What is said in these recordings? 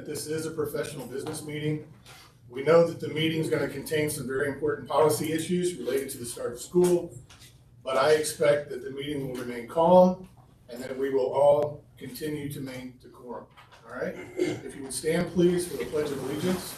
this is a professional business meeting. We know that the meeting is going to contain some very important policy issues related to the start of school, but I expect that the meeting will remain calm and that we will all continue to maintain decorum. All right? If you would stand, please, for the Pledge of Allegiance.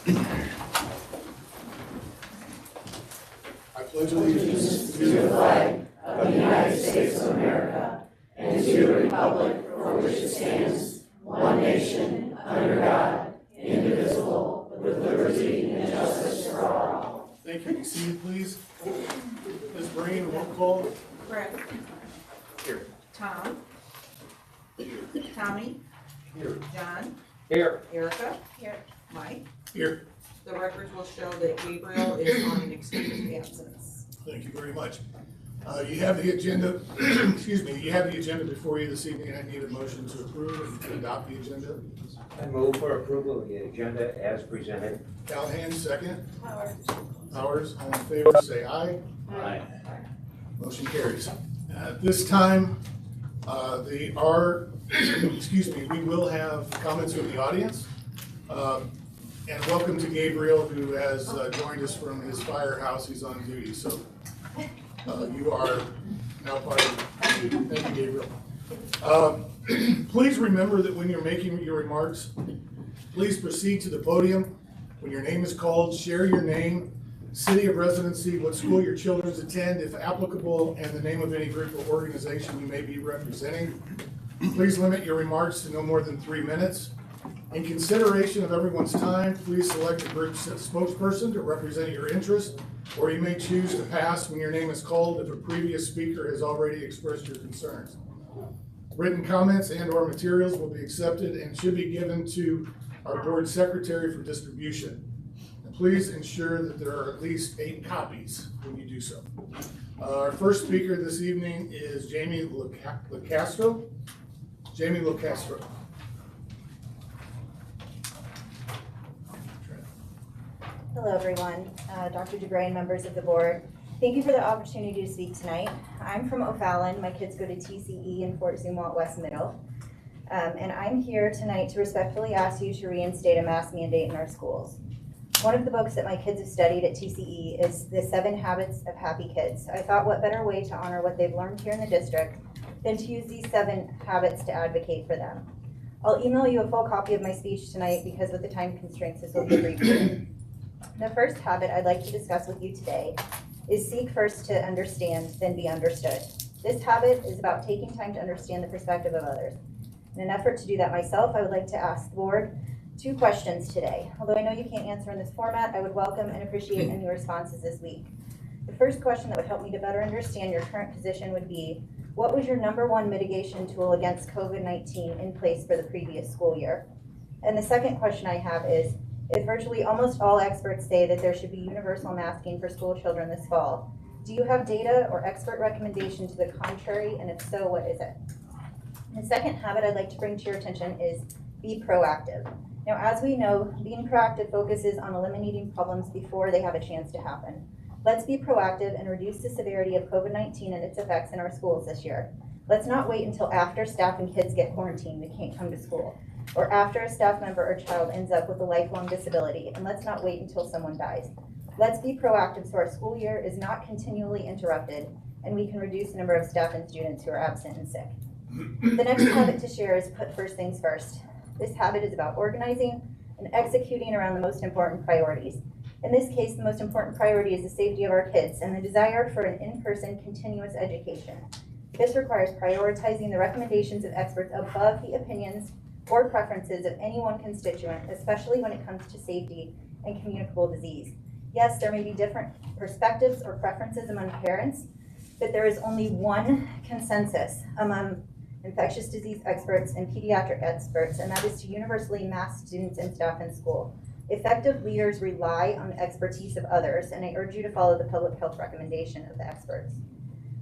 I pledge allegiance to the flag of the United States of America and to the republic for which it stands, one nation, under God, indivisible, with liberty and justice for all. Thank you. Be seated, please. Ms. Breen, roll call. Brett. Here. Tom. Tommy. Here. John. Here. Erica. Here. Mike. Here. The records will show that Gabriel is on an excused absence. Thank you very much. You have the agenda, excuse me, you have the agenda before you this evening. I need a motion to approve and to adopt the agenda. I move for approval of the agenda as presented. Callahan, second. Howard. Powers, all in favor, say aye. Aye. Motion carries. At this time, excuse me, we will have comments from the audience. And welcome to Gabriel, who has joined us from his firehouse. He's on duty, so you are now part of the duty. Thank you, Gabriel. Please remember that when you're making your remarks, please proceed to the podium. When your name is called, share your name, city of residency, what school your children attend, if applicable, and the name of any group or organization you may be representing. Please limit your remarks to no more than 3 minutes. In consideration of everyone's time, please select a group spokesperson to represent your interest, or you may choose to pass when your name is called if a previous speaker has already expressed your concerns. Written comments and/or materials will be accepted and should be given to our board secretary for distribution. And please ensure that there are at least 8 copies when you do so. Our first speaker this evening is Jamie LaCastro. Jamie LaCastro. Hello, everyone. Dr. DeGray and members of the board. Thank you for the opportunity to speak tonight. I'm from O'Fallon. My kids go to TCE in Fort Zumwalt West Middle. And I'm here tonight to respectfully ask you to reinstate a mask mandate in our schools. One of the books that my kids have studied at TCE is The 7 Habits of Happy Kids. I thought what better way to honor what they've learned here in the district than to use these 7 habits to advocate for them. I'll email you a full copy of my speech tonight because with the time constraints, this will be brief. The first habit I'd like to discuss with you today is seek first to understand, then be understood. This habit is about taking time to understand the perspective of others. In an effort to do that myself, I would like to ask the board 2 questions today. Although I know you can't answer in this format, I would welcome and appreciate any responses this week. The first question that would help me to better understand your current position would be, what was your #1 mitigation tool against COVID-19 in place for the previous school year? And the second question I have is, if virtually almost all experts say that there should be universal masking for school children this fall, do you have data or expert recommendation to the contrary, and if so, what is it? The second habit I'd like to bring to your attention is be proactive. Now, as we know, being proactive focuses on eliminating problems before they have a chance to happen. Let's be proactive and reduce the severity of COVID-19 and its effects in our schools this year. Let's not wait until after staff and kids get quarantined and can't come to school, or after a staff member or child ends up with a lifelong disability, and let's not wait until someone dies. Let's be proactive so our school year is not continually interrupted and we can reduce the number of staff and students who are absent and sick. The next habit to share is put first things first. This habit is about organizing and executing around the most important priorities. In this case, the most important priority is the safety of our kids and the desire for an in-person continuous education. This requires prioritizing the recommendations of experts above the opinions or preferences of any one constituent, especially when it comes to safety and communicable disease. Yes, there may be different perspectives or preferences among parents, but there is only one consensus among infectious disease experts and pediatric experts, and that is to universally mask students and staff in school. Effective leaders rely on the expertise of others, and I urge you to follow the public health recommendation of the experts.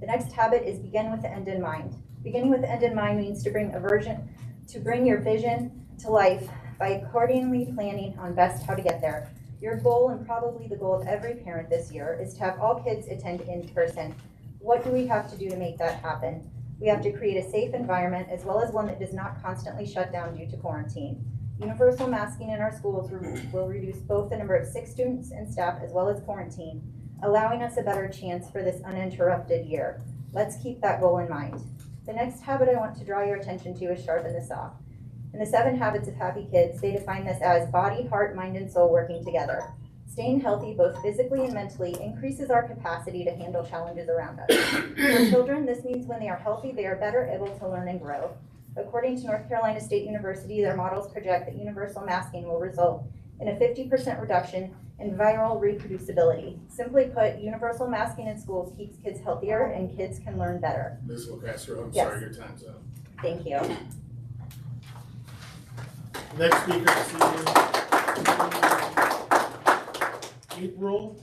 The next habit is begin with the end in mind. Beginning with the end in mind means to bring your vision to life by accordingly planning on best how to get there. Your goal, and probably the goal of every parent this year, is to have all kids attend in person. What do we have to do to make that happen? We have to create a safe environment as well as one that does not constantly shut down due to quarantine. Universal masking in our schools will reduce both the number of sick students and staff as well as quarantine, allowing us a better chance for this uninterrupted year. Let's keep that goal in mind. The next habit I want to draw your attention to is sharpen the saw. In the 7 Habits of Happy Kids, they define this as body, heart, mind, and soul working together. Staying healthy both physically and mentally increases our capacity to handle challenges around us. For children, this means when they are healthy, they are better able to learn and grow. According to North Carolina State University, their models project that universal masking will result in a 50% reduction in viral reproducibility. Simply put, universal masking in schools keeps kids healthier and kids can learn better. Ms. LoCastro, I'm Yes. sorry, your time's up. Thank you. Next speaker this evening, April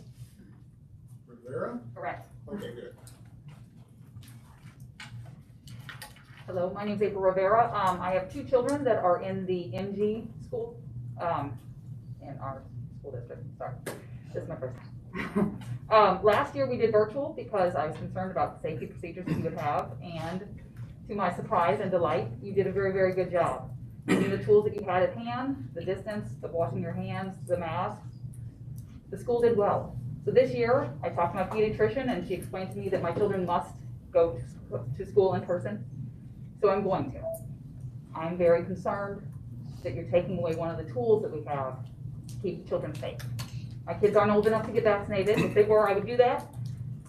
Rivera? Correct. Okay, good. Hello, my name is April Rivera. I have 2 children that are in the MG school, in our school district. Sorry, this is my first time. Last year we did virtual because I was concerned about the safety procedures that you would have, and to my surprise and delight, you did a very, very good job. Using the tools that you had at hand, the distance, the washing your hands, the mask, the school did well. So this year, I talked to my pediatrician and she explained to me that my children must go to school in person. So I'm going to. I'm very concerned that you're taking away one of the tools that we have to keep children safe. My kids aren't old enough to get vaccinated. If they were, I would do that.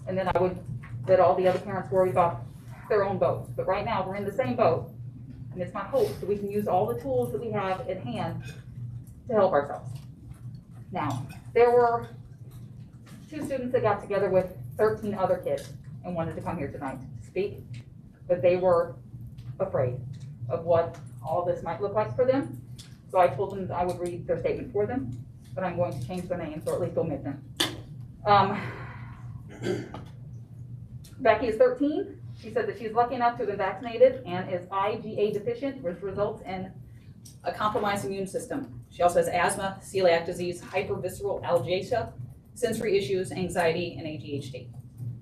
And then I would let all the other parents worry about their own boats. But right now, we're in the same boat. And it's my hope that we can use all the tools that we have at hand to help ourselves. Now, there were 2 students that got together with 13 other kids and wanted to come here tonight to speak, but they were afraid of what all this might look like for them. So I told them that I would read their statement for them, but I'm going to change their names or at least omit them. Becky is 13. She said that she's lucky enough to have been vaccinated and is IgA deficient, which results in a compromised immune system. She also has asthma, celiac disease, hypervisceral algesia, sensory issues, anxiety, and ADHD.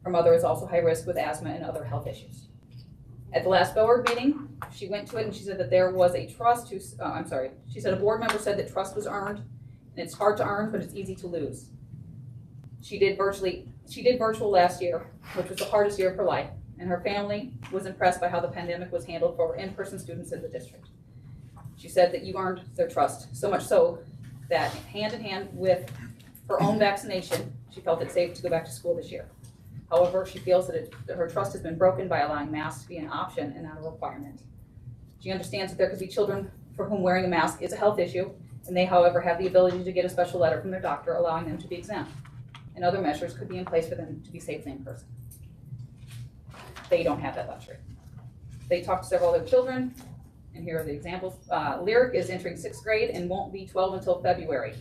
Her mother is also high risk with asthma and other health issues. At the last board meeting, she went to it and she said that there was a trust she said a board member said that trust was earned, and it's hard to earn, but it's easy to lose. She did virtual last year, which was the hardest year of her life, and her family was impressed by how the pandemic was handled for in-person students in the district. She said that you earned their trust, so much so that hand in hand with her own vaccination, she felt it safe to go back to school this year. However, she feels that her trust has been broken by allowing masks to be an option and not a requirement. She understands that there could be children for whom wearing a mask is a health issue, and they, however, have the ability to get a special letter from their doctor allowing them to be exempt, and other measures could be in place for them to be safely in person. They don't have that luxury. They talked to several other children, and here are the examples. Lyric is entering 6th grade and won't be 12 until February.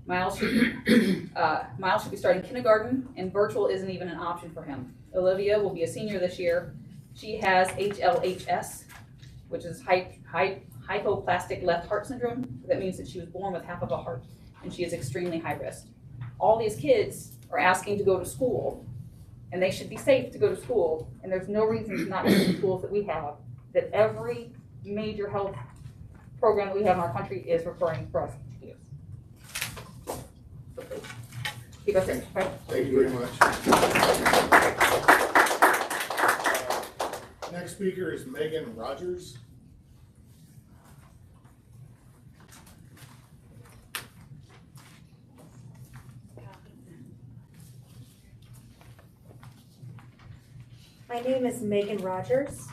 Miles should be starting kindergarten, and virtual isn't even an option for him. Olivia will be a senior this year. She has HLHS, which is hypoplastic left heart syndrome. That means that she was born with half of a heart, and she is extremely high risk. All these kids are asking to go to school, and they should be safe to go to school, and there's no reason to not use the tools that we have, that every major health program that we have in our country is referring for us to use. So please, keep us safe, okay? Thank you very much. Next speaker is Megan Rogers. My name is Megan Rogers.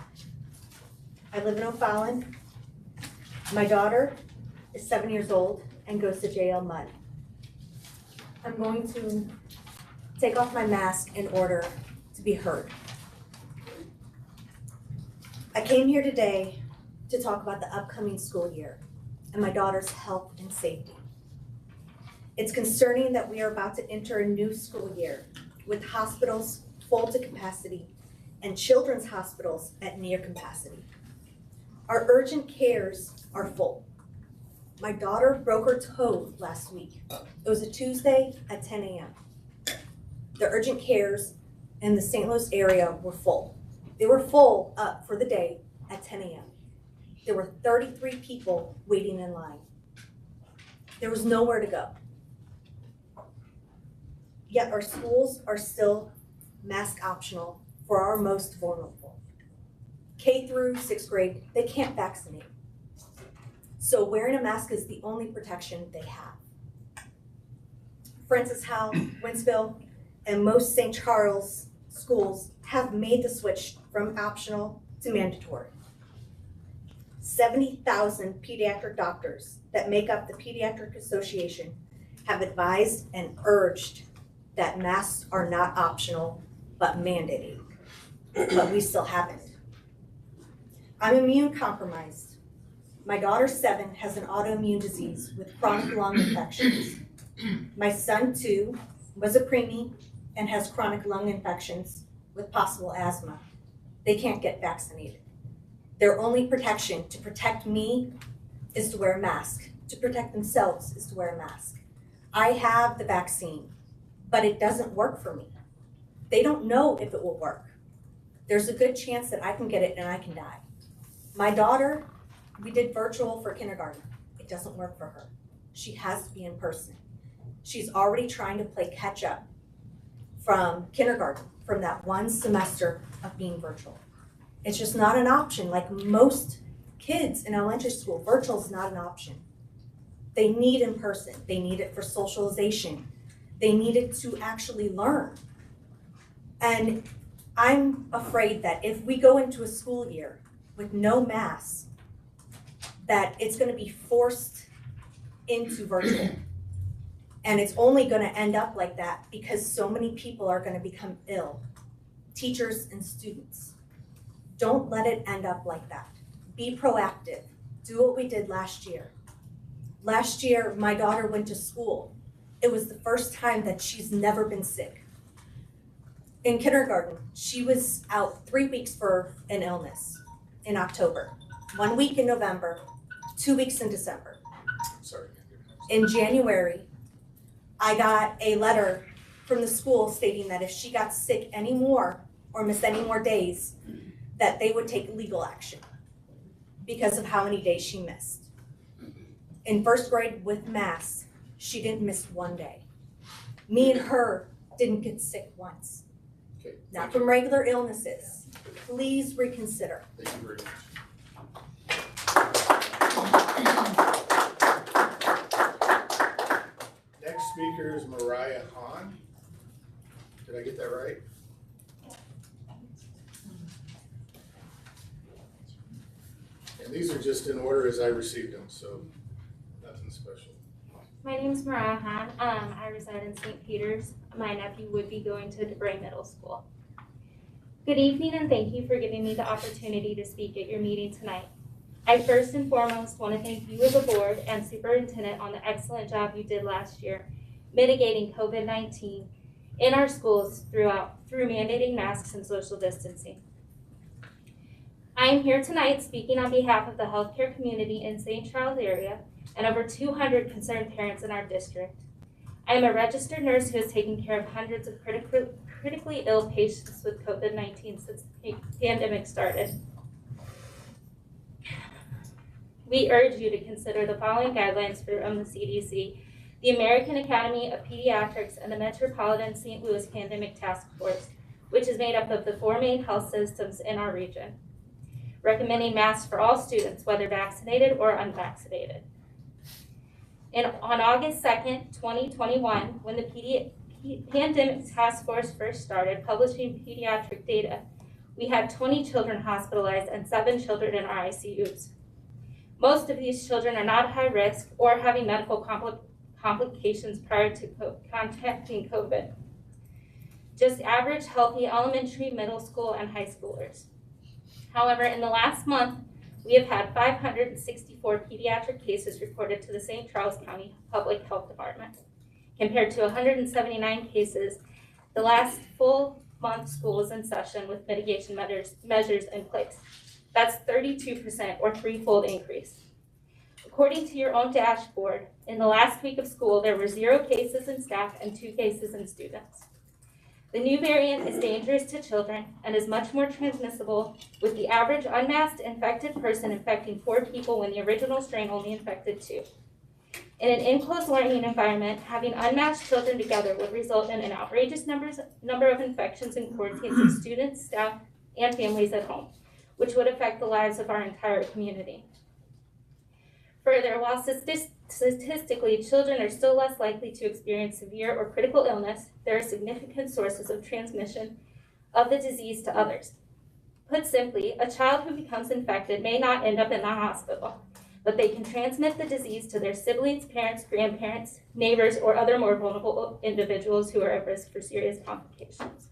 I live in O'Fallon. My daughter is 7 years old and goes to JL Mudd. I'm going to take off my mask in order to be heard. I came here today to talk about the upcoming school year and my daughter's health and safety. It's concerning that we are about to enter a new school year with hospitals full to capacity and children's hospitals at near capacity. Our urgent cares are full. My daughter broke her toe last week. It was a Tuesday at 10 a.m. The urgent cares in the St. Louis area were full. They were full up for the day at 10 a.m. There were 33 people waiting in line. There was nowhere to go. Yet our schools are still mask optional for our most vulnerable. K through 6th grade, they can't vaccinate. So wearing a mask is the only protection they have. Francis Howell, Winsville, and most St. Charles schools have made the switch from optional to mandatory. 70,000 pediatric doctors that make up the Pediatric Association have advised and urged that masks are not optional, but mandated. But we still haven't. I'm immune compromised. My daughter, 7, has an autoimmune disease with chronic lung infections. My son, 2, was a preemie and has chronic lung infections with possible asthma. They can't get vaccinated. Their only protection to protect me is to wear a mask. To protect themselves is to wear a mask. I have the vaccine, but it doesn't work for me. They don't know if it will work. There's a good chance that I can get it and I can die. My daughter, we did virtual for kindergarten. It doesn't work for her. She has to be in person. She's already trying to play catch up from kindergarten, from that one semester of being virtual. It's just not an option. Like most kids in elementary school, virtual is not an option. They need in person. They need it for socialization. They need it to actually learn. And I'm afraid that if we go into a school year with no masks, that it's going to be forced into virtual. And it's only going to end up like that because so many people are going to become ill, teachers and students. Don't let it end up like that. Be proactive. Do what we did last year. Last year, my daughter went to school. It was the first time that she's never been sick. In kindergarten, she was out 3 weeks for an illness in October, 1 week in November, 2 weeks in December. Sorry. In January, I got a letter from the school stating that if she got sick anymore or missed any more days, that they would take legal action because of how many days she missed. In 1st grade with masks, she didn't miss 1 day. Me and her didn't get sick once. Okay. Not from regular illnesses. Please reconsider. Thank you very much. Next speaker is Mariah Hahn. Did I get that right? And these are just in order as I received them, so nothing special. My name is Mariah Hahn. I reside in St. Peter's. My nephew would be going to DeBray Middle School. Good evening and thank you for giving me the opportunity to speak at your meeting tonight. I first and foremost want to thank you as a board and superintendent on the excellent job you did last year mitigating COVID-19 in our schools through mandating masks and social distancing. I am here tonight speaking on behalf of the healthcare community in St. Charles area and over 200 concerned parents in our district. I am a registered nurse who has taken care of hundreds of critically ill patients with COVID-19 since the pandemic started. We urge you to consider the following guidelines from the CDC, the American Academy of Pediatrics, and the Metropolitan St. Louis Pandemic Task Force, which is made up of the 4 main health systems in our region, recommending masks for all students, whether vaccinated or unvaccinated. And on August 2nd, 2021, when the Pandemic Task Force first started publishing pediatric data, we had 20 children hospitalized and 7 children in our ICUs. Most of these children are not high risk or having medical complications prior to contracting COVID. Just average healthy elementary, middle school, and high schoolers. However, in the last month, we have had 564 pediatric cases reported to the St. Charles County Public Health Department, compared to 179 cases the last full month school was in session with mitigation measures in place. That's 32% or 3-fold increase. According to your own dashboard, in the last week of school, there were 0 cases in staff and 2 cases in students. The new variant is dangerous to children and is much more transmissible, with the average unmasked infected person infecting 4 people when the original strain only infected 2. In an enclosed learning environment, having unmatched children together would result in an outrageous number of infections and quarantines of students, staff, and families at home, which would affect the lives of our entire community. Further, while statistically children are still less likely to experience severe or critical illness, there are significant sources of transmission of the disease to others. Put simply, a child who becomes infected may not end up in the hospital, but they can transmit the disease to their siblings, parents, grandparents, neighbors, or other more vulnerable individuals who are at risk for serious complications.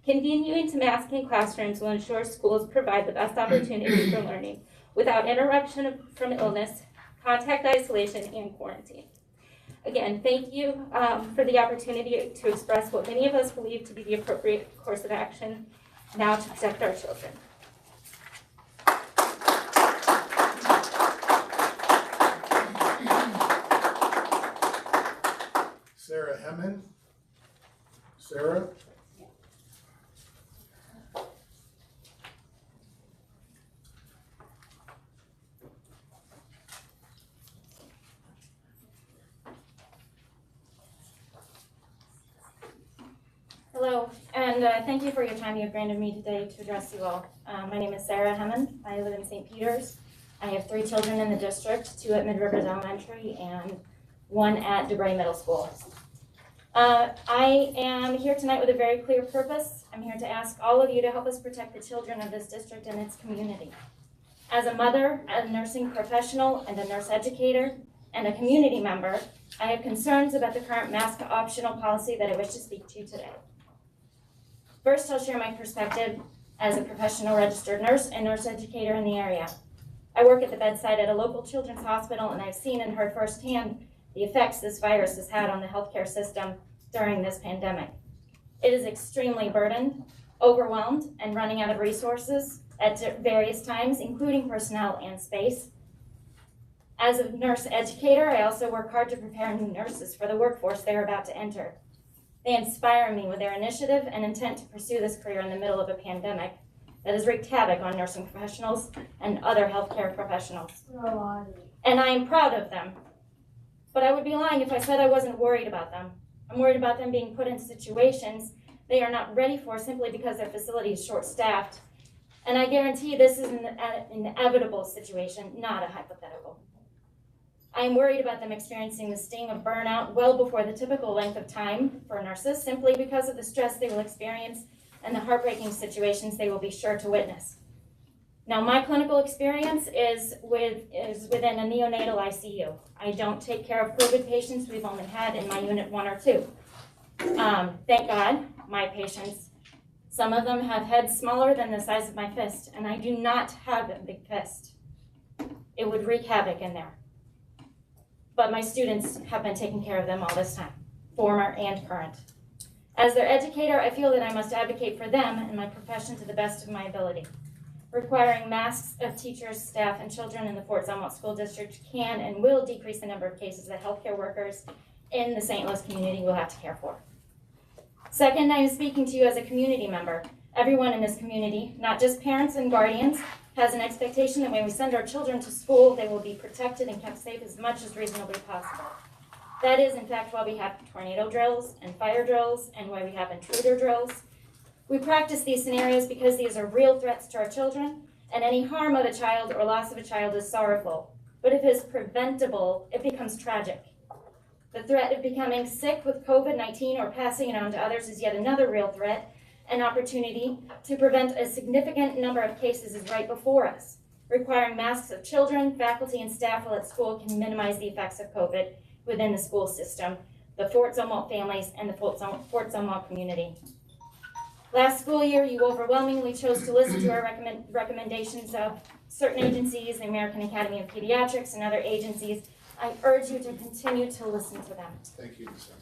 Continuing to mask in classrooms will ensure schools provide the best opportunity for learning without interruption from illness, contact isolation, and quarantine. Again, thank you for the opportunity to express what many of us believe to be the appropriate course of action now to protect our children. Sarah Hemmon. Sarah? Hello, and thank you for your time you've granted me today to address you all. My name is Sarah Hemmon. I live in St. Peters. I have 3 children in the district, 2 at Mid Rivers Elementary and 1 at DeBray Middle School. I am here tonight with a very clear purpose. I'm here to ask all of you to help us protect the children of this district and its community. As a mother, a nursing professional, and a nurse educator, and a community member, I have concerns about the current mask optional policy that I wish to speak to you today. First, I'll share my perspective as a professional registered nurse and nurse educator in the area. I work at the bedside at a local children's hospital, and I've seen and heard firsthand the effects this virus has had on the healthcare system during this pandemic. It is extremely burdened, overwhelmed, and running out of resources at various times, including personnel and space. As a nurse educator, I also work hard to prepare new nurses for the workforce they're about to enter. They inspire me with their initiative and intent to pursue this career in the middle of a pandemic that has wreaked havoc on nursing professionals and other healthcare professionals. And I am proud of them. But I would be lying if I said I wasn't worried about them. I'm worried about them being put in situations they are not ready for simply because their facility is short-staffed. And I guarantee this is an inevitable situation, not a hypothetical. I am worried about them experiencing the sting of burnout well before the typical length of time for nurses, simply because of the stress they will experience and the heartbreaking situations they will be sure to witness. Now, my clinical experience is within a neonatal ICU. I don't take care of COVID patients. We've only had in my unit 1 or 2. Thank God, my patients, some of them have heads smaller than the size of my fist, and I do not have a big fist. It would wreak havoc in there. But my students have been taking care of them all this time, former and current. As their educator, I feel that I must advocate for them and my profession to the best of my ability. Requiring masks of teachers, staff, and children in the Fort Zumwalt School District can and will decrease the number of cases that healthcare workers in the St. Louis community will have to care for. Second, I am speaking to you as a community member. Everyone in this community, not just parents and guardians, has an expectation that when we send our children to school, they will be protected and kept safe as much as reasonably possible. That is, in fact, why we have tornado drills and fire drills and why we have intruder drills. We practice these scenarios because these are real threats to our children, and any harm of a child or loss of a child is sorrowful. But if it is preventable, it becomes tragic. The threat of becoming sick with COVID-19 or passing it on to others is yet another real threat. An opportunity to prevent a significant number of cases is right before us. Requiring masks of children, faculty, and staff while at school can minimize the effects of COVID within the school system, the Fort Zumwalt families, and the Fort Zumwalt community. Last school year, you overwhelmingly chose to listen to our recommendations of certain agencies, the American Academy of Pediatrics, and other agencies. I urge you to continue to listen to them. Thank you, Ms. Emma.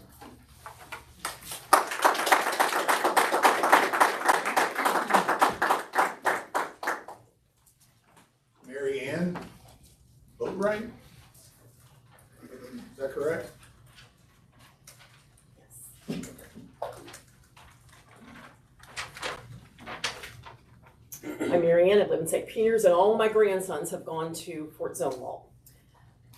Mary Ann Boatwright? Is that correct? I'm Mary Ann. I live in St. Peters, and all of my grandsons have gone to Fort Zumwalt.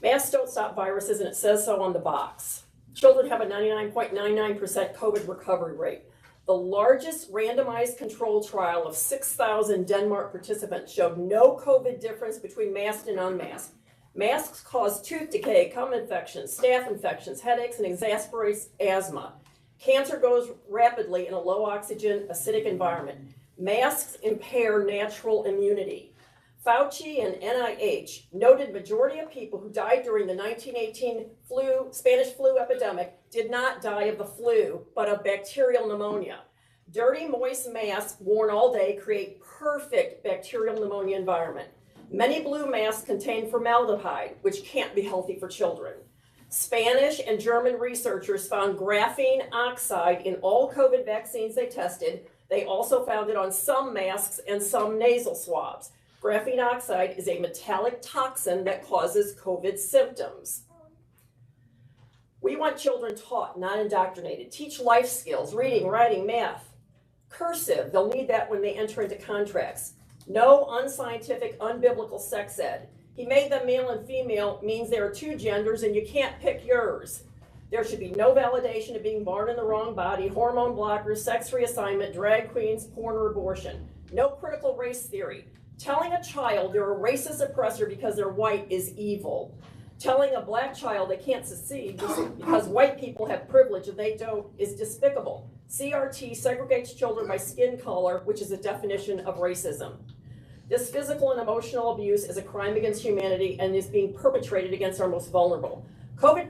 Masks don't stop viruses, and it says so on the box. Children have a 99.99% COVID recovery rate. The largest randomized control trial of 6,000 Denmark participants showed no COVID difference between masked and unmasked. Masks cause tooth decay, gum infections, staph infections, headaches, and exacerbates asthma. Cancer grows rapidly in a low oxygen, acidic environment. Masks impair natural immunity. Fauci and NIH noted majority of people who died during the 1918 Spanish flu epidemic did not die of the flu, but of bacterial pneumonia. Dirty, moist masks worn all day create perfect bacterial pneumonia environment. Many blue masks contain formaldehyde, which can't be healthy for children. Spanish and German researchers found graphene oxide in all COVID vaccines they tested. They also found it on some masks and some nasal swabs. Graphene oxide is a metallic toxin that causes COVID symptoms. We want children taught, not indoctrinated. Teach life skills, reading, writing, math. Cursive, they'll need that when they enter into contracts. No unscientific, unbiblical sex ed. He made them male and female means there are two genders and you can't pick yours. There should be no validation of being born in the wrong body, hormone blockers, sex reassignment, drag queens, porn, or abortion. No critical race theory. Telling a child they're a racist oppressor because they're white is evil. Telling a black child they can't succeed because white people have privilege and they don't is despicable. CRT segregates children by skin color, which is a definition of racism. This physical and emotional abuse is a crime against humanity and is being perpetrated against our most vulnerable. COVID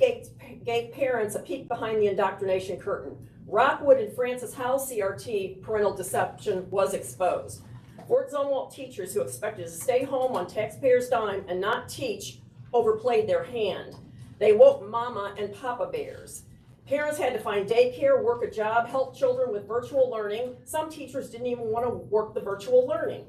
gave parents a peek behind the indoctrination curtain. Rockwood and Francis Howell's CRT, parental deception, was exposed. Fort Zumwalt teachers who expected to stay home on taxpayers' dime and not teach overplayed their hand. They woke mama and papa bears. Parents had to find daycare, work a job, help children with virtual learning. Some teachers didn't even want to work the virtual learning.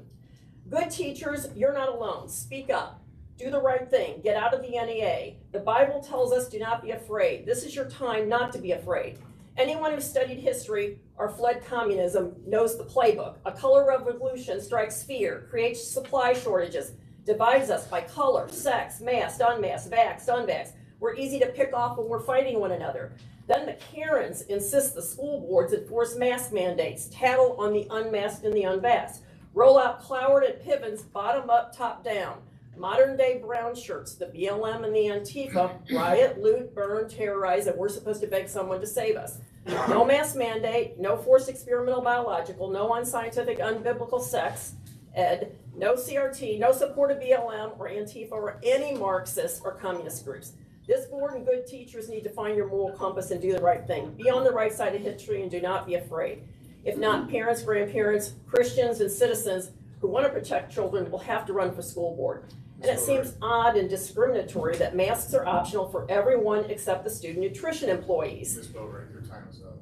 Good teachers, you're not alone. Speak up. Do the right thing. Get out of the NEA. The Bible tells us do not be afraid. This is your time not to be afraid. Anyone who studied history or fled communism knows the playbook. A color revolution strikes fear, creates supply shortages, divides us by color, sex, masked, unmasked, vaxxed, unvaxxed. We're easy to pick off when we're fighting one another. Then the Karens insist the school boards enforce mask mandates, tattle on the unmasked and the unvaxxed. Roll out Cloward and Pivens, bottom up, top down. Modern day brown shirts, the BLM and the Antifa, riot, loot, burn, terrorize, and we're supposed to beg someone to save us. No mask mandate, no forced experimental biological, no unscientific, unbiblical sex ed, no CRT, no support of BLM or Antifa or any Marxist or communist groups. This board and good teachers need to find your moral compass and do the right thing. Be on the right side of history and do not be afraid. If not, parents, grandparents, Christians, and citizens who want to protect children will have to run for school board. And it seems odd and discriminatory that masks are optional for everyone except the student nutrition employees. Ms. Bowrick, your time is up.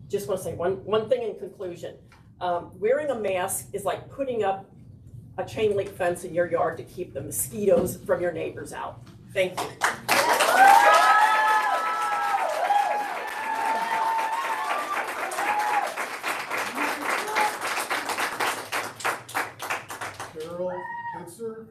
Just want to say one thing in conclusion. Wearing a mask is like putting up a chain link fence in your yard to keep the mosquitoes from your neighbors out. Thank you. Carol Pitzer.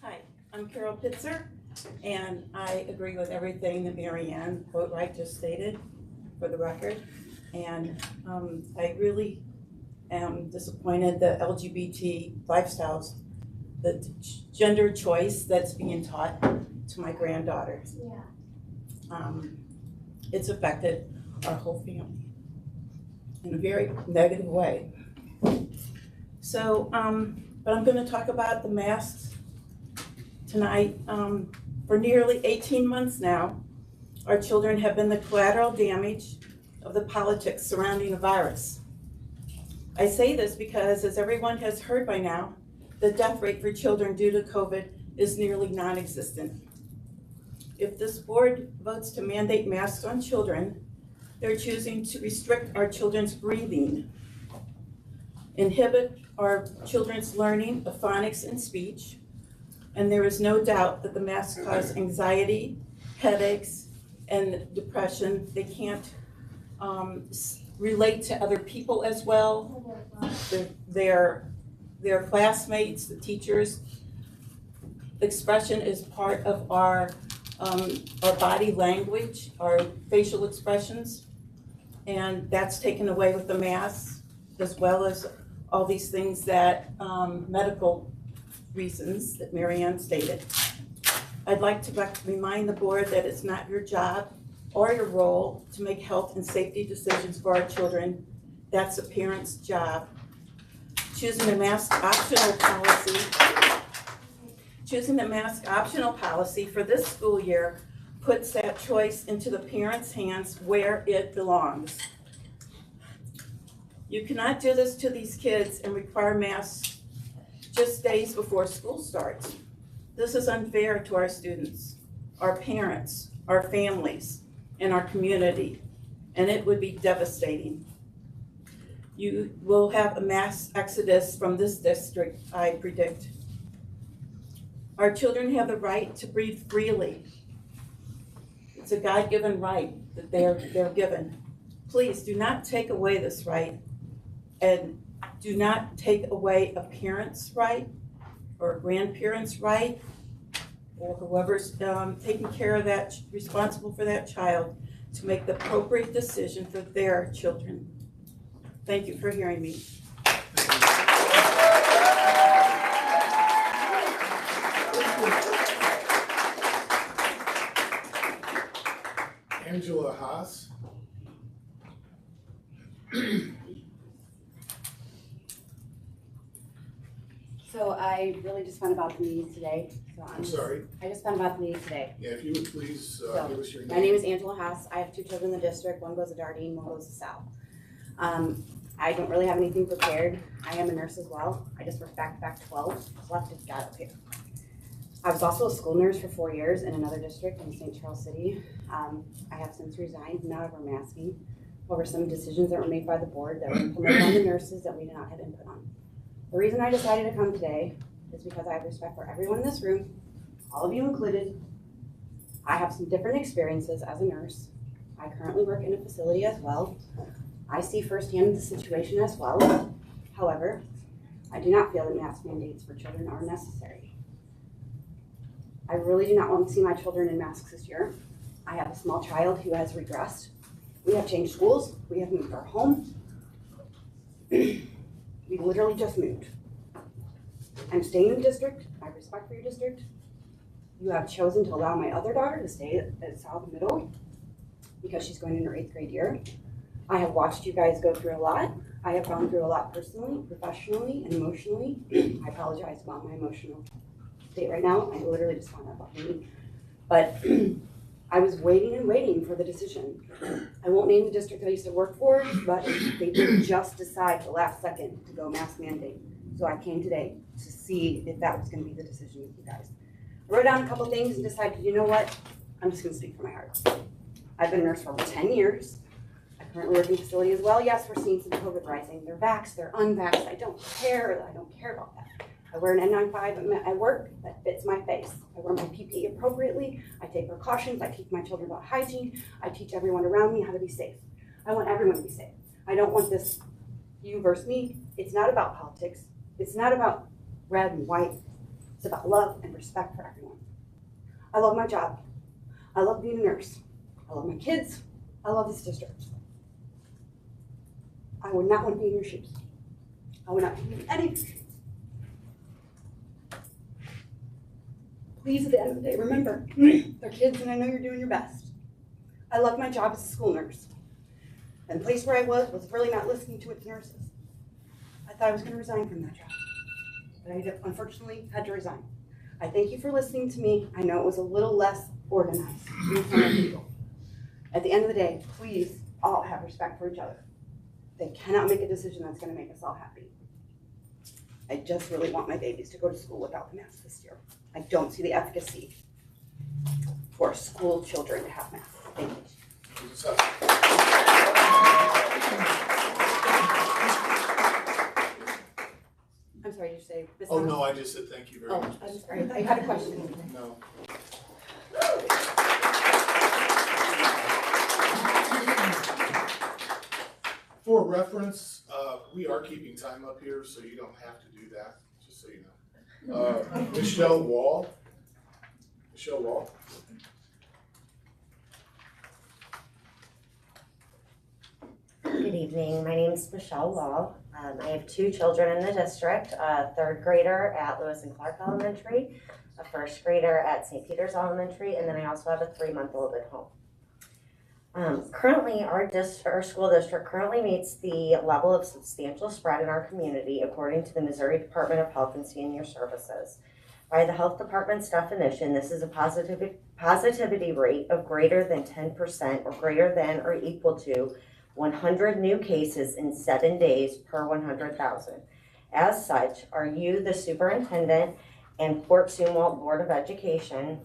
Hi, I'm Carol Pitzer, and I agree with everything that Marianne Boatwright just stated, for the record. And I really am disappointed that LGBT lifestyles, the gender choice that's being taught to my granddaughter. It's affected our whole family in a very negative way. So, but I'm going to talk about the masks tonight. For nearly 18 months now, our children have been the collateral damage of the politics surrounding the virus. I say this because, as everyone has heard by now, the death rate for children due to COVID is nearly non-existent. If this board votes to mandate masks on children, they're choosing to restrict our children's breathing, inhibit our children's learning of phonics and speech, and there is no doubt that the masks cause anxiety headaches and depression. They can't relate to other people as well. Their classmates, the teachers. Expression is part of our body language, our facial expressions, and that's taken away with the masks, as well as all these things that medical reasons that Marianne stated. I'd like to remind the board that it's not your job or your role to make health and safety decisions for our children. That's a parent's job. Choosing a mask optional policy for this school year puts that choice into the parents' hands where it belongs. You cannot do this to these kids and require masks just days before school starts. This is unfair to our students, our parents, our families, and our community, and it would be devastating. You will have a mass exodus from this district, I predict. Our children have the right to breathe freely. It's a God-given right that they're given. Please do not take away this right, and do not take away a parent's right or a grandparent's right, or whoever's taking care of that, responsible for that child, to make the appropriate decision for their children. Thank you for hearing me. Angela Haas. So I really just found about the meeting today. So I'm sorry. I just found about the meeting today. Yeah, if you would please give us your name. My name is Angela Haas. I have 2 children in the district. One goes to Dardine, one goes to Sal. I don't really have anything prepared. I am a nurse as well. I just work back 12. Left is got up here. I was also a school nurse for 4 years in another district in St. Charles City. I have since resigned, not over masking, over some decisions that were made by the board that were implemented on the nurses that we did not have input on. The reason I decided to come today is because I have respect for everyone in this room, all of you included. I have some different experiences as a nurse. I currently work in a facility as well. I see firsthand the situation as well. However, I do not feel that mask mandates for children are necessary. I really do not want to see my children in masks this year. I have a small child who has regressed. We have changed schools. We have moved our home. We literally just moved. I'm staying in the district. I have respect for your district. You have chosen to allow my other daughter to stay at South Middle because she's going in her 8th grade year. I have watched you guys go through a lot. I have gone through a lot personally, professionally, and emotionally. I apologize about my emotional state right now. I literally just found out about me. But I was waiting and waiting for the decision. I won't name the district I used to work for, but they did just decide the last second to go mask mandate. So I came today to see if that was going to be the decision with you guys. I wrote down a couple things and decided, you know what? I'm just going to speak from my heart. I've been a nurse for over 10 years. I currently work in a facility as well. Yes, we're seeing some COVID rising. They're vaxxed, they're unvaxxed. I don't care. I don't care about that. I wear an N95 at work that fits my face. I wear my PPE appropriately. I take precautions. I teach my children about hygiene. I teach everyone around me how to be safe. I want everyone to be safe. I don't want this you versus me. It's not about politics. It's not about red and white. It's about love and respect for everyone. I love my job. I love being a nurse. I love my kids. I love this district. I would not want to be in your shoes. I would not be in any of your shoes. Please, at the end of the day, remember, they're kids and I know you're doing your best. I love my job as a school nurse. And the place where I was really not listening to its nurses. I thought I was going to resign from that job. But I unfortunately had to resign. I thank you for listening to me. I know it was a little less organized in front of people. At the end of the day, please all have respect for each other. They cannot make a decision that's going to make us all happy. I just really want my babies to go to school without the mask this year. I don't see the efficacy for school children to have masks. Thank you. I'm sorry, you say? Oh, no, I just said thank you very much. I'm sorry, I had a question. No. reference, we are keeping time up here, so you don't have to do that, just so you know. Michelle Wall. Michelle Wall. Good evening, my name is Michelle Wall. I have 2 children in the district, a 3rd grader at Lewis and Clark Elementary, a 1st grader at St. Peter's Elementary, and then I also have a 3-month-old at home. Currently, our school district currently meets the level of substantial spread in our community according to the Missouri Department of Health and Senior Services. By the health department's definition, this is a positivity rate of greater than 10% or greater than or equal to 100 new cases in 7 days per 100,000. As such, are you, the superintendent, and Fort Zumwalt Board of Education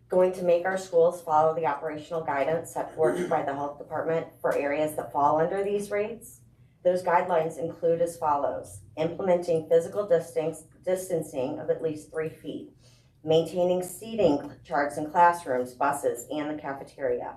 going to make our schools follow the operational guidance set forth by the health department for areas that fall under these rates? Those guidelines include as follows: implementing physical distancing of at least 3 feet, maintaining seating charts in classrooms, buses, and the cafeteria,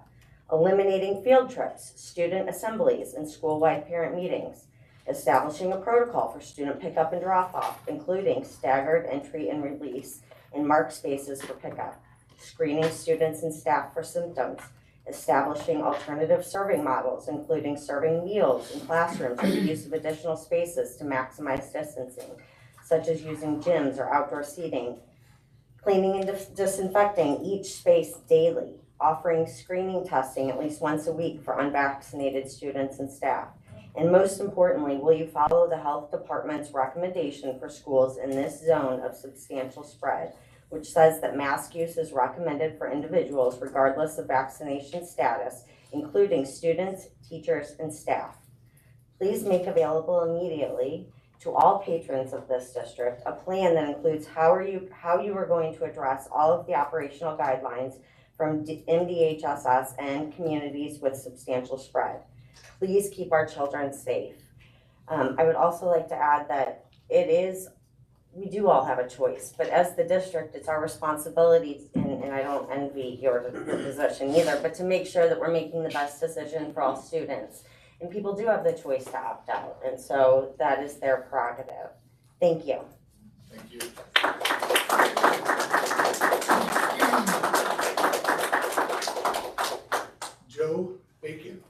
eliminating field trips, student assemblies, and school-wide parent meetings, establishing a protocol for student pickup and drop-off, including staggered entry and release and marked spaces for pickup, screening students and staff for symptoms, establishing alternative serving models, including serving meals in classrooms with the use of additional spaces to maximize distancing, such as using gyms or outdoor seating, cleaning and disinfecting each space daily, offering screening testing at least once a week for unvaccinated students and staff. And most importantly, will you follow the health department's recommendation for schools in this zone of substantial spread, which says that mask use is recommended for individuals regardless of vaccination status, including students, teachers, and staff? Please make available immediately to all patrons of this district a plan that includes how you are going to address all of the operational guidelines from MDHSS and communities with substantial spread. Please keep our children safe. I would also like to add that we do all have a choice, but as the district, it's our responsibility, and I don't envy your position either, but to make sure that we're making the best decision for all students. And people do have the choice to opt out, and so that is their prerogative. Thank you. Thank you. Joe Bacon.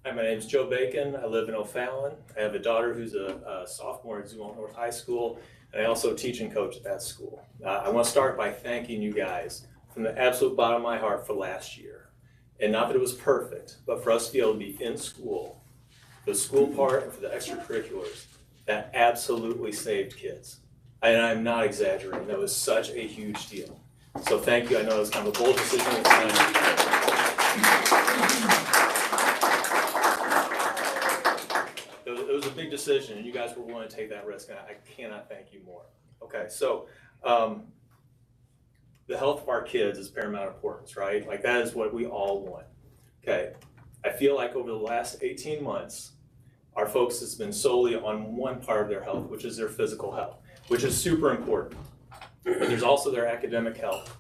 Hi, my name is Joe Bacon. I live in O'Fallon. I have a daughter who's a sophomore at Zumwalt North High School, and I also teach and coach at that school. I want to start by thanking you guys from the absolute bottom of my heart for last year. And not that it was perfect, but for us to be able to be in school, the school part and for the extracurriculars, that absolutely saved kids. And I'm not exaggerating. That was such a huge deal. So thank you. I know it was kind of a bold decision at the time. It was a big decision, and you guys were willing to take that risk, and I cannot thank you more. Okay, so the health of our kids is paramount importance, right? Like, that is what we all want. Okay, I feel like over the last 18 months, our focus has been solely on one part of their health, which is their physical health, which is super important. But there's also their academic health.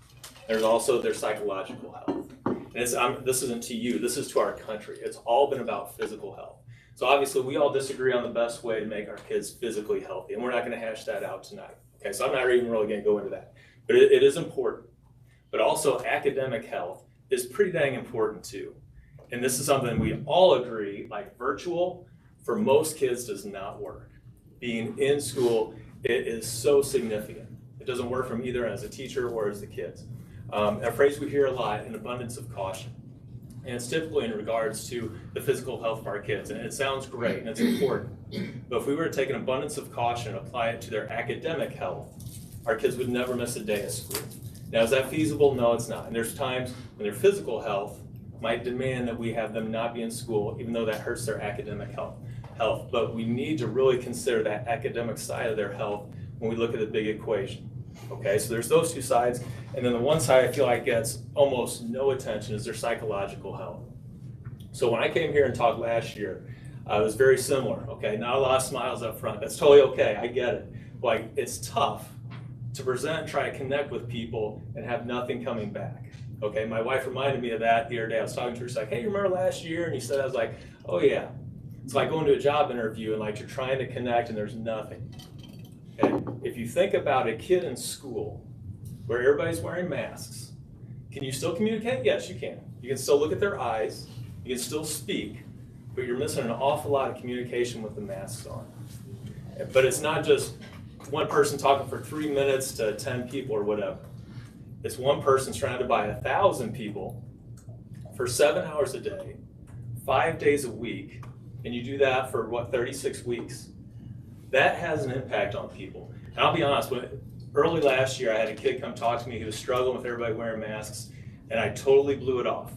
There's also their psychological health. And this isn't to you, this is to our country. It's all been about physical health. So obviously we all disagree on the best way to make our kids physically healthy, and we're not going to hash that out tonight. Okay, so I'm not even really going to go into that. But it is important. But also academic health is pretty dang important too. And this is something we all agree, like virtual, for most kids does not work. Being in school, it is so significant. It doesn't work from either as a teacher or as the kids. A phrase we hear a lot, an abundance of caution. And it's typically in regards to the physical health of our kids. And it sounds great and it's important. But if we were to take an abundance of caution and apply it to their academic health, our kids would never miss a day of school. Now, is that feasible? No, it's not. And there's times when their physical health might demand that we have them not be in school, even though that hurts their academic health. But we need to really consider that academic side of their health when we look at the big equation. Okay, so there's those two sides. And then the one side I feel like gets almost no attention is their psychological health. So when I came here and talked last year, it was very similar. Okay, not a lot of smiles up front. That's totally okay. I get it. Like, it's tough to present and try to connect with people and have nothing coming back. Okay, my wife reminded me of that the other day. I was talking to her, she's like, hey, you remember last year? And you said, I was like, oh yeah. It's like going to a job interview and like you're trying to connect and there's nothing. Okay, if you think about a kid in school where everybody's wearing masks, can you still communicate? Yes, you can. You can still look at their eyes, you can still speak, but you're missing an awful lot of communication with the masks on. But it's not just one person talking for 3 minutes to 10 people or whatever. It's one person surrounded by 1,000 people for 7 hours a day, 5 days a week, and you do that for what, 36 weeks. That has an impact on people. And I'll be honest, early last year I had a kid come talk to me, he was struggling with everybody wearing masks, and I totally blew it off.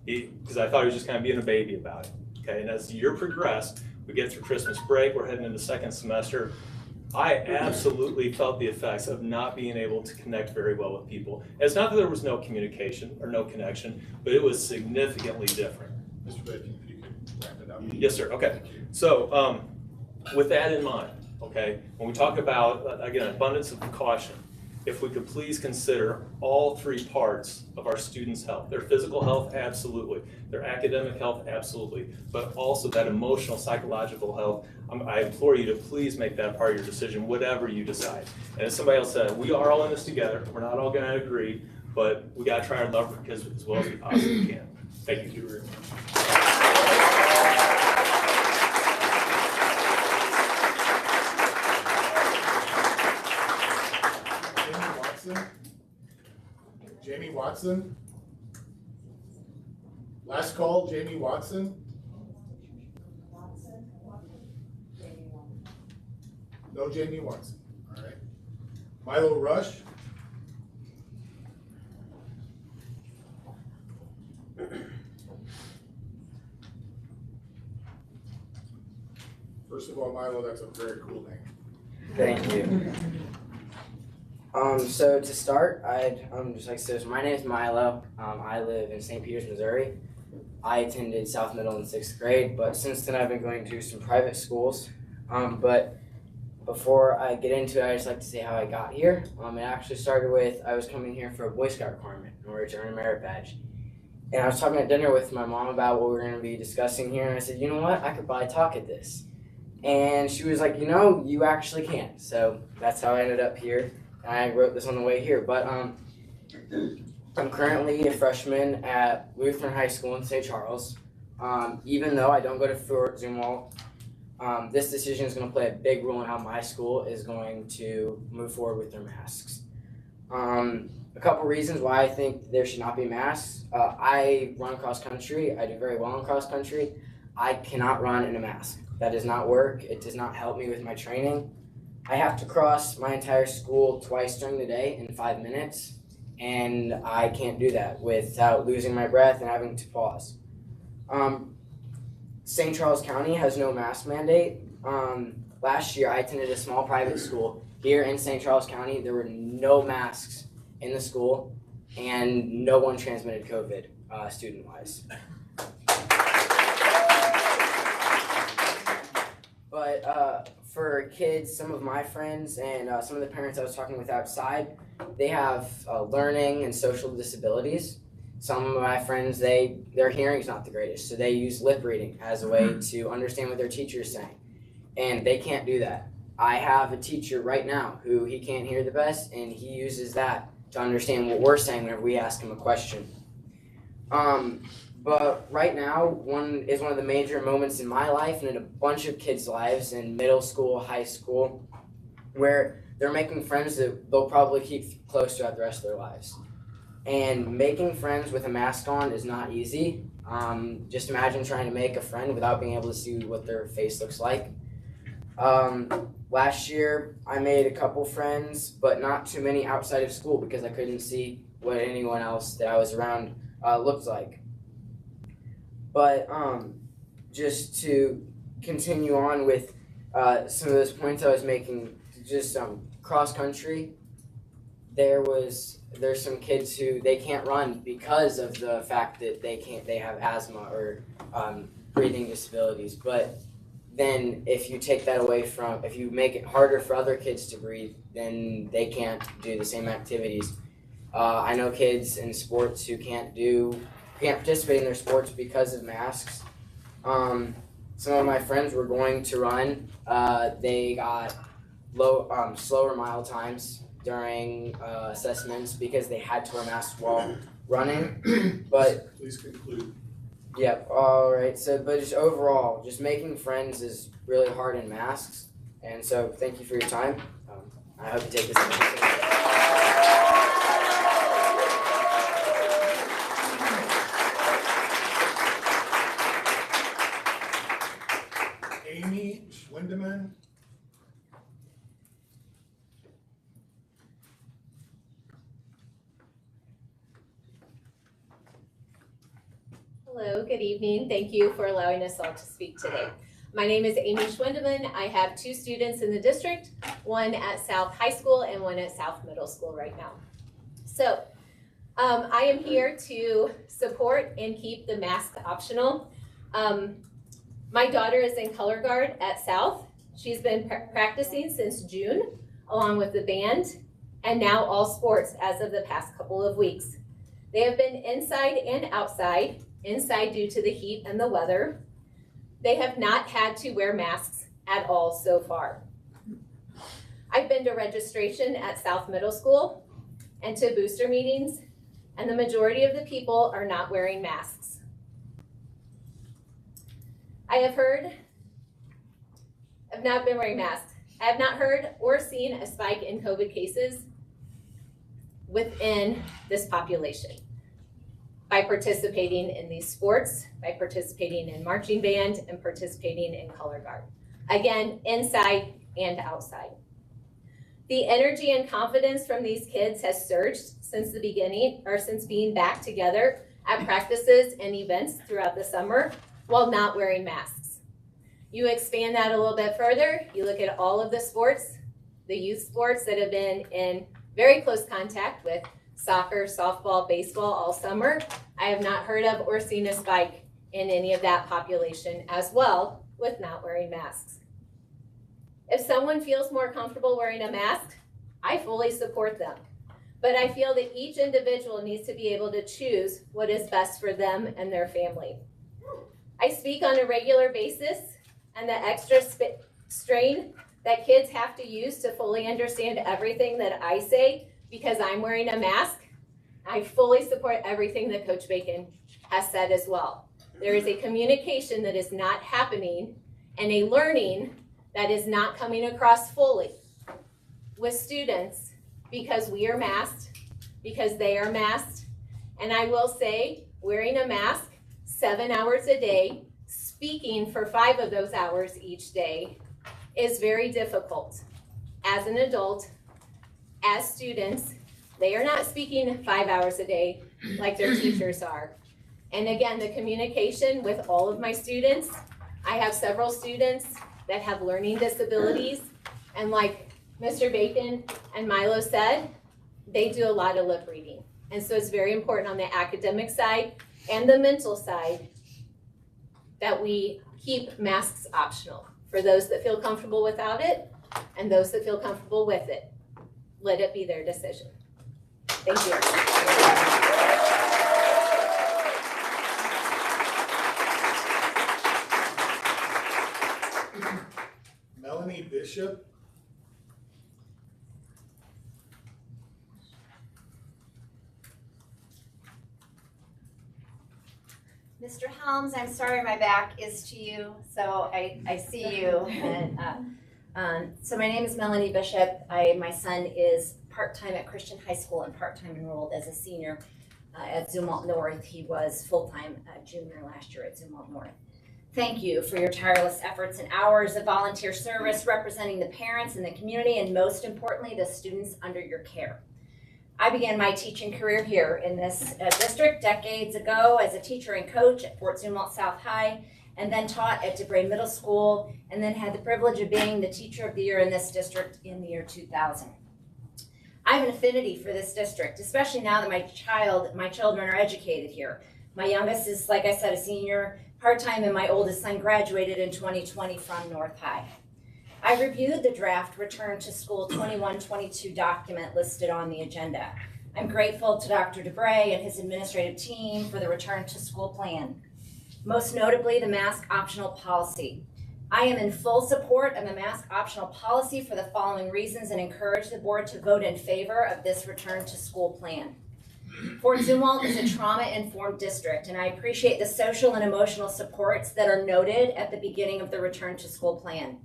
Because I thought he was just kind of being a baby about it. Okay, and as the year progressed, we get through Christmas break, we're heading into second semester, I absolutely felt the effects of not being able to connect very well with people. And it's not that there was no communication or no connection, but it was significantly different. Mr. Bacon, if you could wrap it up. Yes, sir. Okay. So with that in mind, okay, when we talk about, again, abundance of caution, if we could please consider all three parts of our students' health. Their physical health, absolutely. Their academic health, absolutely. But also that emotional, psychological health. I implore you to please make that part of your decision, whatever you decide. And as somebody else said, we are all in this together. We're not all going to agree, but we got to try our love as well as we possibly can. Thank you very much. Jamie Watson. Last call, Jamie Watson. No Jamie Watson. All right. Milo Rush. First of all, Milo, that's a very cool name. Thank you. So to start, I'd just like to say, my name is Milo. I live in St. Peters, Missouri. I attended South Middle in 6th grade, but since then I've been going to some private schools. But before I get into it, I just like to say how I got here. It actually started with, I was coming here for a Boy Scout requirement in order to earn a merit badge. And I was talking at dinner with my mom about what we were going to be discussing here, and I said, you know what, I could probably talk at this. And she was like, you know, you actually can. So that's how I ended up here. I wrote this on the way here, but I'm currently a freshman at Lutheran High School in St. Charles. Even though I don't go to Fort Zumwalt, this decision is going to play a big role in how my school is going to move forward with their masks. A couple reasons why I think there should not be masks. I run cross country. I do very well in cross country. I cannot run in a mask. That does not work. It does not help me with my training. I have to cross my entire school twice during the day in 5 minutes, and I can't do that without losing my breath and having to pause. St. Charles County has no mask mandate. Last year I attended a small private school here in St. Charles County. There were no masks in the school, and no one transmitted COVID student-wise. But for kids, some of my friends and some of the parents I was talking with outside, they have learning and social disabilities. Some of my friends, their hearing's not the greatest, so they use lip reading as a way to understand what their teacher is saying, and they can't do that. I have a teacher right now who he can't hear the best, and he uses that to understand what we're saying whenever we ask him a question. But right now, one of the major moments in my life and in a bunch of kids' lives in middle school, high school, where they're making friends that they'll probably keep close throughout the rest of their lives. And making friends with a mask on is not easy. Just imagine trying to make a friend without being able to see what their face looks like. Last year, I made a couple friends, but not too many outside of school because I couldn't see what anyone else that I was around looked like. But just to continue on with some of those points I was making, just cross country, there's some kids who they can't run because of the fact that they have asthma or breathing disabilities. But then if you take that away from, if you make it harder for other kids to breathe, then they can't do the same activities. I know kids in sports who can't participate in their sports because of masks. Some of my friends were going to run. They got slower mile times during assessments because they had to wear masks while running. But please conclude. Yeah, all right. So, but just overall, just making friends is really hard in masks. And so, thank you for your time. I hope you take this into consideration. Amy Schwendeman. Hello, good evening. Thank you for allowing us all to speak today. My name is Amy Schwendeman. I have 2 students in the district, one at South High School and one at South Middle School right now. So I am here to support and keep the mask optional. My daughter is in color guard at South. She's been practicing since June along with the band and now all sports as of the past couple of weeks. They have been inside and outside. Inside due to the heat and the weather. They have not had to wear masks at all so far. I've been to registration at South Middle School and to booster meetings, and the majority of the people are not wearing masks. I have not been wearing masks. I have not heard or seen a spike in COVID cases within this population. By participating in these sports, by participating in marching band, and participating in color guard. Again, inside and outside. The energy and confidence from these kids has surged since the beginning, or since being back together at practices and events throughout the summer while not wearing masks. You expand that a little bit further, you look at all of the sports, the youth sports that have been in very close contact with soccer, softball, baseball all summer. I have not heard of or seen a spike in any of that population as well with not wearing masks. If someone feels more comfortable wearing a mask, I fully support them. But I feel that each individual needs to be able to choose what is best for them and their family. I speak on a regular basis and the extra strain that kids have to use to fully understand everything that I say because I'm wearing a mask. I fully support everything that Coach Bacon has said as well. There is a communication that is not happening and a learning that is not coming across fully with students because we are masked, because they are masked. And I will say, wearing a mask 7 hours a day, speaking for 5 of those hours each day is very difficult. As an adult, as students, they are not speaking 5 hours a day like their teachers are. And again, the communication with all of my students, I have several students that have learning disabilities, and like Mr. Bacon and Milo said, they do a lot of lip reading. And so it's very important on the academic side and the mental side that we keep masks optional for those that feel comfortable without it and those that feel comfortable with it. Let it be their decision. Thank you. Melanie Bishop. Mr. Helms, I'm sorry my back is to you, so I see you. And, so my name is Melanie Bishop. My son is part-time at Christian High School and part-time enrolled as a senior at Zumwalt North. He was full-time junior last year at Zumwalt North. Thank you for your tireless efforts and hours of volunteer service representing the parents and the community, and most importantly, the students under your care. I began my teaching career here in this district decades ago as a teacher and coach at Fort Zumwalt South High, and then taught at DeBray Middle School, and then had the privilege of being the Teacher of the Year in this district in the year 2000. I have an affinity for this district, especially now that my children are educated here. My youngest is, like I said, a senior. part-time, and my oldest son graduated in 2020 from North High. I reviewed the draft Return to School 21-22 document listed on the agenda. I'm grateful to Dr. DeBray and his administrative team for the Return to School plan, most notably the mask optional policy. I am in full support of the mask optional policy for the following reasons and encourage the board to vote in favor of this Return to School plan. Fort Zumwalt is a trauma-informed district, and I appreciate the social and emotional supports that are noted at the beginning of the Return to School plan.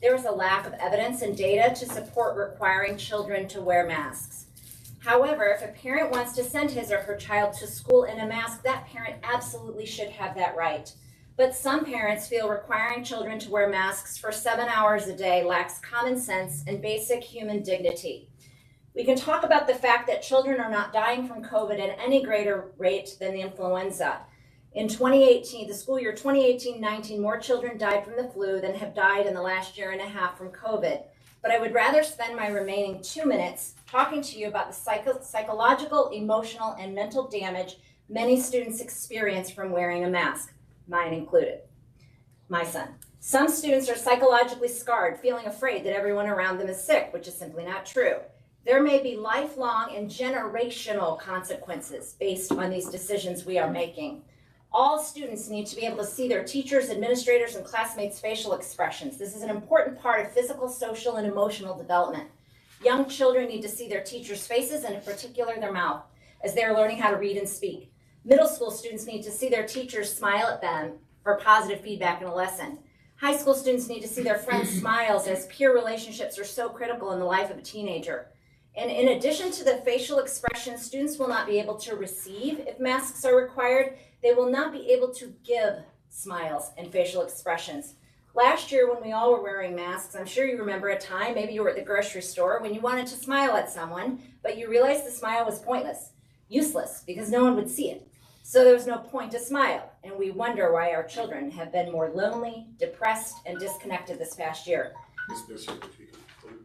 There is a lack of evidence and data to support requiring children to wear masks. However, if a parent wants to send his or her child to school in a mask, that parent absolutely should have that right. But some parents feel requiring children to wear masks for 7 hours a day lacks common sense and basic human dignity. We can talk about the fact that children are not dying from COVID at any greater rate than the influenza. In 2018, the school year 2018-19, more children died from the flu than have died in the last year and a half from COVID. But I would rather spend my remaining 2 minutes talking to you about the psychological, emotional, and mental damage many students experience from wearing a mask, mine included, my son. Some students are psychologically scarred, feeling afraid that everyone around them is sick, which is simply not true. There may be lifelong and generational consequences based on these decisions we are making. All students need to be able to see their teachers, administrators, and classmates' facial expressions. This is an important part of physical, social, and emotional development. Young children need to see their teachers' faces, and in particular their mouth, as they are learning how to read and speak. Middle school students need to see their teachers smile at them for positive feedback in a lesson. High school students need to see their friends' smiles, as peer relationships are so critical in the life of a teenager. And in addition to the facial expressions, students will not be able to receive if masks are required. They will not be able to give smiles and facial expressions. Last year, when we all were wearing masks, I'm sure you remember a time, maybe you were at the grocery store, when you wanted to smile at someone, but you realized the smile was pointless, useless, because no one would see it. So there was no point to smile, and we wonder why our children have been more lonely, depressed, and disconnected this past year. Ms. Bishop, if you could conclude.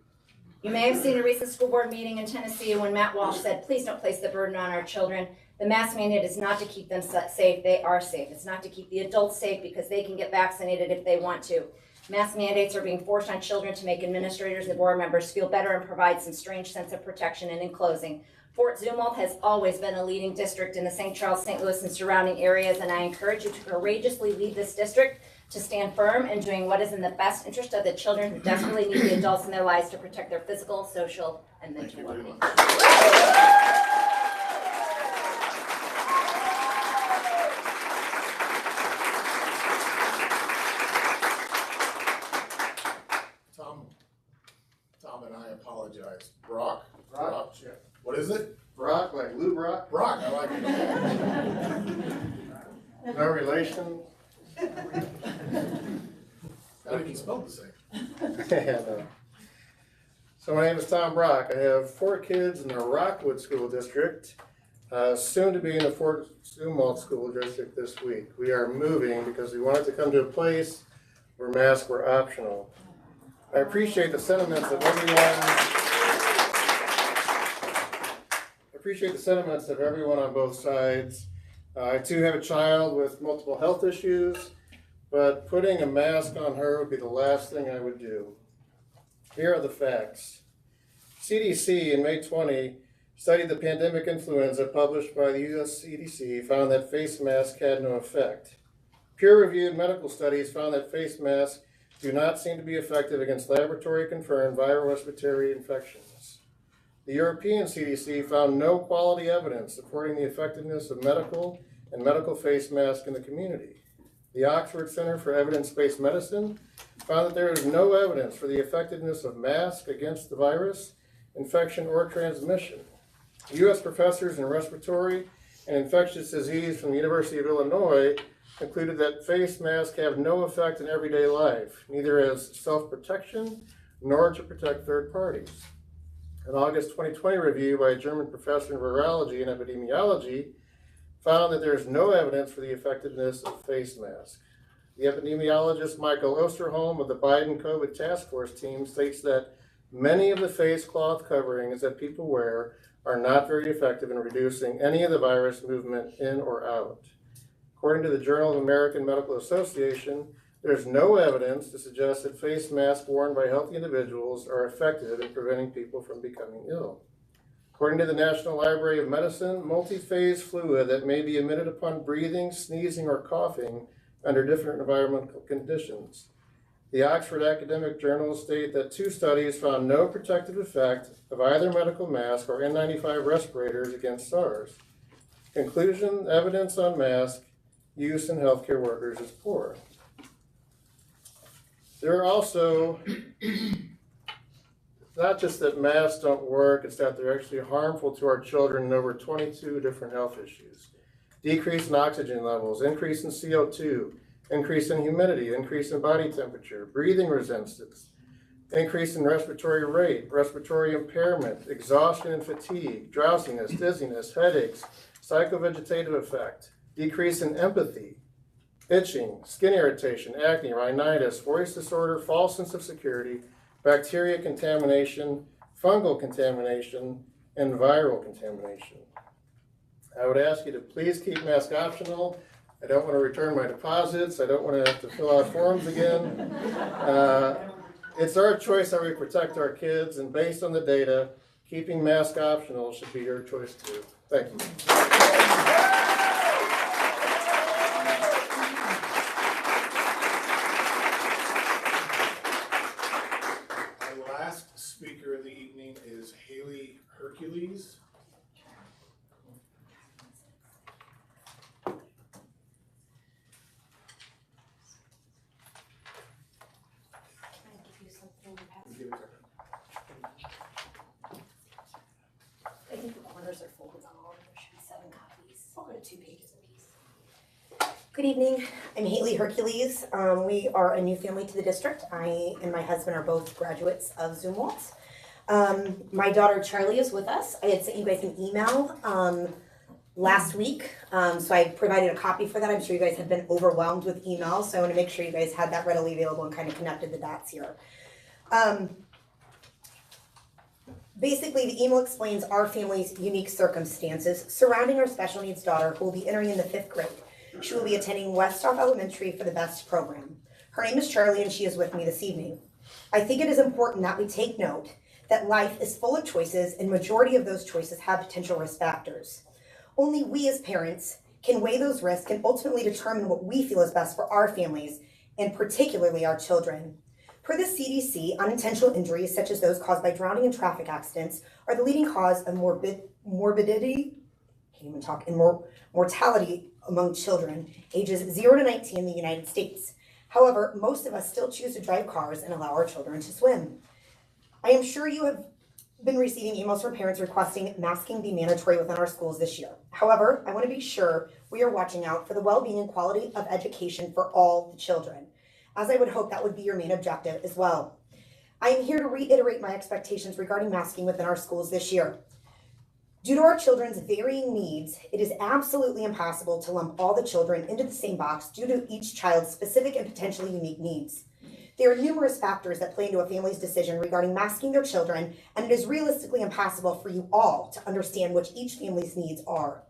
You may have seen a recent school board meeting in Tennessee when Matt Walsh said, please don't place the burden on our children. The mask mandate is not to keep them safe. They are safe. It's not to keep the adults safe because they can get vaccinated if they want to. Mask mandates are being forced on children to make administrators and board members feel better and provide some strange sense of protection. And in closing, Fort Zumwalt has always been a leading district in the St. Charles, St. Louis, and surrounding areas, and I encourage you to courageously lead this district to stand firm in doing what is in the best interest of the children who desperately need the adults in their lives to protect their physical, social, and mental well-being. Tom and I apologize. Brock? Brock? Yeah. What is it? Brock, like Lou Brock? Brock, I like it. No relation? Not even spelled the same. Yeah, no. So my name is Tom Brock. I have 4 kids in the Rockwood School District, soon to be in the Fort Zumwalt School District this week. We are moving because we wanted to come to a place where masks were optional. I appreciate the sentiments of everyone on both sides. I too have a child with multiple health issues, but putting a mask on her would be the last thing I would do. Here are the facts. CDC in May 20 studied the pandemic influenza published by the US CDC found that face masks had no effect. Peer-reviewed medical studies found that face masks do not seem to be effective against laboratory-confirmed viral respiratory infections. The European CDC found no quality evidence supporting the effectiveness of medical and medical face masks in the community. The Oxford Center for Evidence-Based Medicine found that there is no evidence for the effectiveness of masks against the virus, infection, or transmission. U.S. professors in respiratory and infectious disease from the University of Illinois concluded that face masks have no effect in everyday life, neither as self-protection nor to protect third parties. An August 2020 review by a German professor in virology and epidemiology found that there is no evidence for the effectiveness of face masks. The epidemiologist Michael Osterholm of the Biden COVID task force team states that many of the face cloth coverings that people wear are not very effective in reducing any of the virus movement in or out. According to the Journal of the American Medical Association, there's no evidence to suggest that face masks worn by healthy individuals are effective in preventing people from becoming ill. According to the National Library of Medicine, multi-phase fluid that may be emitted upon breathing, sneezing, or coughing under different environmental conditions. The Oxford Academic Journals state that 2 studies found no protective effect of either medical mask or N95 respirators against SARS. Conclusion, evidence on mask use in healthcare workers is poor. There are also, not just that masks don't work, it's that they're actually harmful to our children in over 22 different health issues. Decrease in oxygen levels, increase in CO2, increase in humidity, increase in body temperature, breathing resistance, increase in respiratory rate, respiratory impairment, exhaustion and fatigue, drowsiness, dizziness, headaches, psychovegetative effect, decrease in empathy, itching, skin irritation, acne, rhinitis, voice disorder, false sense of security, bacteria contamination, fungal contamination, and viral contamination. I would ask you to please keep mask optional. I don't want to return my deposits. I don't want to have to fill out forms again. It's our choice how we protect our kids, and based on the data, keeping mask optional should be your choice too. Thank you. Our last speaker of the evening is Hayley Hercules. I think the corners are folded on all of them. There should be 7 copies. I'll go to 2 pages apiece. Good evening. I'm Hayley Hercules. We are a new family to the district. I and my husband are both graduates of Zumwalt. My daughter Charlie is with us. I had sent you guys an email last week, so I provided a copy for that. I'm sure you guys have been overwhelmed with emails, so I want to make sure you guys had that readily available and kind of connected the dots here. Basically, the email explains our family's unique circumstances surrounding our special needs daughter who will be entering in the 5th grade. She will be attending Westhoff Elementary for the BEST program. Her name is Charlie and she is with me this evening. I think it is important that we take note that life is full of choices and majority of those choices have potential risk factors. Only we as parents can weigh those risks and ultimately determine what we feel is best for our families and particularly our children. Per the CDC, unintentional injuries such as those caused by drowning and traffic accidents are the leading cause of morbidity, and mortality among children ages 0 to 19 in the United States. However, most of us still choose to drive cars and allow our children to swim. I am sure you have been receiving emails from parents requesting masking be mandatory within our schools this year. However, I want to be sure we are watching out for the well-being and quality of education for all the children, as I would hope that would be your main objective as well. I am here to reiterate my expectations regarding masking within our schools this year. Due to our children's varying needs, it is absolutely impossible to lump all the children into the same box due to each child's specific and potentially unique needs. There are numerous factors that play into a family's decision regarding masking their children, and it is realistically impossible for you all to understand which each family's needs are.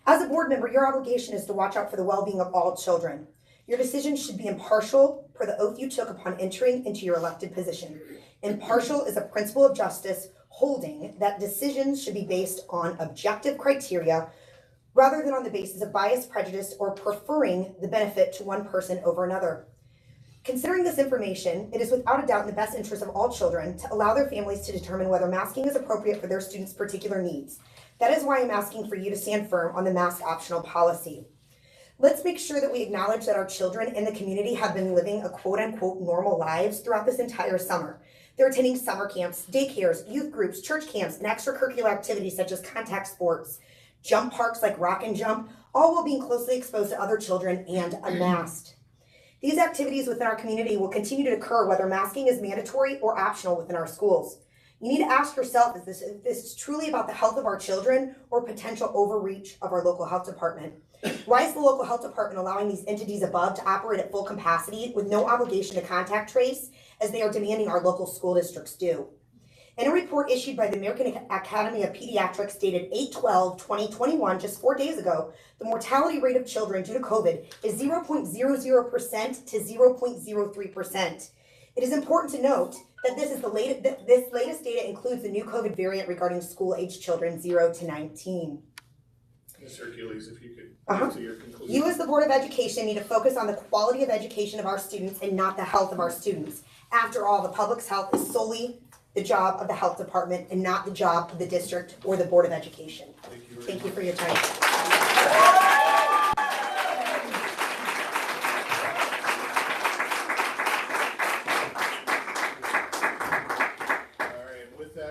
As a board member, your obligation is to watch out for the well-being of all children. Your decision should be impartial per the oath you took upon entering into your elected position. Impartial is a principle of justice, holding that decisions should be based on objective criteria rather than on the basis of bias, prejudice, or preferring the benefit to one person over another. Considering this information, it is without a doubt in the best interest of all children to allow their families to determine whether masking is appropriate for their students' particular needs. That is why I'm asking for you to stand firm on the mask optional policy. Let's make sure that we acknowledge that our children in the community have been living a quote-unquote normal lives throughout this entire summer. They're attending summer camps, daycares, youth groups, church camps, and extracurricular activities such as contact sports, jump parks like Rock and Jump, all while being closely exposed to other children and unmasked. These activities within our community will continue to occur whether masking is mandatory or optional within our schools. You need to ask yourself, is this is truly about the health of our children or potential overreach of our local health department? Why is the local health department allowing these entities above to operate at full capacity with no obligation to contact trace as they are demanding our local school districts do? In a report issued by the American Academy of Pediatrics dated 8/12/2021, just 4 days ago, the mortality rate of children due to COVID is 0.00% to 0.03%. It is important to note that this latest data includes the new COVID variant regarding school-aged children 0 to 19. Ms. Hercules, if you could get to your conclusion. You as the Board of Education need to focus on the quality of education of our students and not the health of our students. After all, the public's health is solely the job of the health department and not the job of the district or the Board of Education. Thank you for your time.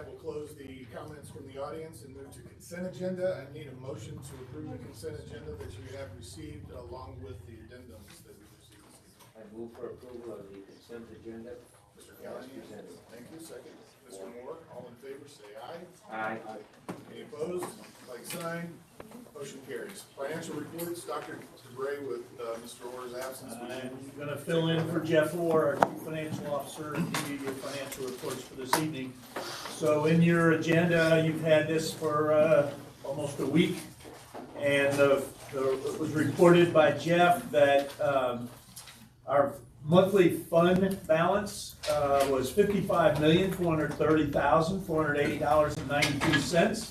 We'll close the comments from the audience and move to consent agenda. I need a motion to approve the consent agenda that you have received along with the addendums that we received. I move for approval of the consent agenda. Mr. Callahan, thank you. Second, Mr. Moore. All in favor, say aye. Aye. Any opposed? Like sign. Motion carries. Financial reports, Dr. DeBray with Mr. Orr's absence. I'm going to fill in for Jeff Orr, our Chief Financial Officer, and give you your financial reports for this evening. So in your agenda, you've had this for almost a week, and it was reported by Jeff that our monthly fund balance was $55,430,480.92.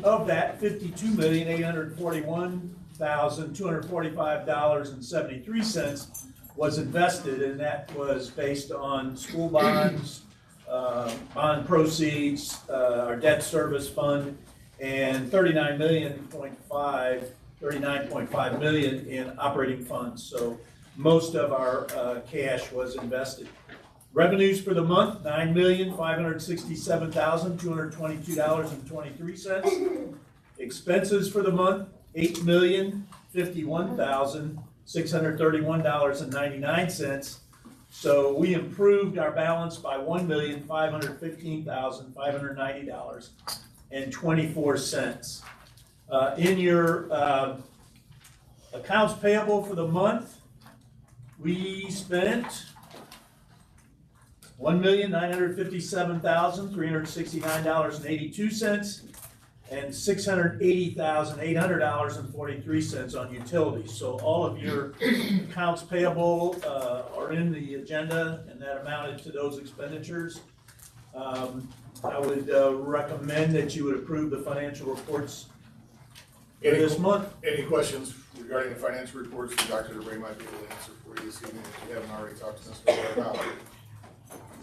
Of that, $52,841,245.73 was invested, and that was based on school bonds, bond proceeds, our debt service fund, and $39.5 million in operating funds. So most of our cash was invested. Revenues for the month, $9,567,222.23. Expenses for the month, $8,051,631.99. So we improved our balance by $1,515,590.24. In your accounts payable for the month, we spent $1,957,369.82 and $680,800.43 on utilities. So all of your accounts payable are in the agenda, and that amounted to those expenditures. I would recommend that you would approve the financial reports for this month. Any questions regarding the financial reports that Dr. DeBray might be able to answer for you this evening if you haven't already talked to Mr. Orr about it?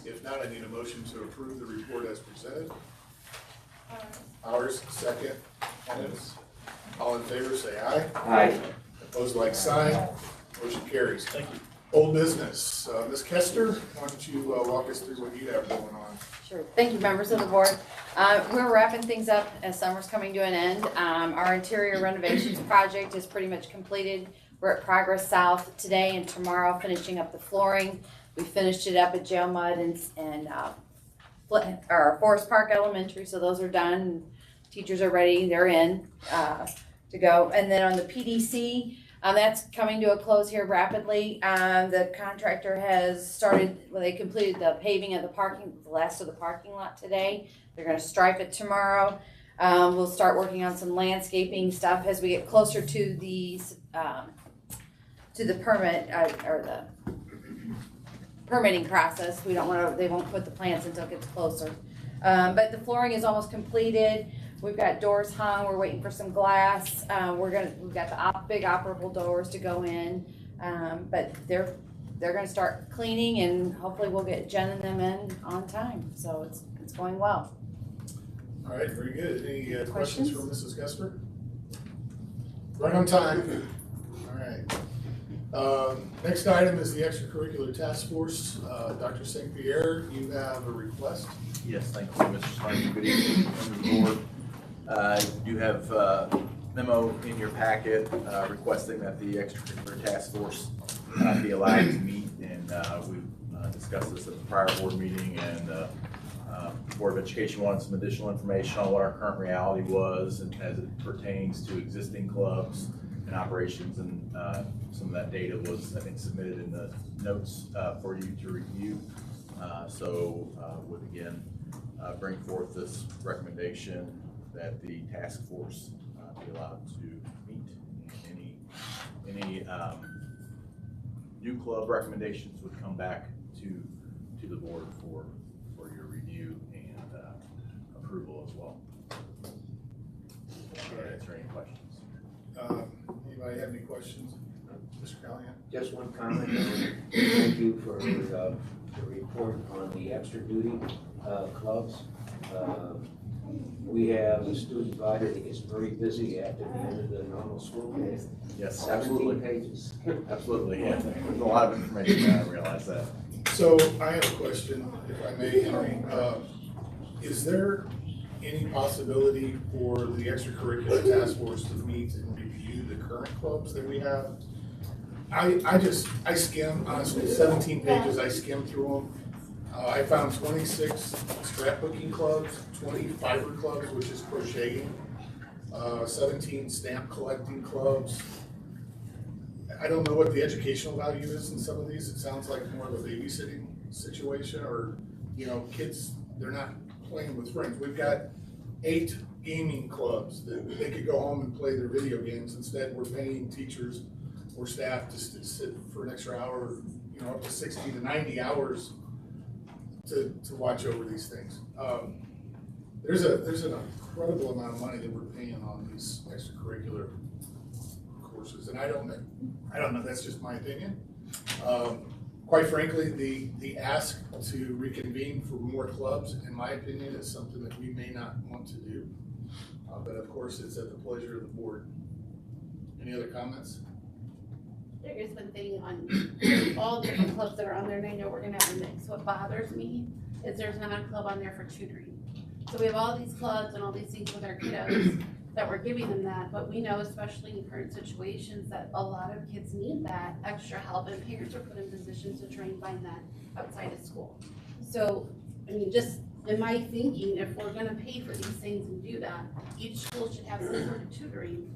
If not, I need a motion to approve the report as presented. Ours, second. All in favor, say aye. Aye. Opposed, like sign. Motion carries. Thank you. Old business. Ms. Kester, why don't you walk us through what you have going on? Sure. Thank you, members of the board. We're wrapping things up as summer's coming to an end. Our interior renovations project is pretty much completed. We're at Progress South today and tomorrow, finishing up the flooring. We finished it up at Jail Mud and Forest Park Elementary, so those are done. Teachers are ready, they're in to go. And then on the PDC, that's coming to a close here rapidly. The contractor has started, they completed the paving of the last of the parking lot today. They're gonna stripe it tomorrow. We'll start working on some landscaping stuff as we get closer to the permit, or the permitting process. They won't put the plants until it gets closer. But the flooring is almost completed. We've got doors hung, we're waiting for some glass. We've got the big operable doors to go in. But they're gonna start cleaning, and hopefully we'll get Jen and them in on time. So it's going well. All right, very good. Any questions from Mrs. Kester? Right on time. All right. Next item is the extracurricular task force. Dr. St. Pierre, you have a request? Yes, thank you, Mr. Stein. Good evening, members of the board. You have a memo in your packet requesting that the extracurricular task force be allowed to meet, and we discussed this at the prior board meeting, and the Board of Education wanted some additional information on what our current reality was and as it pertains to existing clubs and operations, and some of that data was, I think, submitted in the notes for you to review. Would again bring forth this recommendation that the task force be allowed to meet. Any new club recommendations would come back to the board for your review and approval as well. Answer any questions. Anybody have any questions? Mr. Callahan? Just one comment. Thank you for the report on the extra duty clubs. We have a student body that gets very busy after the end of the normal school day. Yes, 17 absolutely. pages. Absolutely, yeah. There's a lot of information, I realize that. So I have a question, if I may, Henry. Is there any possibility for the extracurricular task force to meet and review the current clubs that we have? I skimmed, honestly, 17 pages, I skimmed through them. I found 26 scrapbooking clubs, 20 fiber clubs, which is crocheting, 17 stamp collecting clubs. I don't know what the educational value is in some of these. It sounds like more of a babysitting situation, or, kids, they're not playing with friends. We've got 8 gaming clubs that they could go home and play their video games. Instead, we're paying teachers or staff to sit for an extra hour, up to 60 to 90 hours to watch over these things. There's an incredible amount of money that we're paying on these extracurricular courses, and I don't know, that's just my opinion. Quite frankly, the ask to reconvene for more clubs, in my opinion, is something that we may not want to do. But of course, it's at the pleasure of the board. Any other comments? There is one thing on all the different clubs that are on there, and I know we're gonna have a mix. What bothers me is there's not a club on there for tutoring. So we have all these clubs and all these things with our kiddos that we're giving them that, but we know, especially in current situations, that a lot of kids need that extra help, and parents are put in positions to try and find that outside of school. So, just in my thinking, if we're gonna pay for these things and do that, each school should have some sort of tutoring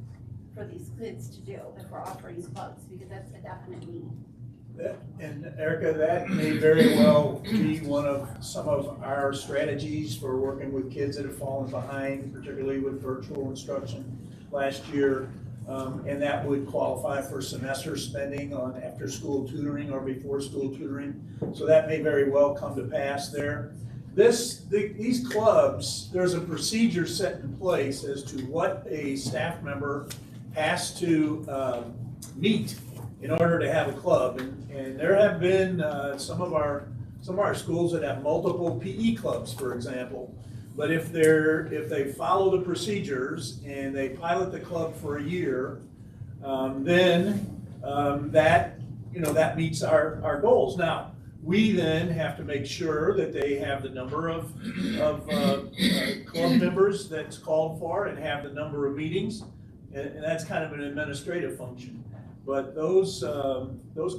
for these kids to do if we're offering clubs, because that's a definite need. And Erica, that may very well be one of some of our strategies for working with kids that have fallen behind, particularly with virtual instruction last year. And that would qualify for semester spending on after-school tutoring or before-school tutoring. So that may very well come to pass there. These clubs, there's a procedure set in place as to what a staff member has to meet in order to have a club, and there have been some of our schools that have multiple PE clubs, for example. But if they follow the procedures and they pilot the club for a year, then that meets our goals. Now, we then have to make sure that they have the number of club members that's called for and have the number of meetings, and that's kind of an administrative function. But those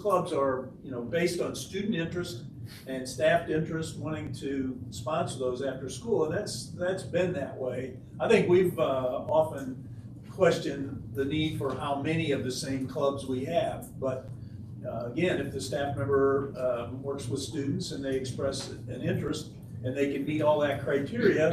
clubs are, based on student interest and staff interest, wanting to sponsor those after school, and that's been that way. I think we've often questioned the need for how many of the same clubs we have, but again, if the staff member works with students and they express an interest and they can meet all that criteria,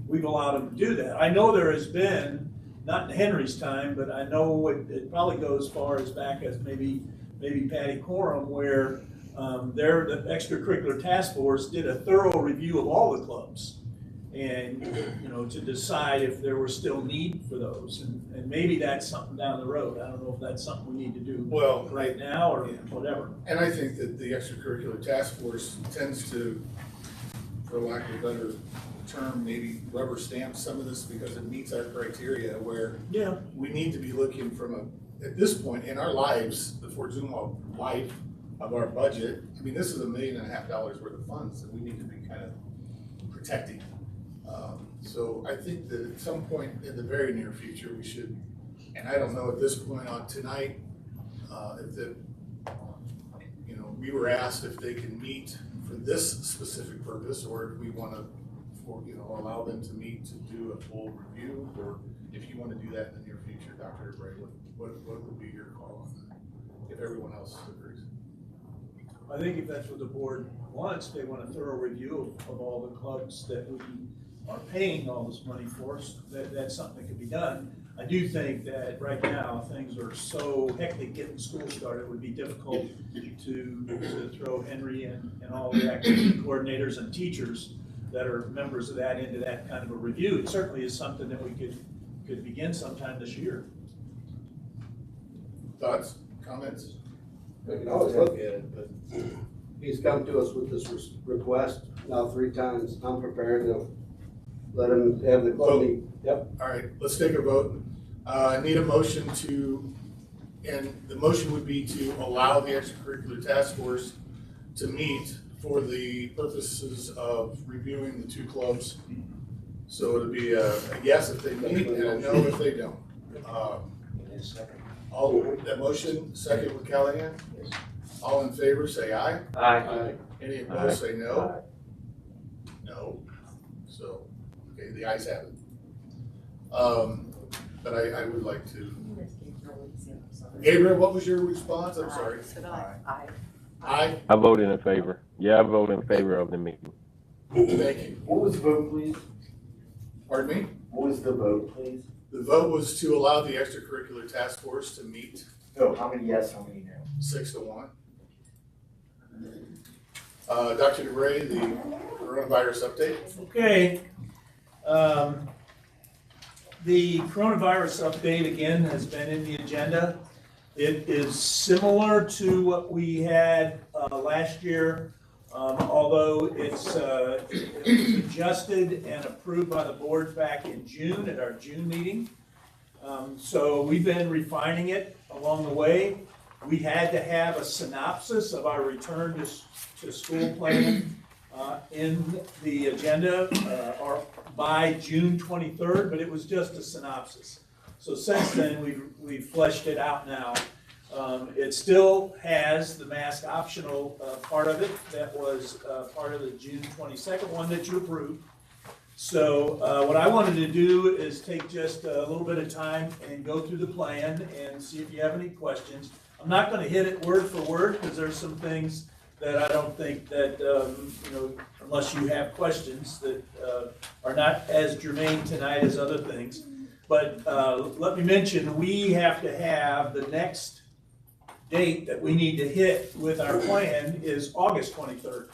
we've allowed them to do that. I know there has been, not in Henry's time, but I know it probably goes as far as back as maybe Patty Coram, where the extracurricular task force did a thorough review of all the clubs, and to decide if there was still need for those, and maybe that's something down the road. I don't know if that's something we need to do right now or whatever. And I think that the extracurricular task force tends to, for lack of a better term, maybe rubber stamp some of this because it meets our criteria, where we need to be looking at this point in our lives, the Fort Zumwalt life of our budget. This is $1.5 million worth of funds that we need to be kind of protecting. So I think that at some point in the very near future, we should, and I don't know at this point on tonight, we were asked if they can meet for this specific purpose, or if we want to allow them to meet to do a full review, or if you want to do that in the near future. Dr. Bray, what would be your call on that, if everyone else agrees? I think if that's what the board wants, they want a thorough review of all the clubs that we are paying all this money for, so that's something that could be done. I do think that right now, things are so hectic getting school started, it would be difficult to throw Henry and all the activity coordinators and teachers that are members of that into that kind of a review. It certainly is something that we could begin sometime this year. Thoughts, comments? We can always look at it, but he's come to us with this request now 3 times. I'm prepared to let him have the club meeting. Yep. All right, let's take a vote. I need a motion and the motion would be to allow the extracurricular task force to meet for the purposes of reviewing the 2 clubs. So it'll be a yes if they meet and a no if they don't. That motion, second with Callahan? Yes. All in favor, say aye. Aye. Any opposed, say no. No. So, okay, the ayes have it. But I would like to. Gabriel, what was your response? I'm sorry. Aye. Aye? I voted in favor. Yeah, I voted in favor of the meeting. Thank you. What was the vote, please? Pardon me? What was the vote, please? The vote was to allow the extracurricular task force to meet. No, how many yes, how many no? 6-1. Dr. DeBray, the coronavirus update. Okay. The coronavirus update, again, has been in the agenda. It is similar to what we had last year, although it was adjusted and approved by the board back in June at our June meeting. So we've been refining it along the way. We had to have a synopsis of our return to school plan in the agenda or by June 23rd, but it was just a synopsis. So since then, we've fleshed it out now. It still has the mask optional part of it that was part of the June 22nd one that you approved. So what I wanted to do is take just a little bit of time and go through the plan and see if you have any questions. I'm not going to hit it word for word because there's some things that I don't think that, unless you have questions that are not as germane tonight as other things. But let me mention, we have to have the next date that we need to hit with our plan is August 23rd.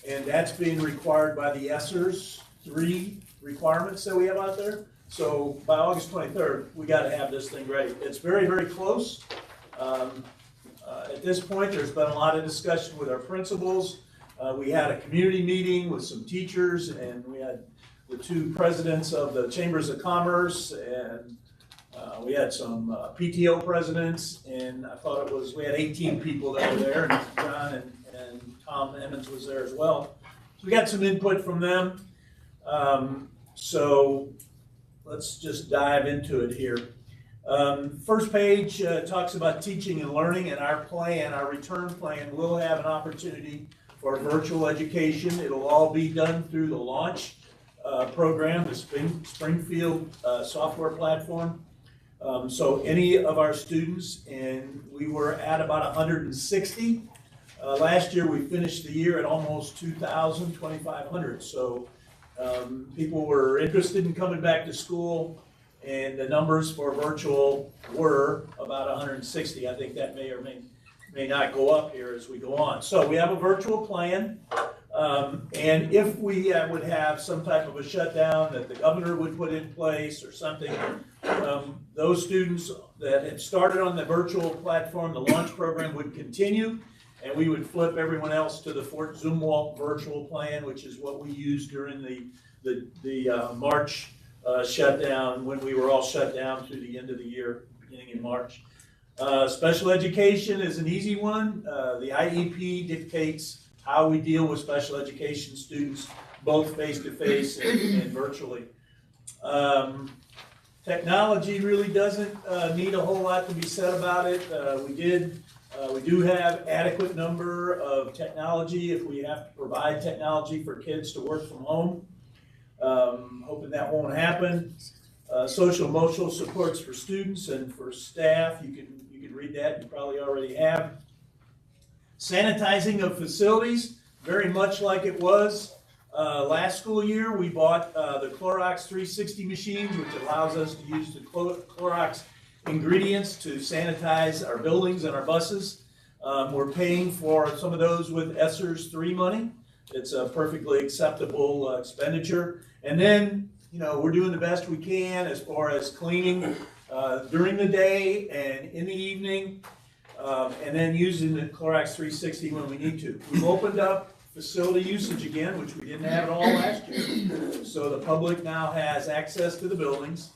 And that's being required by the ESSER's 3 requirements that we have out there. So by August 23rd, we got to have this thing ready. It's very, very close. At this point, there's been a lot of discussion with our principals. We had a community meeting with some teachers, and we had the 2 presidents of the Chambers of Commerce, and we had some PTO presidents, and I thought we had 18 people that were there, and John and Tom Emmons was there as well. So we got some input from them. So let's just dive into it here. First page talks about teaching and learning, and our plan, our return plan, will have an opportunity for virtual education. It'll all be done through the launch program, the Springfield software platform. So any of our students, and we were at about 160. Last year we finished the year at almost 2,000, 2,500. So people were interested in coming back to school, and the numbers for virtual were about 160. I think that may or may not go up here as we go on. So we have a virtual plan, and if we would have some type of a shutdown that the governor would put in place or something, those students that had started on the virtual platform, the launch program, would continue, and we would flip everyone else to the Fort Zumwalt virtual plan, which is what we used during the March shutdown, when we were all shut down through the end of the year, beginning in March. Special education is an easy one. The IEP dictates how we deal with special education students, both face-to-face and virtually. Technology really doesn't need a whole lot to be said about it. We do have adequate number of technology if we have to provide technology for kids to work from home. Hoping that won't happen. Social emotional supports for students and for staff. You can read that. You probably already have. Sanitizing of facilities, very much like it was last school year. We bought the Clorox 360 machines, which allows us to use the Clorox ingredients to sanitize our buildings and our buses. We're paying for some of those with ESSER's 3 money. It's a perfectly acceptable expenditure. And then, you know, we're doing the best we can as far as cleaning during the day and in the evening, and then using the Clorox 360 when we need to. We've opened up facility usage again, which we didn't have at all last year. So the public now has access to the buildings.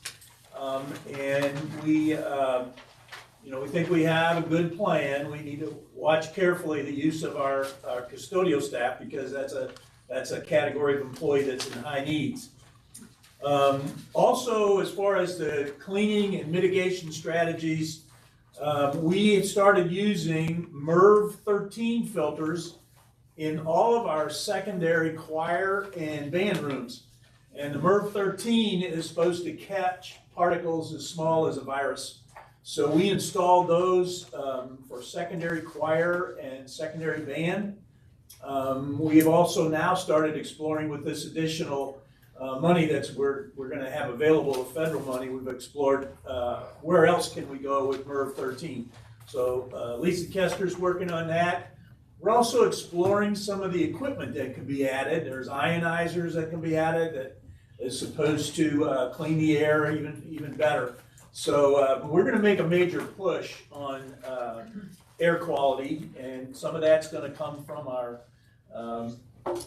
And we, you know, we think we have a good plan. We need to watch carefully the use of our custodial staff, because that's a category of employee that's in high needs. Also, as far as the cleaning and mitigation strategies, we have started using MERV 13 filters in all of our secondary choir and band rooms. And the MERV 13 is supposed to catch particles as small as a virus. So we installed those for secondary choir and secondary band. We have also now started exploring with this additional money that's we're going to have available of federal money. We've explored where else can we go with MERV 13. So Lisa Kester's working on that. We're also exploring some of the equipment that can be added. There's ionizers that can be added that is supposed to clean the air even better. So we're going to make a major push on air quality, and some of that's going to come from our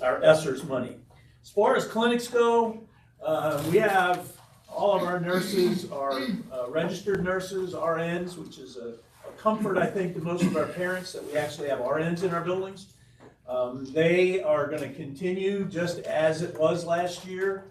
ESSER's money. As far as clinics go, we have all of our nurses are registered nurses, RNs, which is a comfort, I think, to most of our parents that we actually have RNs in our buildings. They are going to continue just as it was last year.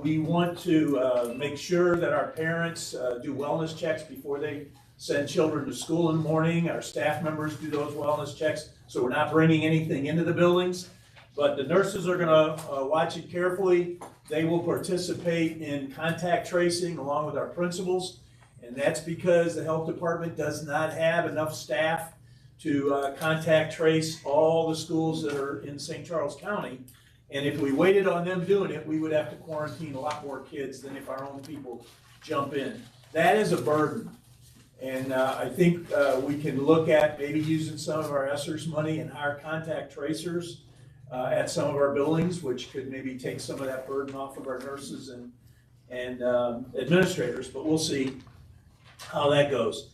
We want to make sure that our parents do wellness checks before they send children to school in the morning. Our staff members do those wellness checks, so we're not bringing anything into the buildings. But the nurses are going to watch it carefully. They will participate in contact tracing along with our principals, and that's because the health department does not have enough staff to contact trace all the schools that are in St. Charles County. And if we waited on them doing it, we would have to quarantine a lot more kids than if our own people jump in. That is a burden. And I think we can look at maybe using some of our ESSER's money and hire contact tracers at some of our buildings, which could maybe take some of that burden off of our nurses and administrators, but we'll see how that goes.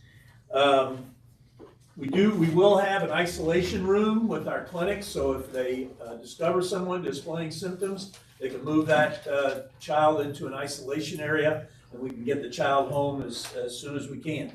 We will have an isolation room with our clinics, so if they discover someone displaying symptoms, they can move that child into an isolation area, and we can get the child home as soon as we can.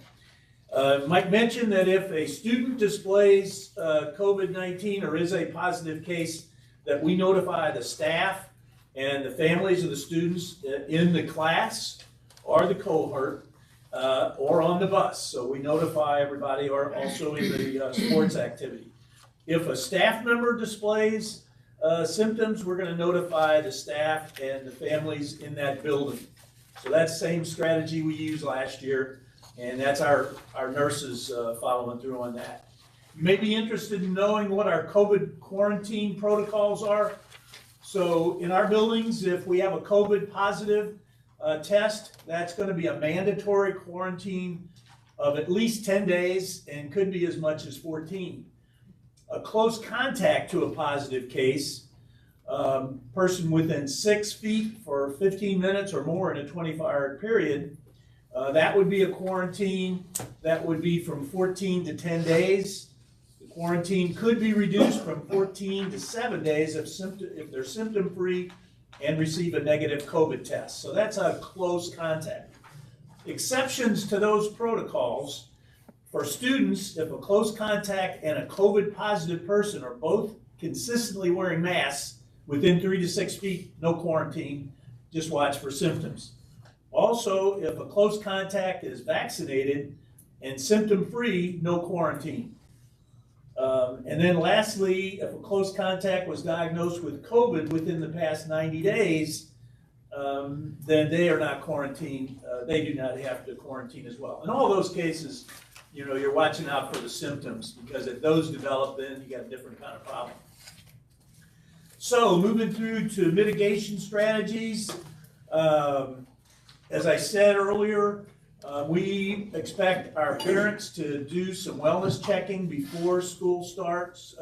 Mike mentioned that if a student displays COVID-19 or is a positive case, that we notify the staff and the families of the students in the class or the cohort or on the bus. So we notify everybody, or also in the sports activity. If a staff member displays symptoms, we're going to notify the staff and the families in that building. So that's the same strategy we used last year, and that's our nurses following through on that. You may be interested in knowing what our COVID quarantine protocols are. So in our buildings, if we have a COVID positive test, that's going to be a mandatory quarantine of at least 10 days and could be as much as 14. A close contact to a positive case, person within 6 feet for 15 minutes or more in a 24-hour period, that would be a quarantine that would be from 14 to 10 days. The quarantine could be reduced from 14 to 7 days if they're symptom-free and receive a negative COVID test. So that's a close contact. Exceptions to those protocols for students, if a close contact and a COVID positive person are both consistently wearing masks within 3 to 6 feet, no quarantine, just watch for symptoms. Also, if a close contact is vaccinated and symptom-free, no quarantine. And then lastly, if a close contact was diagnosed with COVID within the past 90 days, then they are not quarantined. They do not have to quarantine as well. In all those cases, you're watching out for the symptoms, because if those develop, then you got a different kind of problem. So moving through to mitigation strategies, as I said earlier, we expect our parents to do some wellness checking before school starts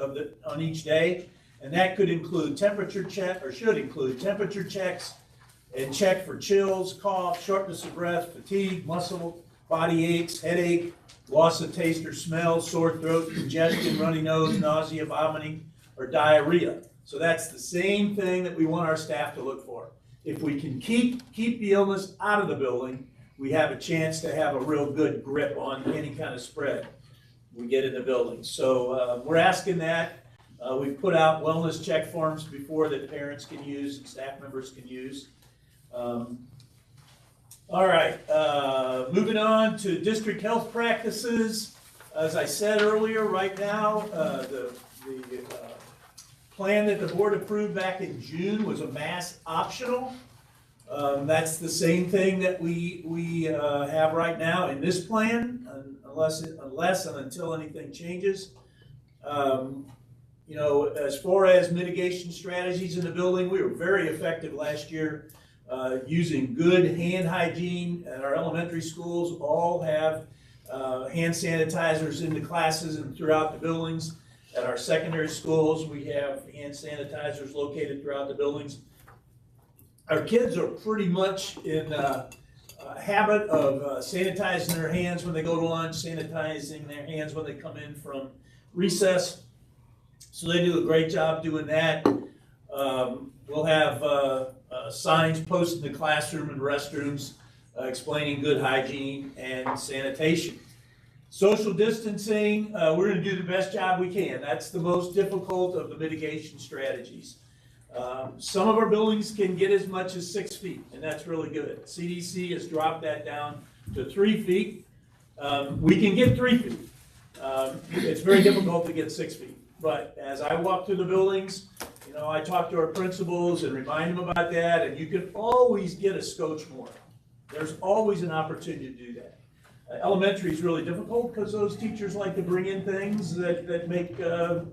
on each day, and that could include temperature check, or should include temperature checks, and check for chills, cough, shortness of breath, fatigue, muscle, body aches, headache, loss of taste or smell, sore throat, congestion, runny nose, nausea, vomiting, or diarrhea. So that's the same thing that we want our staff to look for. If we can keep the illness out of the building, we have a chance to have a real good grip on any kind of spread we get in the building. So we're asking that. We've put out wellness check forms before that parents can use and staff members can use. All right, moving on to district health practices. As I said earlier, right now, the plan that the board approved back in June was a mask optional. That's the same thing that we have right now in this plan, unless and until anything changes. As far as mitigation strategies in the building, we were very effective last year using good hand hygiene. At our elementary schools, all have hand sanitizers in the classes and throughout the buildings. At our secondary schools, we have hand sanitizers located throughout the buildings. Our kids are pretty much in a habit of sanitizing their hands when they go to lunch, sanitizing their hands when they come in from recess. So they do a great job doing that. We'll have signs posted in the classroom and restrooms explaining good hygiene and sanitation. Social distancing, we're going to do the best job we can. That's the most difficult of the mitigation strategies. Some of our buildings can get as much as 6 feet, and that's really good. CDC has dropped that down to 3 feet. We can get 3 feet. It's very difficult to get 6 feet. But as I walk through the buildings, I talk to our principals and remind them about that, and you can always get a scotch more. There's always an opportunity to do that. Elementary is really difficult because those teachers like to bring in things that make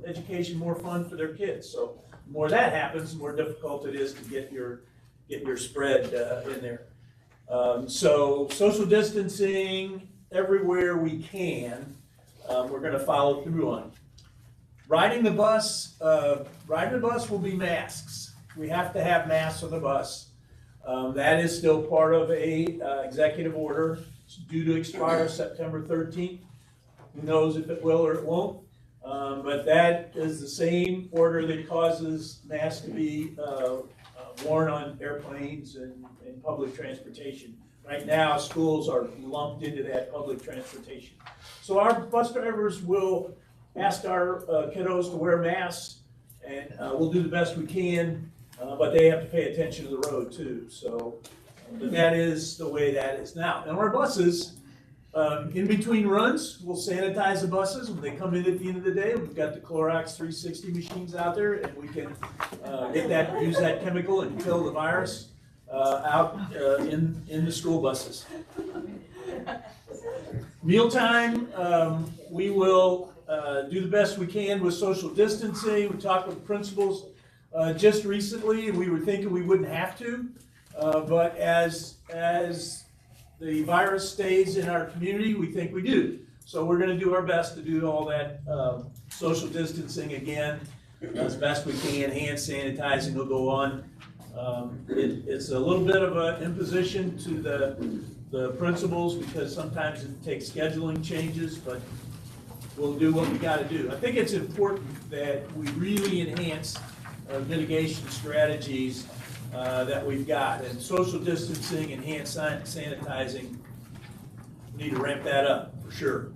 education more fun for their kids. So the more that happens, the more difficult it is to get your spread in there. So social distancing everywhere we can, we're going to follow through on. Riding the bus will be masks. We have to have masks on the bus. That is still part of a executive order. It's due to expire September 13th. Who knows if it will or it won't. But that is the same order that causes masks to be worn on airplanes and public transportation. Right now, schools are lumped into that public transportation. So our bus drivers will ask our kiddos to wear masks, and we'll do the best we can, but they have to pay attention to the road too. So but that is the way that is now. And our buses, in between runs, we'll sanitize the buses. When they come in at the end of the day, we've got the Clorox 360 machines out there, and we can use that chemical and kill the virus out in the school buses. Mealtime, we will do the best we can with social distancing. We talked with principals just recently, and we were thinking we wouldn't have to. But as the virus stays in our community, we think we do. So we're going to do our best to do all that social distancing again as best we can. Hand sanitizing will go on. It's a little bit of an imposition to the principals because sometimes it takes scheduling changes, but we'll do what we got to do. I think it's important that we really enhance mitigation strategies that we've got, and social distancing and hand sanitizing, we need to ramp that up for sure.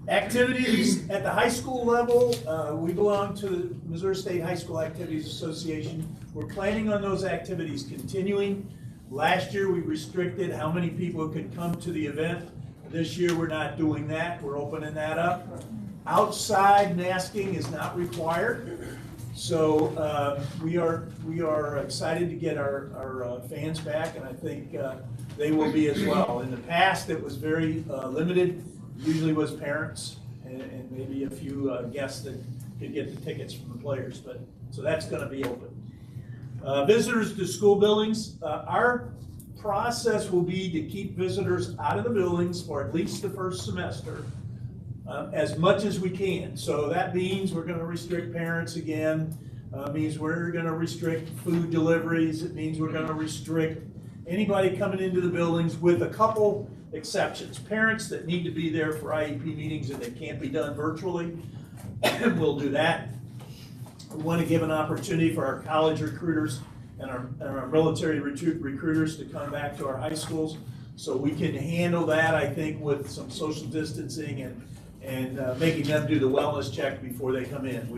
Activities at the high school level, we belong to the Missouri State High School Activities Association. We're planning on those activities continuing. Last year we restricted how many people could come to the event. This year we're not doing that. We're opening that up. Outside masking is not required. So we are excited to get our fans back, and I think they will be as well. In the past, it was very limited, usually was parents and maybe a few guests that could get the tickets from the players, but so that's going to be open. Visitors to school buildings, our process will be to keep visitors out of the buildings for at least the first semester as much as we can. So that means we're going to restrict parents again, means we're going to restrict food deliveries, it means we're going to restrict anybody coming into the buildings with a couple exceptions. Parents that need to be there for IEP meetings and they can't be done virtually, we'll do that. We want to give an opportunity for our college recruiters and our military recruiters to come back to our high schools. So we can handle that, I think, with some social distancing and making them do the wellness check before they come in.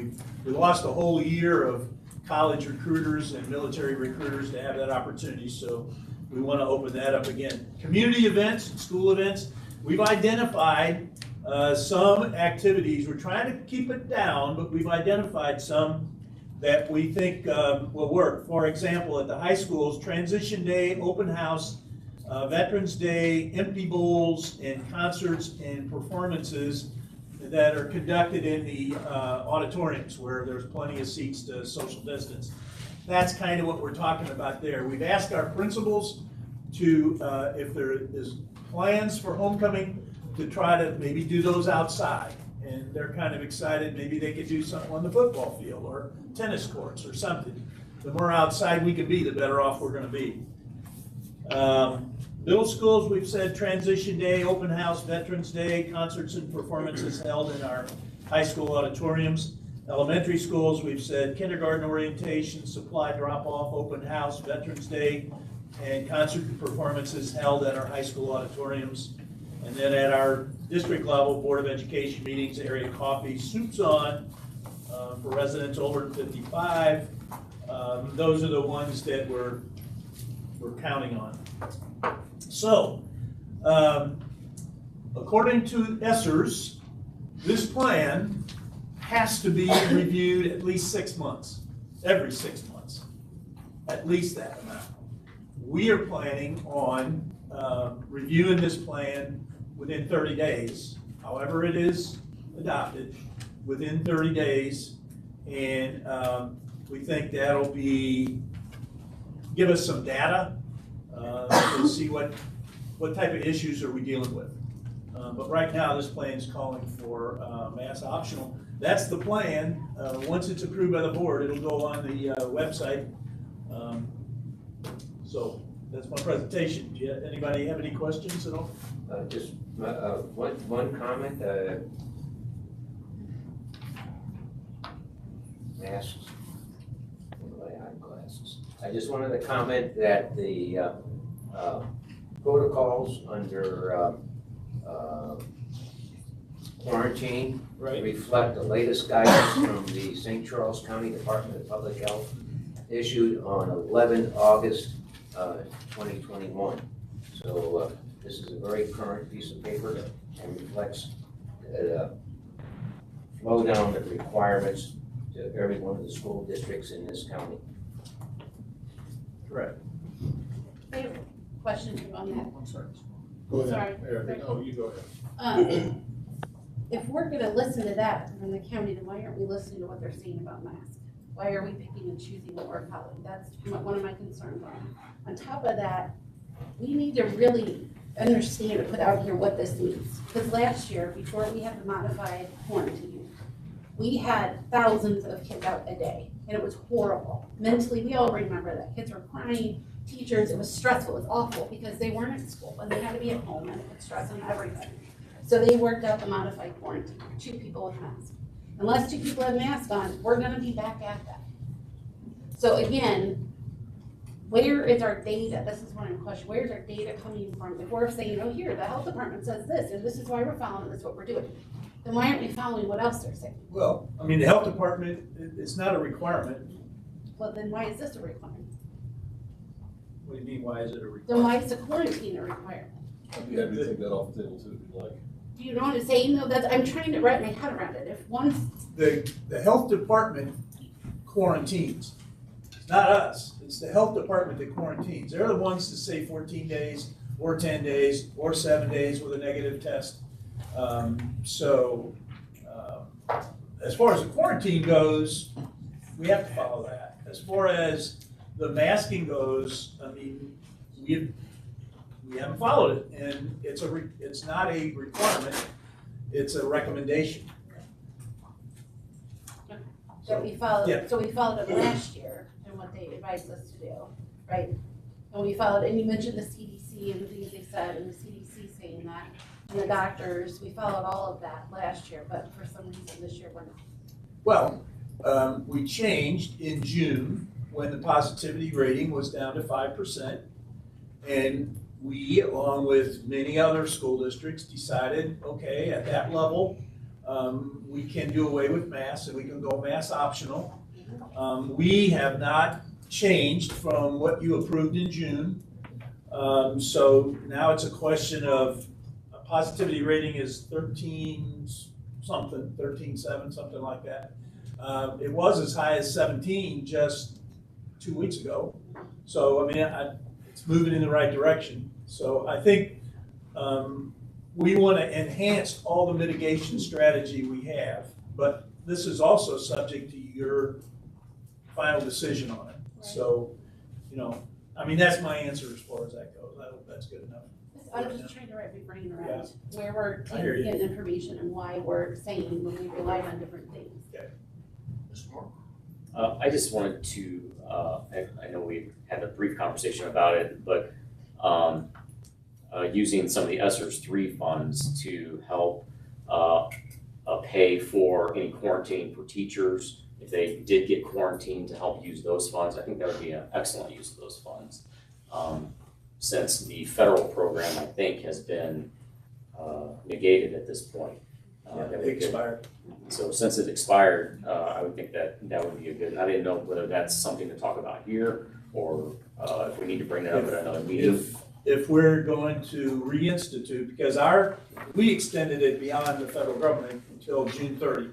We lost a whole year of college recruiters and military recruiters to have that opportunity, so we want to open that up again. Community events and school events, we've identified some activities. We're trying to keep it down, but we've identified some that we think will work. For example, at the high schools, Transition Day, Open House, Veterans Day, empty bowls, and concerts and performances that are conducted in the auditoriums where there's plenty of seats to social distance. That's kind of what we're talking about there. We've asked our principals to, if there is plans for homecoming, to try to maybe do those outside. And they're kind of excited, maybe they could do something on the football field or tennis courts or something. The more outside we can be, the better off we're gonna be. Middle schools, we've said Transition Day, Open House, Veterans Day, concerts and performances held in our high school auditoriums. Elementary schools, we've said kindergarten orientation, supply drop-off, Open House, Veterans Day, and concert and performances held at our high school auditoriums. And then at our district level, Board of Education meetings, area coffee, soups on for residents over 55. Those are the ones that we're counting on. So, according to ESSERS, this plan has to be reviewed at least 6 months, every 6 months, at least that amount. We are planning on reviewing this plan within 30 days, however it is adopted, within 30 days, and we think that'll give us some data to see what type of issues are we dealing with. But right now, this plan is calling for mass optional. That's the plan. Once it's approved by the board, it'll go on the website. So that's my presentation. Do anybody have any questions at all? Just one comment. Masks. Eyeglasses. I just wanted to comment that the protocols under quarantine reflect the latest guidance from the St. Charles County Department of Public Health issued on 11 August 2021. So this is a very current piece of paper and reflects flow down the requirements to every one of the school districts in this county. Correct. I have a question on that. I'm sorry. Go ahead. Sorry. Oh, you go ahead. If we're gonna listen to that from the county, then why aren't we listening to what they're saying about masks? Why are we picking and choosing what we're following? That's one of my concerns on top of that, we need to really understand and put out here what this means. Because last year, before we had the modified quarantine, we had thousands of kids out a day, and it was horrible. Mentally, we all remember that. Kids were crying, teachers, it was stressful, it was awful, because they weren't at school, and they had to be at home, and it put stress on everybody. So they worked out the modified quarantine, 2 people with masks. Unless 2 people have masks on, we're gonna be back at that. So again, where is our data? This is what I'm questioning. Where's our data coming from? If we're saying, oh, here, the health department says this, and this is why we're following, this is what we're doing, then why aren't we following what else they're saying? Well, I mean, the health department, it's not a requirement. Well, then why is this a requirement? What do you mean, why is it a requirement? Then why is the quarantine a requirement? I'd be happy to take that off the table too, if you'd like. Do you know what I'm saying? No, that's, I'm trying to wrap my head around it. If one, The health department quarantines. It's not us, it's the health department that quarantines. They're the ones that say 14 days, or 10 days, or 7 days with a negative test. As far as the quarantine goes, we have to follow that. As far as the masking goes, I mean, we haven't followed it, and it's not a requirement, it's a recommendation. So we followed, Yeah. so we followed it last year and what they advised us to do, right? And we followed, and you mentioned the CDC and the things they said, and the CDC saying that, and the doctors, we followed all of that last year, but for some reason this year we're not. Well, we changed in June when the positivity rating was down to 5%. And we, along with many other school districts, decided, okay, at that level, we can do away with masks and we can go mask optional. We have not changed from what you approved in June. So now it's a question of a positivity rating is 13.7, something like that. It was as high as 17 just 2 weeks ago. So, I mean, it's moving in the right direction. So I think we want to enhance all the mitigation strategy we have, but this is also subject to your final decision on it. So, you know, I mean, that's my answer as far as that goes. I hope that's good enough. I'm just trying to wrap my brain around Yeah. where we're I hear you. getting information and why we're saying when we rely on different things. Okay. Mr. Moore? I just wanted to, I know we had a brief conversation about it, but using some of the ESSER's 3 funds to help pay for any quarantine for teachers, if they did get quarantined, to help use those funds, I think that would be an excellent use of those funds. Since the federal program, I think, has been negated at this point. It expired. So since it expired, I would think that would be a good, I didn't know whether that's something to talk about here or if we need to bring that up at another meeting. If we're going to reinstitute, because we extended it beyond the federal government until June 30.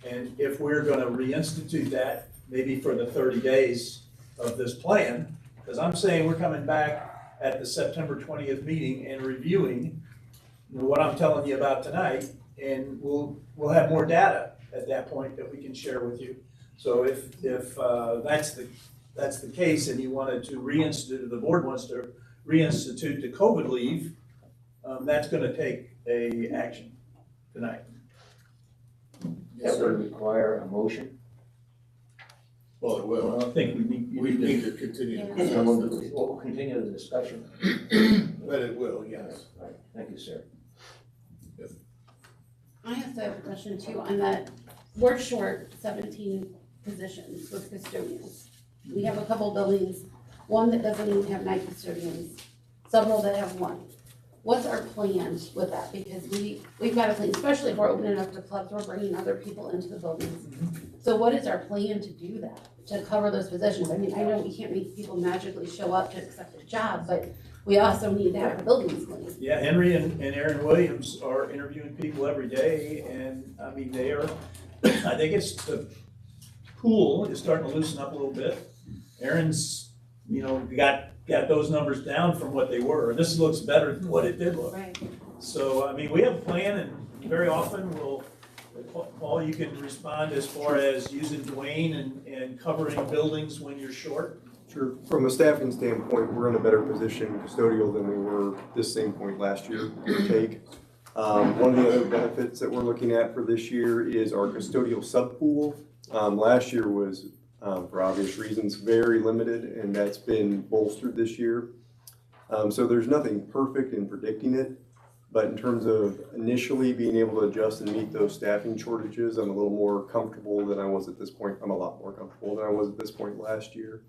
And if we're going to reinstitute that, maybe for the 30 days of this plan, because I'm saying we're coming back at the September 20th meeting and reviewing what I'm telling you about tonight, and we'll have more data at that point that we can share with you. So if that's the case and you wanted to reinstitute, the board wants to reinstitute the COVID leave, that's going to take a action tonight. That would require a motion. Well, it will. I think we need to continue. We'll continue the discussion. But it will, yes. Right. Thank you, sir. I also have a question too on that. We're short 17 positions with custodians. We have a couple buildings, one that doesn't even have night custodians, several that have one. What's our plan with that? Because we've got a plan, especially if we're opening up to clubs, we're bringing other people into the buildings. So what is our plan to do that, to cover those positions? I mean, I know we can't make people magically show up to accept a job, but we also need to have the buildings clean. Yeah, Henry and Aaron Williams are interviewing people every day, and I mean, they are, I think it's the pool is starting to loosen up a little bit. Aaron's, got those numbers down from what they were. This looks better than what it did look. Right. So, I mean, we have a plan, and very often Paul, you can respond as far as using Dwayne and covering buildings when you're short. Sure. From a staffing standpoint, we're in a better position custodial than we were this same point last year, give or take. One of the other benefits that we're looking at for this year is our custodial subpool. Last year was, for obvious reasons, very limited, and that's been bolstered this year. So there's nothing perfect in predicting it, but in terms of initially being able to adjust and meet those staffing shortages, I'm a little more comfortable than I was at this point. I'm a lot more comfortable than I was at this point last year.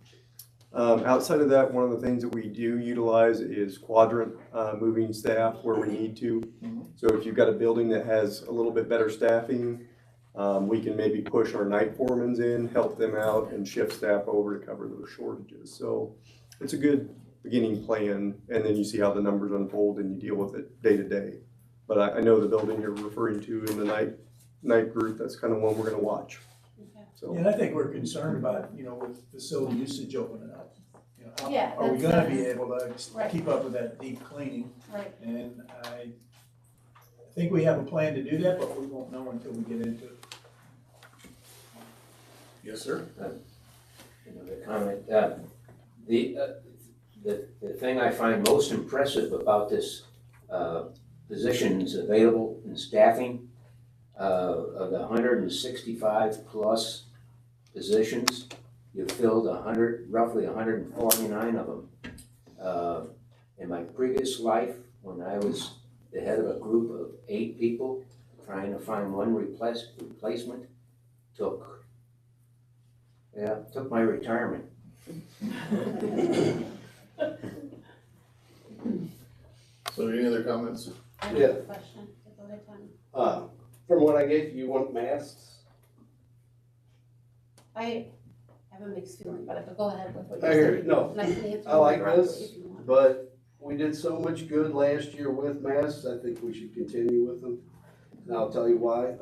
Outside of that, one of the things that we do utilize is quadrant moving staff where we need to. So if you've got a building that has a little bit better staffing, we can maybe push our night foremans in, help them out, and shift staff over to cover those shortages. So it's a good beginning plan, and then you see how the numbers unfold and you deal with it day to day. But I know the building you're referring to in the night group, that's kind of one we're going to watch. Okay. So. And I think we're concerned about, with facility usage opening up. Yeah, Are we that's, gonna be able to right. keep up with that deep cleaning? Right. And I think we have a plan to do that, but we won't know until we get into it. Yes, sir. Another comment. The thing I find most impressive about this positions available in staffing, of the 165 plus positions, you filled roughly 149 of them. In my previous life, when I was the head of a group of 8 people, trying to find one replacement took my retirement. So any other comments? I have Yeah. a question. Go ahead, Tom. From what I get, you want masks? I have a mixed feeling about it, but go ahead with what I you're hear saying. you. No, And I can answer I like directly this, if you want. but we did so much good last year with masks, I think we should continue with them. And I'll tell you why.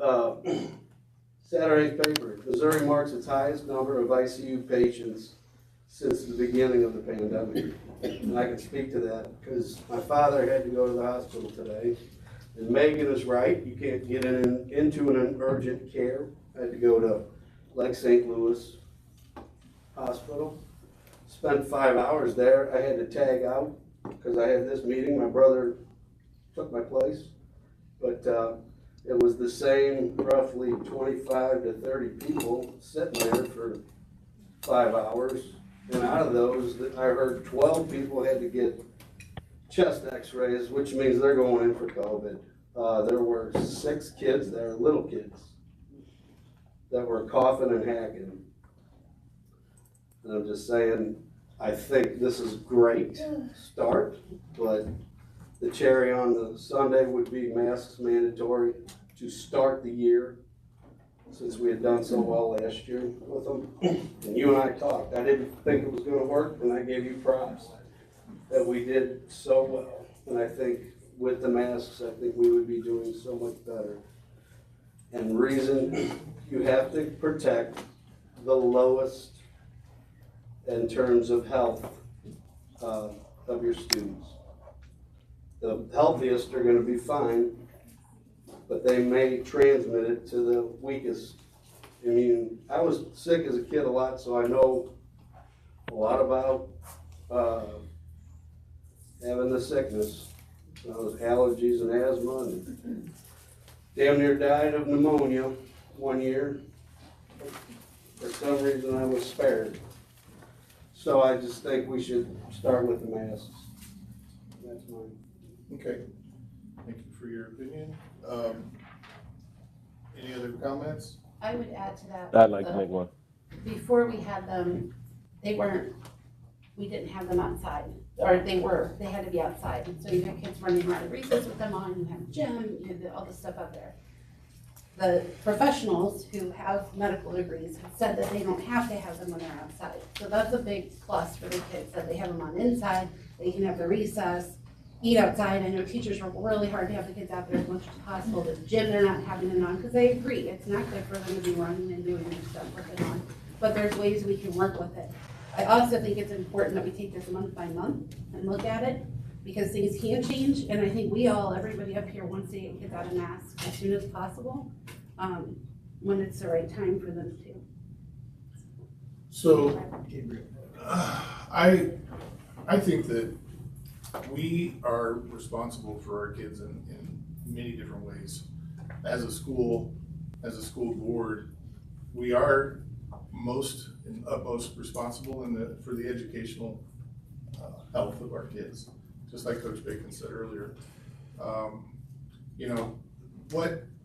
Saturday paper, Missouri marks its highest number of ICU patients since the beginning of the pandemic. And I can speak to that because my father had to go to the hospital today. And Megan is right, you can't get into an urgent care. I had to go to Lake St. Louis Hospital. Spent 5 hours there. I had to tag out because I had this meeting. My brother took my place. But it was the same roughly 25 to 30 people sitting there for 5 hours. And out of those, I heard 12 people had to get chest x-rays, which means they're going in for COVID. There were 6 kids there, little kids, that were coughing and hacking. And I'm just saying, I think this is a great start, but the cherry on the sundae would be masks mandatory to start the year, since we had done so well last year with them. And you and I talked. I didn't think it was gonna work, and I gave you props that we did so well. And I think with the masks, I think we would be doing so much better. And reason, you have to protect the lowest in terms of health of your students. The healthiest are gonna be fine, but they may transmit it to the weakest immune. I was sick as a kid a lot, so I know a lot about having the sickness. Those allergies and asthma, and damn near died of pneumonia one year. For some reason I was spared. So I just think we should start with the masks. That's mine. Okay, thank you for your opinion. Any other comments? I would add to that. I'd like to make one. Before we had them, we didn't have them outside, or they had to be outside. So you had kids running around the recess with them on, you had gym, you had all this stuff out there. The professionals who have medical degrees have said that they don't have to have them when they're outside. So that's a big plus for the kids, that they have them on inside, they can have the recess, eat outside. I know teachers work really hard to have the kids out there as much as possible. The gym, they're not having them on, because they agree, it's not good for them to be running and doing stuff with it on. But there's ways we can work with it. I also think it's important that we take this month by month and look at it, because things can change, and I think everybody up here wants to get kids out of masks as soon as possible, when it's the right time for them to. So, I think that we are responsible for our kids in many different ways. As a school board, we are most and utmost responsible for the educational health of our kids, just like Coach Bacon said earlier.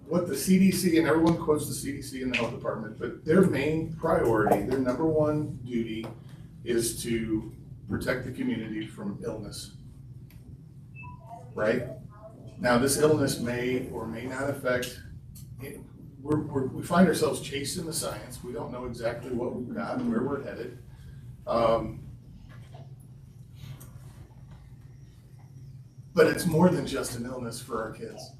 What the CDC, and everyone quotes the CDC and the health department, but their main priority, their number one duty, is to protect the community from illness. Right? Now, this illness may or may not affect. We find ourselves chasing the science. We don't know exactly what we've got and where we're headed. But it's more than just an illness for our kids.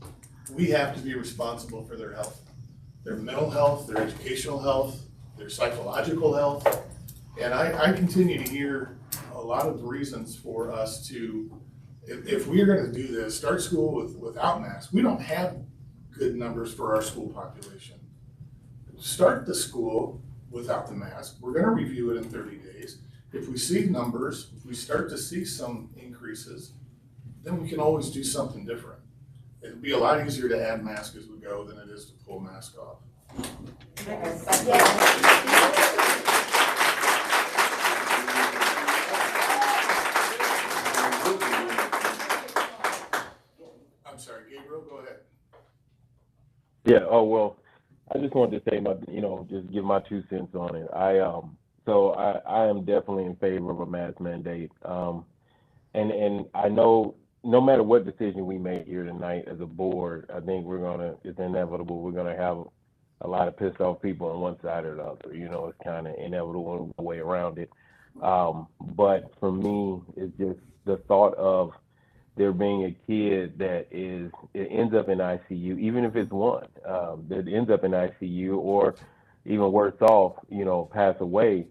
We have to be responsible for their health, their mental health, their educational health, their psychological health. And I continue to hear a lot of reasons for us to, if we're gonna do this, start school without masks. We don't have good numbers for our school population. Start the school without the mask. We're gonna review it in 30 days. If we see numbers, if we start to see some increases, then we can always do something different. It'd be a lot easier to add masks as we go than it is to pull masks off. I'm sorry, Gabriel, go ahead. Yeah, oh, well, I just wanted to say just give my 2 cents on it. I am definitely in favor of a mask mandate. And I know no matter what decision we make here tonight as a board, I think it's inevitable, we're gonna have a lot of pissed off people on one side or the other. It's kind of inevitable way around it. But for me, it's just the thought of there being a kid that ends up in ICU, even if it's one, that ends up in ICU, or even worse off, pass away.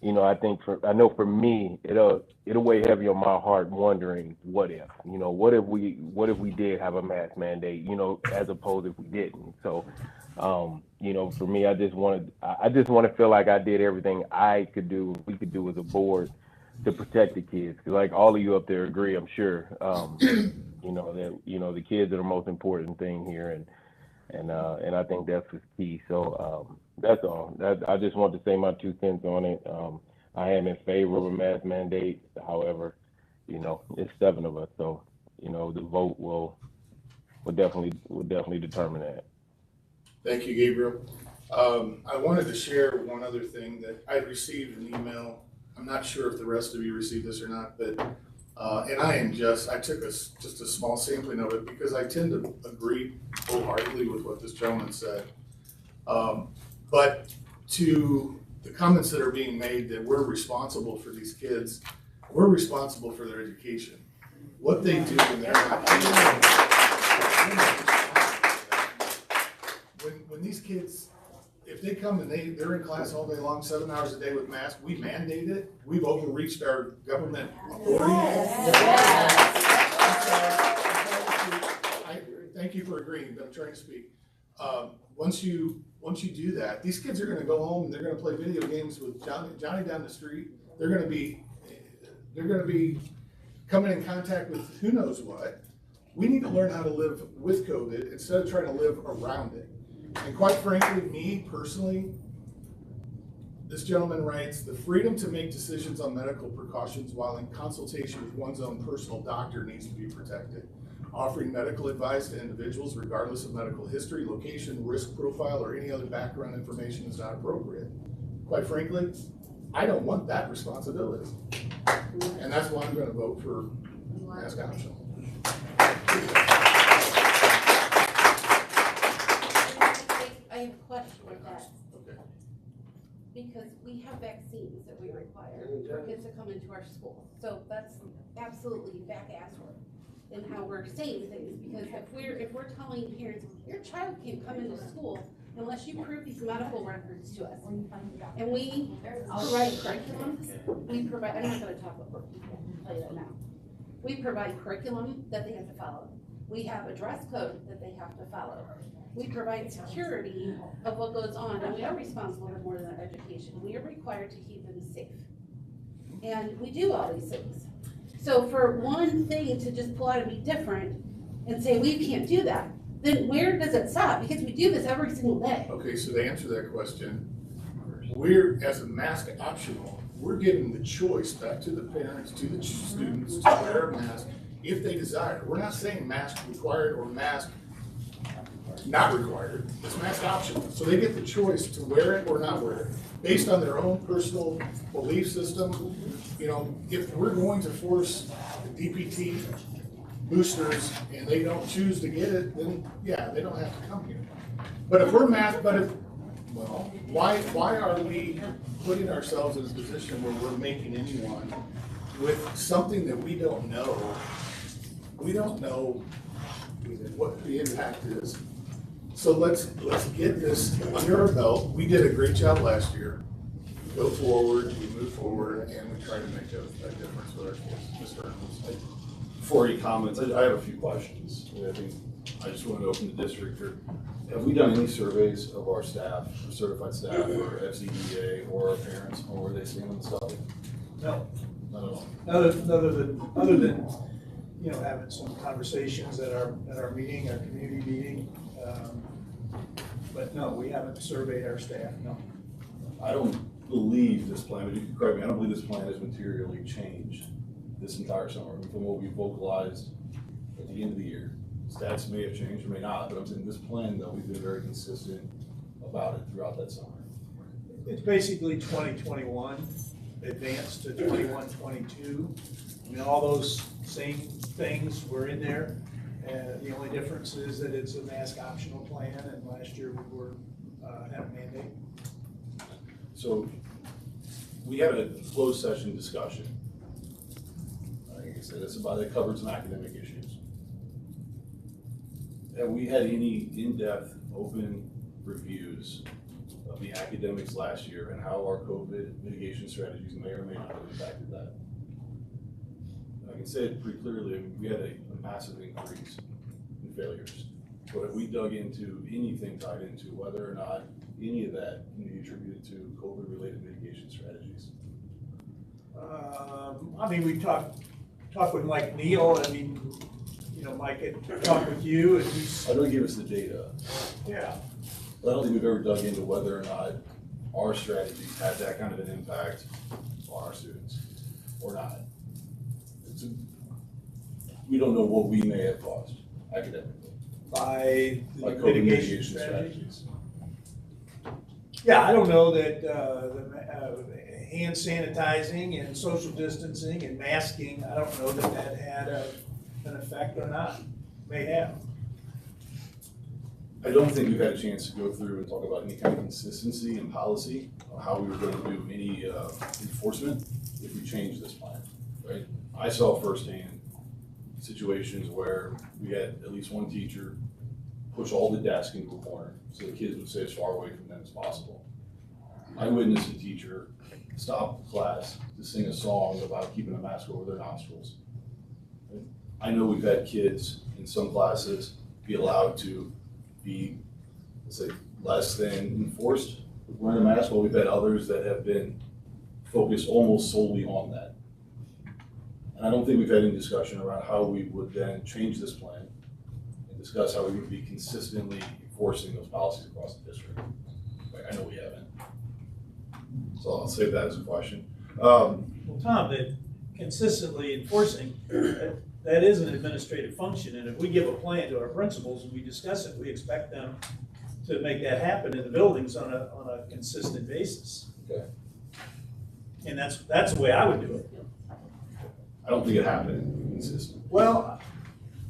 I know for me, it'll weigh heavy on my heart wondering what if we did have a mask mandate, as opposed if we didn't. So, for me, I just want to feel like I did everything we could do as a board to protect the kids. 'Cause like all of you up there agree, I'm sure, that the kids are the most important thing here, and I think that's the key. So that's all. I just want to say my 2 cents on it. I am in favor of a mask mandate. However, it's 7 of us, so the vote will definitely determine that. Thank you, Gabriel. I wanted to share one other thing that I received an email. I'm not sure if the rest of you received this or not, but and I took just a small sampling of it because I tend to agree wholeheartedly with what this gentleman said. But to the comments that are being made that we're responsible for these kids, we're responsible for their education. What they do when they're not when these kids, if they come and they're in class all day long, 7 hours a day with masks, we mandate it. We've overreached our government authority. Thank you for agreeing, but I'm trying to speak. Once you do that, these kids are going to go home and they're going to play video games with Johnny down the street. They're going to be coming in contact with who knows what. We need to learn how to live with COVID instead of trying to live around it. And quite frankly, me personally, this gentleman writes, the freedom to make decisions on medical precautions while in consultation with one's own personal doctor needs to be protected. Offering medical advice to individuals regardless of medical history, location, risk profile, or any other background information is not appropriate. Quite frankly, I don't want that responsibility. And that's why I'm going to vote for mask optional. I have a question with that. Because we have vaccines that we require for kids to come into our school. So that's absolutely back-assward in how we're saying things, because if we're telling parents, your child can't come into school unless you prove these medical records to us. And we provide curriculum, I'm not gonna talk about work people, I'll tell you that now. We provide curriculum that they have to follow. We have a dress code that they have to follow. We provide security of what goes on, and we are responsible for more than their education. We are required to keep them safe. And we do all these things. So for one thing to just pull out and be different and say, we can't do that, then where does it stop? Because we do this every single day. Okay, so to answer that question, we're, as a mask optional, we're giving the choice back to the parents, to the students, to wear a mask if they desire. We're not saying mask required or mask not required. It's mask optional. So they get the choice to wear it or not wear it based on their own personal belief system. You know, if we're going to force the DPT boosters and they don't choose to get it, then yeah, they don't have to come here. But if we're why are we putting ourselves in a position where we're making anyone with something that we don't know? We don't know what the impact is. So let's get this under our belt. We did a great job last year. We go forward, we move forward, and we try to make a difference with our kids. Mr. Hercules. Before he comments, I have a few questions. I think I just want to open the district. Have we done any surveys of our staff, certified staff, or FZDA, or our parents, on where they stand on the stuff? No. Not at all. Other than, you know, having some conversations at our meeting, our community meeting. But no, we haven't surveyed our staff, no. I don't believe this plan, but you can correct me, I don't believe this plan has materially changed this entire summer. From what we vocalized at the end of the year, stats may have changed or may not, but I'm saying this plan, though, we've been very consistent about it throughout that summer. It's basically 2021, advanced to 21-22. I mean, all those same things were in there. The only difference is that it's a mask optional plan, and last year we were had a mandate. So we had a closed session discussion. Like I said, it covered some academic issues. Have we had any in-depth, open reviews of the academics last year and how our COVID mitigation strategies may or may not have impacted that? I can say it pretty clearly, I mean, we had a massive increase in failures. But have we dug into anything tied into whether or not any of that can be attributed to COVID-related mitigation strategies? I mean, we talked with Mike Neal. I mean, you know, Mike had talked with you, and he's. I know he gave us the data. Yeah. But I don't think we've ever dug into whether or not our strategies had that kind of an impact on our students or not. We don't know what we may have caused academically. By COVID mitigation strategies. Yeah, I don't know that the hand sanitizing and social distancing and masking, I don't know that that had an effect or not. May have. I don't think we've had a chance to go through and talk about any kind of consistency in policy on how we were going to do any enforcement if we change this plan, right? I saw firsthand situations where we had at least one teacher push all the desks into a corner so the kids would stay as far away from them as possible. I witnessed a teacher stop class to sing a song about keeping a mask over their nostrils. I know we've had kids in some classes be allowed to be, let's say, less than enforced with wearing a mask, while we've had others that have been focused almost solely on that. And I don't think we've had any discussion around how we would then change this plan and discuss how we would be consistently enforcing those policies across the district. I know we haven't. So I'll save that as a question. Well, Tom, that consistently enforcing, that is an administrative function, and if we give a plan to our principals and we discuss it, we expect them to make that happen in the buildings on a consistent basis. Okay. And that's the way I would do it. I don't think it happened consistently. Well,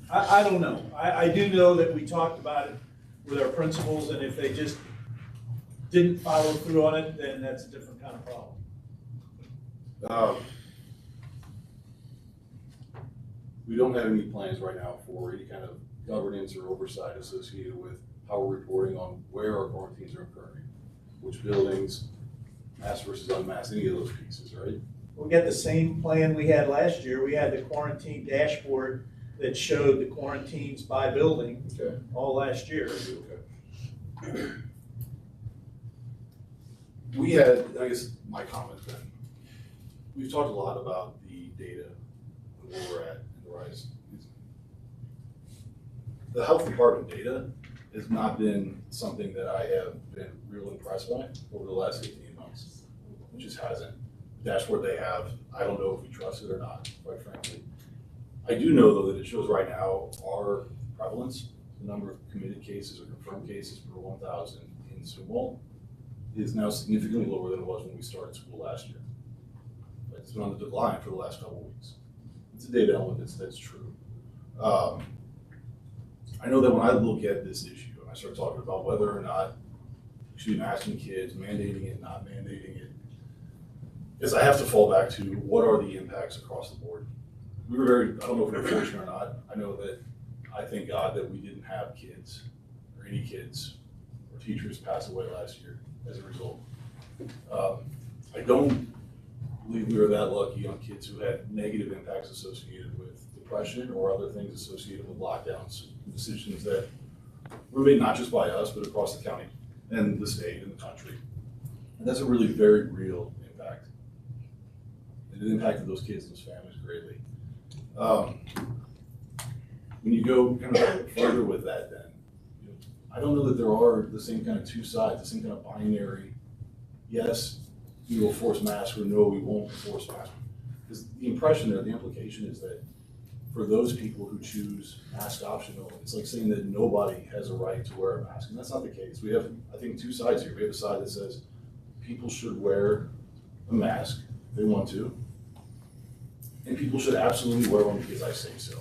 I don't know. I do know that we talked about it with our principals, and if they just didn't follow through on it, then that's a different kind of problem. We don't have any plans right now for any kind of governance or oversight associated with how we're reporting on where our quarantines are occurring, which buildings, masked versus unmasked, any of those pieces, right? We got the same plan we had last year. We had the quarantine dashboard that showed the quarantines by building all last year. Okay. We had, I guess my comment then, we've talked a lot about the data and where we're at and the rise. The health department data has not been something that I have been real impressed by over the last 18 months. It just hasn't. The dashboard they have, I don't know if we trust it or not, quite frankly. I do know though that it shows right now our prevalence, the number of committed cases or confirmed cases per 1,000 in Zumwalt is now significantly lower than it was when we started school last year. It's been on the decline for the last couple of weeks. It's a data element that's true. I know that when I look at this issue and I start talking about whether or not we should be masking kids, mandating it, not mandating it, is I have to fall back to what are the impacts across the board. We were I don't know if we were fortunate or not. I know that I thank God that we didn't have kids or any kids or teachers pass away last year as a result. I don't believe we were that lucky on kids who had negative impacts associated with depression or other things associated with lockdowns, decisions that were made not just by us, but across the county and the state and the country. And that's a really very real impact. And it impacted those kids and those families greatly. When you go kind of further with that, then, I don't know that there are the same kind of two sides, the same kind of binary, yes, we will force masks, or no, we won't force masks. Because the impression there, the implication is that for those people who choose mask optional, it's like saying that nobody has a right to wear a mask, and that's not the case. We have, I think, two sides here. We have a side that says people should wear a mask if they want to, and people should absolutely wear one because I say so.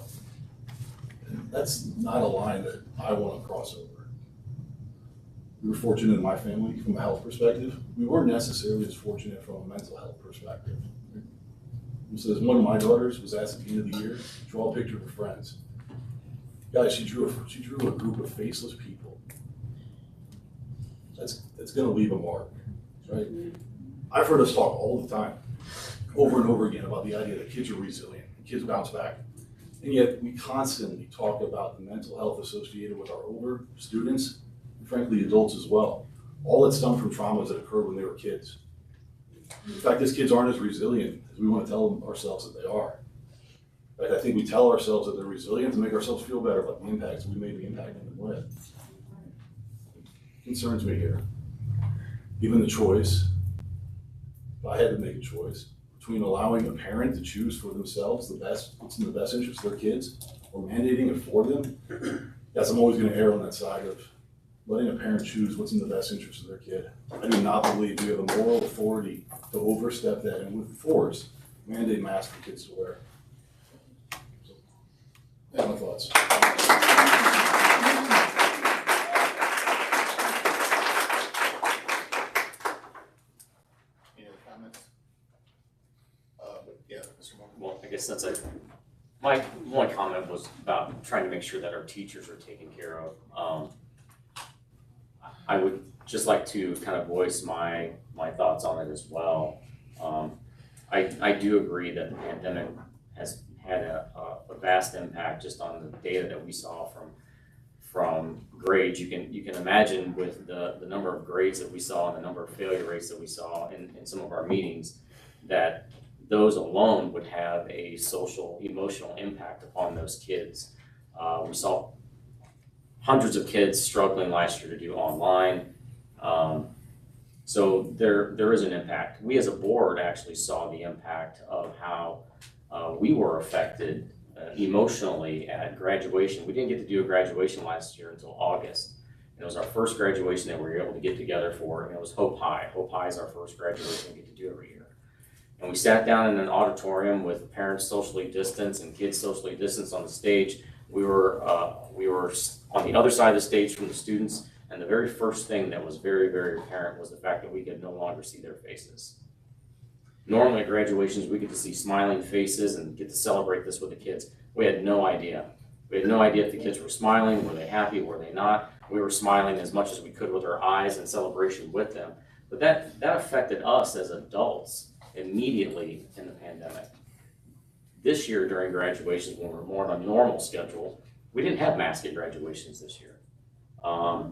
And that's not a line that I want to cross over. We were fortunate in my family from a health perspective. We weren't necessarily as fortunate from a mental health perspective. So one of my daughters was asked at the end of the year, draw a picture of her friends. Guys, she drew a group of faceless people. That's gonna leave a mark, right? I've heard us talk all the time, over and over again, about the idea that kids are resilient, kids bounce back. And yet we constantly talk about the mental health associated with our older students, and frankly, adults as well. All that stemmed from traumas that occurred when they were kids. In fact, these kids aren't as resilient as we want to tell ourselves that they are. Right? I think we tell ourselves that they're resilient to make ourselves feel better about the impacts we may be impacting them with. It concerns me here. Given the choice, if I had to make a choice between allowing a parent to choose for themselves what's in the best interest of their kids, or mandating it for them, yes, I'm always going to err on that side of letting a parent choose what's in the best interest of their kid. I do not believe we have a moral authority to overstep that and with force mandate masks for kids to wear. So, yeah, my thoughts. Any other comments? Yeah, Mr. Moore. Well, I guess my one comment was about trying to make sure that our teachers are taken care of. I would just like to kind of voice my thoughts on it as well. I do agree that the pandemic has had a vast impact just on the data that we saw from grades. You can imagine with the number of grades that we saw and the number of failure rates that we saw in some of our meetings, that those alone would have a social, emotional impact upon those kids. We saw hundreds of kids struggling last year to do online. So there is an impact. We as a board actually saw the impact of how we were affected emotionally at graduation. We didn't get to do a graduation last year until August. It was our first graduation that we were able to get together for, and it was Hope High. Hope High is our first graduation we get to do every year. And we sat down in an auditorium with parents socially distanced and kids socially distanced on the stage. We were on the other side of the stage from the students, and the very first thing that was very, very apparent was the fact that we could no longer see their faces. Normally at graduations, we get to see smiling faces and get to celebrate this with the kids. We had no idea. We had no idea if the kids were smiling, were they happy, were they not. We were smiling as much as we could with our eyes in celebration with them. But that affected us as adults immediately in the pandemic. This year during graduations, when we're more on a normal schedule, we didn't have mask at graduations this year.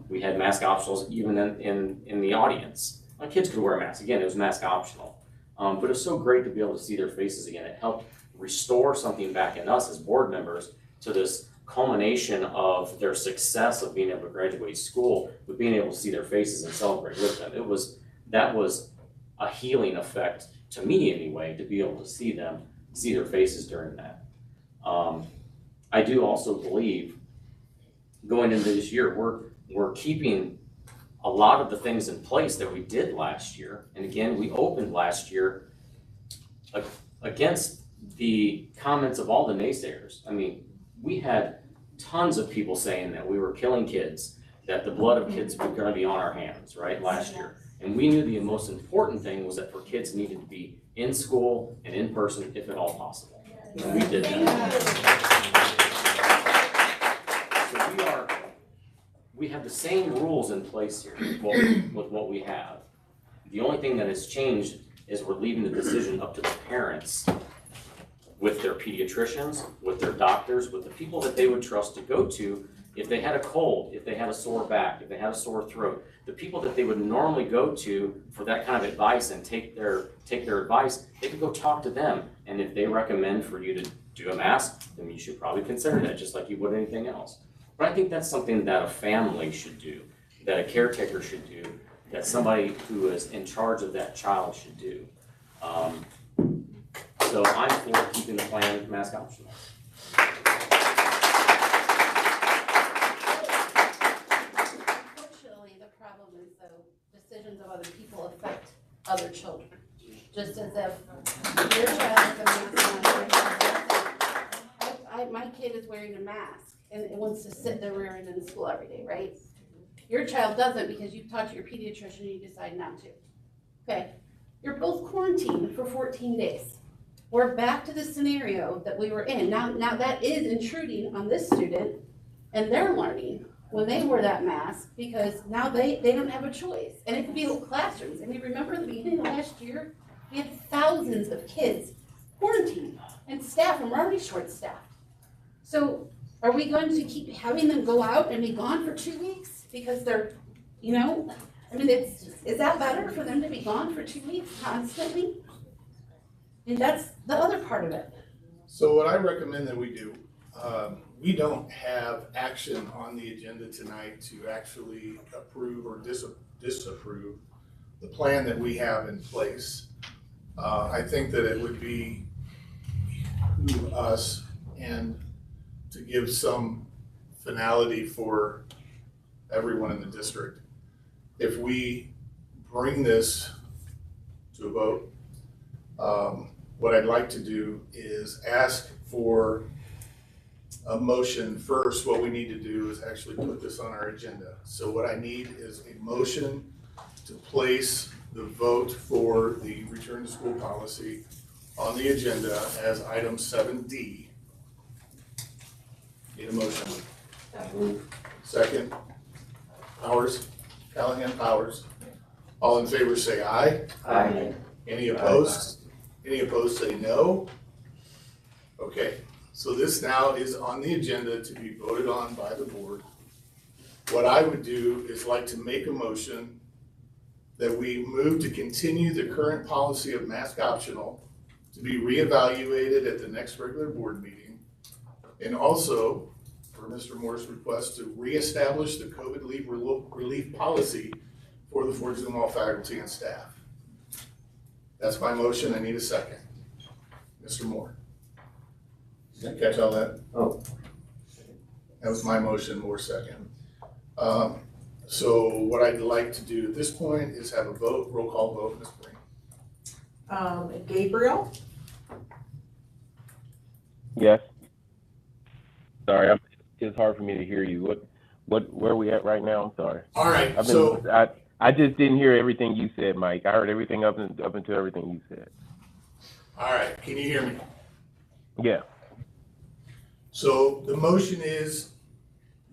We had mask optionals even in the audience. My kids could wear a mask. Again, it was mask optional. But it was so great to be able to see their faces again. It helped restore something back in us as board members to this culmination of their success of being able to graduate school, with being able to see their faces and celebrate with them. That was a healing effect to me anyway, to be able to see their faces during that. I do also believe going into this year, we're keeping a lot of the things in place that we did last year. And again, we opened last year against the comments of all the naysayers. I mean, we had tons of people saying that we were killing kids, that the blood of kids was gonna be on our hands, right, last year. And we knew the most important thing was that for kids needed to be in school and in person, if at all possible. And we did that. So we have the the same rules in place here with what we have. The only thing that has changed is we're leaving the decision up to the parents with their pediatricians, with their doctors, with the people that they would trust to go to if they had a cold, if they had a sore back, if they had a sore throat. The people that they would normally go to for that kind of advice and take their advice, they could go talk to them. And if they recommend for you to do a mask, then you should probably consider that, just like you would anything else. But I think that's something that a family should do, that a caretaker should do, that somebody who is in charge of that child should do. So I'm for keeping the plan mask optional. Unfortunately, the problem is though, decisions of other people affect other children. Just as if your child is a mask, my kid is wearing a mask and it wants to sit there wearing it in school every day, right? Your child doesn't because you've talked to your pediatrician and you decide not to. Okay, you're both quarantined for 14 days. We're back to the scenario that we were in. Now that is intruding on this student and their learning when they wear that mask because now they don't have a choice. And it could be in classrooms. I mean, remember at the beginning of last year, we had thousands of kids quarantined and staff, and we're already short-staffed. So are we going to keep having them go out and be gone for 2 weeks because they're, I mean, is that better for them to be gone for 2 weeks constantly? And that's the other part of it. So what I recommend that we do, we don't have action on the agenda tonight to actually approve or disapprove the plan that we have in place. I think that it would be us and to give some finality for everyone in the district. If we bring this to a vote, what I'd like to do is ask for a motion first. What we need to do is actually put this on our agenda. So what I need is a motion to place the vote for the return to school policy on the agenda as item 7D. Need a motion? Second. Powers, Callahan, Powers. All in favor say aye. Aye. Any opposed? Any opposed say no. Okay, so this now is on the agenda to be voted on by the board. What I would do is like to make a motion that we move to continue the current policy of mask optional to be reevaluated at the next regular board meeting. And also, for Mr. Moore's request, to reestablish the COVID leave relief policy for the Fort Zumwalt faculty and staff. That's my motion. I need a second. Mr. Moore. Did you catch all that? Oh. That was my motion, Moore second. So what I'd like to do at this point is have a vote, roll call vote, Ms. Green. Gabriel? Yes. Sorry, it's hard for me to hear you. Where are we at right now? I'm sorry. All right, I just didn't hear everything you said, Mike. I heard everything up until everything you said. All right, can you hear me? Yeah. So the motion is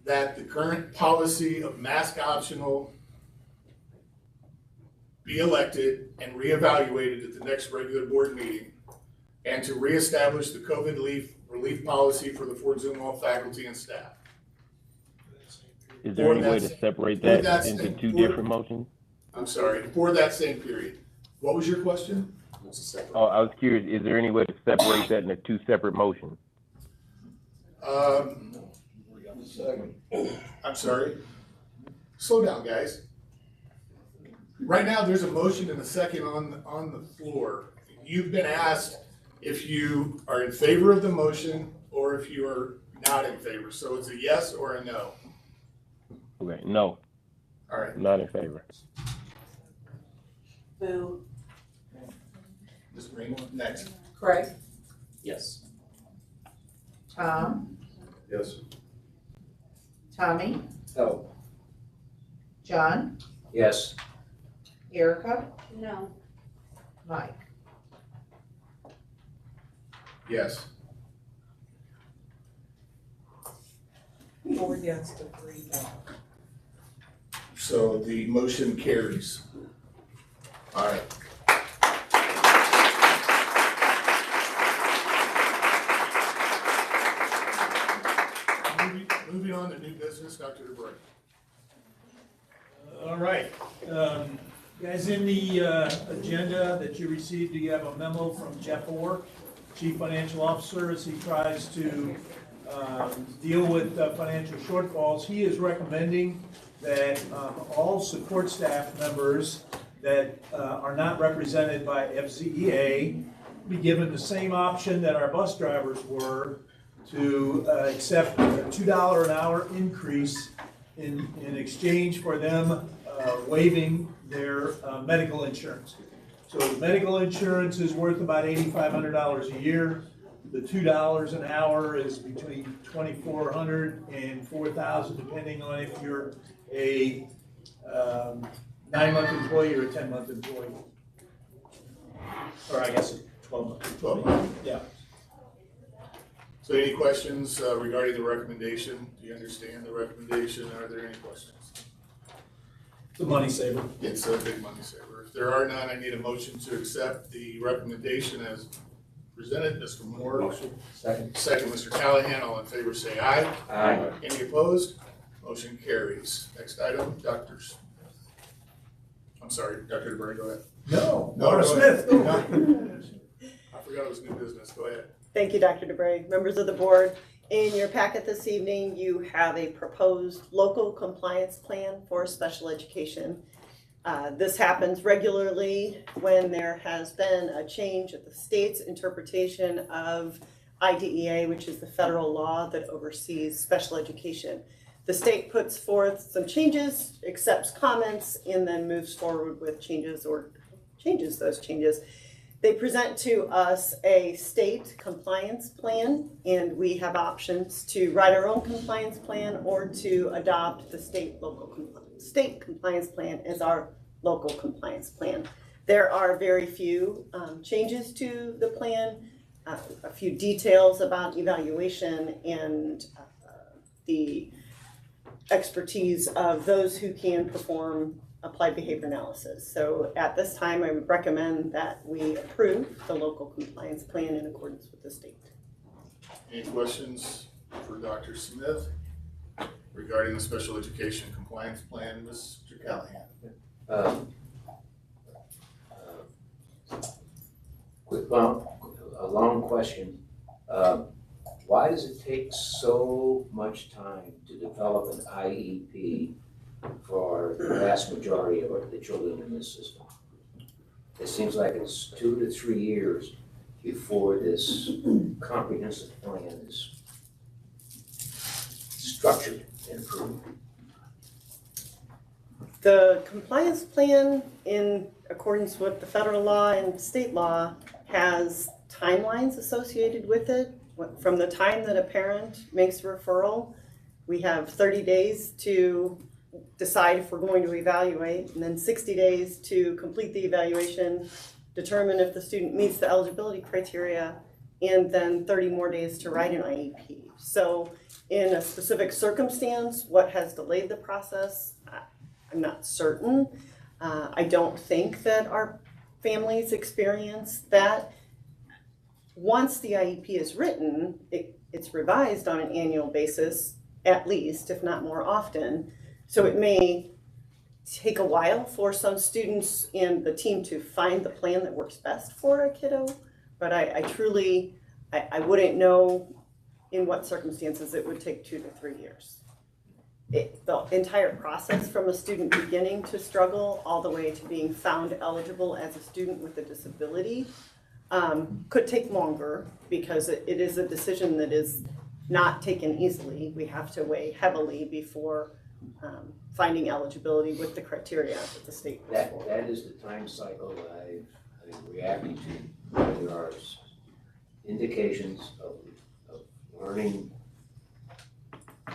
that the current policy of mask optional be elected and reevaluated at the next regular board meeting, and to reestablish the COVID relief policy for the Fort Zumwalt faculty and staff. Is there any way to separate that into two different motions? I'm sorry, for that same period. What was your question? Oh, I was curious, is there any way to separate that into two separate motions? I'm sorry. Slow down, guys. Right now, there's a motion and a second on the floor. You've been asked if you are in favor of the motion or if you are not in favor. So it's a yes or a no. Okay, no. All right. Not in favor. Boo. Ms. Green, next. Craig? Yes. Tom? Yes. Tommy? No. John? Yes. Erica? No. Mike? Yes. 4 yes to 3 no. So the motion carries. All right. Moving on to new business, Dr. DeBrey. All right, guys, in the agenda that you received, you have a memo from Jeff Orr, Chief Financial Officer, as he tries to deal with financial shortfalls. He is recommending that all support staff members that are not represented by FZEA be given the same option that our bus drivers were to accept a $2 an hour increase in exchange for them waiving their medical insurance. So the medical insurance is worth about $8,500 a year. The $2 an hour is between $2,400 and $4,000, depending on if you're a 9-month employee or a 10-month employee. Or I guess a 12-month. 12 months. Yeah. So any questions regarding the recommendation? Do you understand the recommendation? Are there any questions? It's a money saver. It's a big money saver. If there are none, I need a motion to accept the recommendation as presented. Mr. Moore. Motion. Second. Second, Mr. Callahan. All in favor say aye. Aye. Any opposed? Motion carries. Next item, doctors. I'm sorry, Dr. DeBrey, go ahead. No. Laura Smith. No. I forgot it was new business. Go ahead. Thank you, Dr. DeBrey. Members of the board, in your packet this evening, you have a proposed local compliance plan for special education. This happens regularly when there has been a change of the state's interpretation of IDEA, which is the federal law that oversees special education. The state puts forth some changes, accepts comments, and then moves forward with changes or changes those changes. They present to us a state compliance plan, and we have options to write our own compliance plan or to adopt the state compliance plan as our local compliance plan. There are very few changes to the plan, a few details about evaluation and the expertise of those who can perform applied behavior analysis. So at this time, I would recommend that we approve the local compliance plan in accordance with the state. Any questions for Dr. Smith regarding the special education compliance plan, Mr. Callahan? A long question. Why does it take so much time to develop an IEP for the vast majority of the children in this system? It seems like it's 2 to 3 years before this comprehensive plan is structured and approved. The compliance plan, in accordance with the federal law and state law, has timelines associated with it. From the time that a parent makes a referral, we have 30 days to decide if we're going to evaluate, and then 60 days to complete the evaluation, determine if the student meets the eligibility criteria, and then 30 more days to write an IEP. So in a specific circumstance, what has delayed the process, I'm not certain. I don't think that our families experience that. Once the IEP is written, it's revised on an annual basis, at least, if not more often. So it may take a while for some students and the team to find the plan that works best for a kiddo, but I truly wouldn't know in what circumstances it would take 2 to 3 years. The entire process from a student beginning to struggle all the way to being found eligible as a student with a disability could take longer, because it is a decision that is not taken easily. We have to weigh heavily before finding eligibility with the criteria that the state puts forward. That is the time cycle that I've reacted to. There are indications of learning, I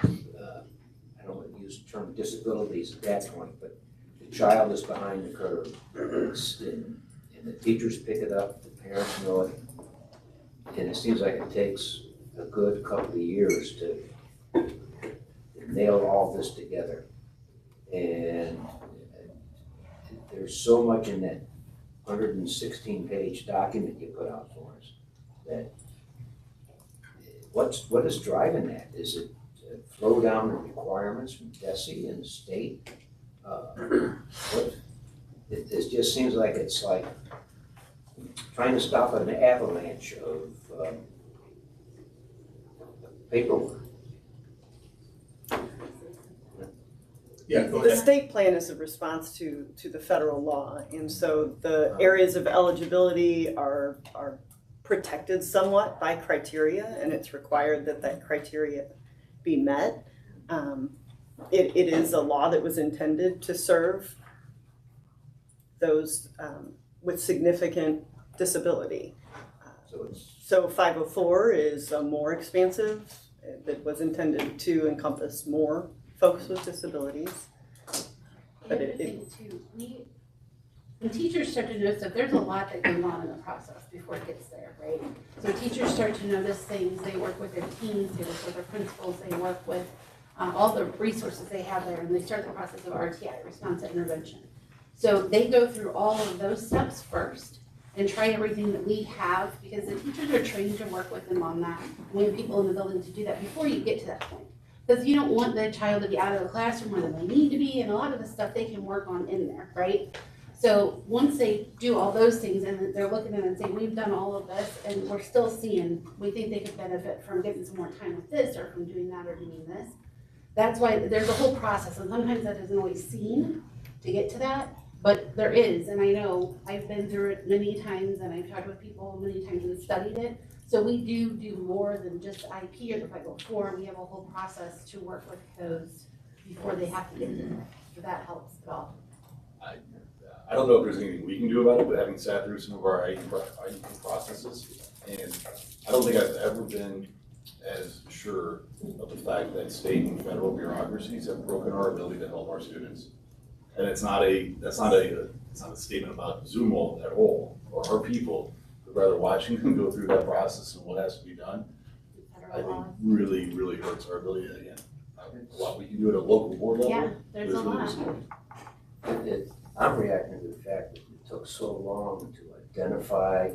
don't want to use the term disabilities at that point, but the child is behind the curve. And the teachers pick it up, the parents know it, and it seems like it takes a good couple of years to nail all this together. And so much in that 116-page document you put out for us that what is driving that? Is it flow down the requirements from DESE and the state? It just seems like it's like trying to stop an avalanche of paperwork. Yeah, go The ahead. state plan is a response to the federal law, and so the areas of eligibility are protected somewhat by criteria, and it's required that that criteria be met. It is a law that was intended to serve those with significant disability. So 504 is more expansive, that was intended to encompass more folks with disabilities. The other thing too, when teachers start to notice that there's a lot that goes on in the process before it gets there, right? So teachers start to notice things, they work with their teams, they work with their principals, they work with all the resources they have there, and they start the process of RTI, response to intervention. So they go through all of those steps first and try everything that we have, because the teachers are trained to work with them on that. We have people in the building to do that before you get to that point. Because you don't want the child to be out of the classroom where they need to be, and a lot of the stuff they can work on in there, right? So once they do all those things and they're looking at it and saying, we've done all of this and we're still seeing, we think they could benefit from getting some more time with this or from doing that or doing this. That's why there's a whole process, and sometimes that isn't always seen to get to that, but there is, and I know I've been through it many times and I've talked with people many times and studied it. So we do more than just IP or the 504. We have a whole process to work with those before they have to get there. So that helps at all. I don't know if there's anything we can do about it, but having sat through some of our IEP processes, and I don't think I've ever been as sure of the fact that state and federal bureaucracies have broken our ability to help our students. And it's not a statement about Zumwalt at all, or our people, but rather watching them go through that process and what has to be done, I think really, really hurts our ability to, again, what we can do at a local board level. Yeah, there's a lot. I'm reacting to the fact that it took so long to identify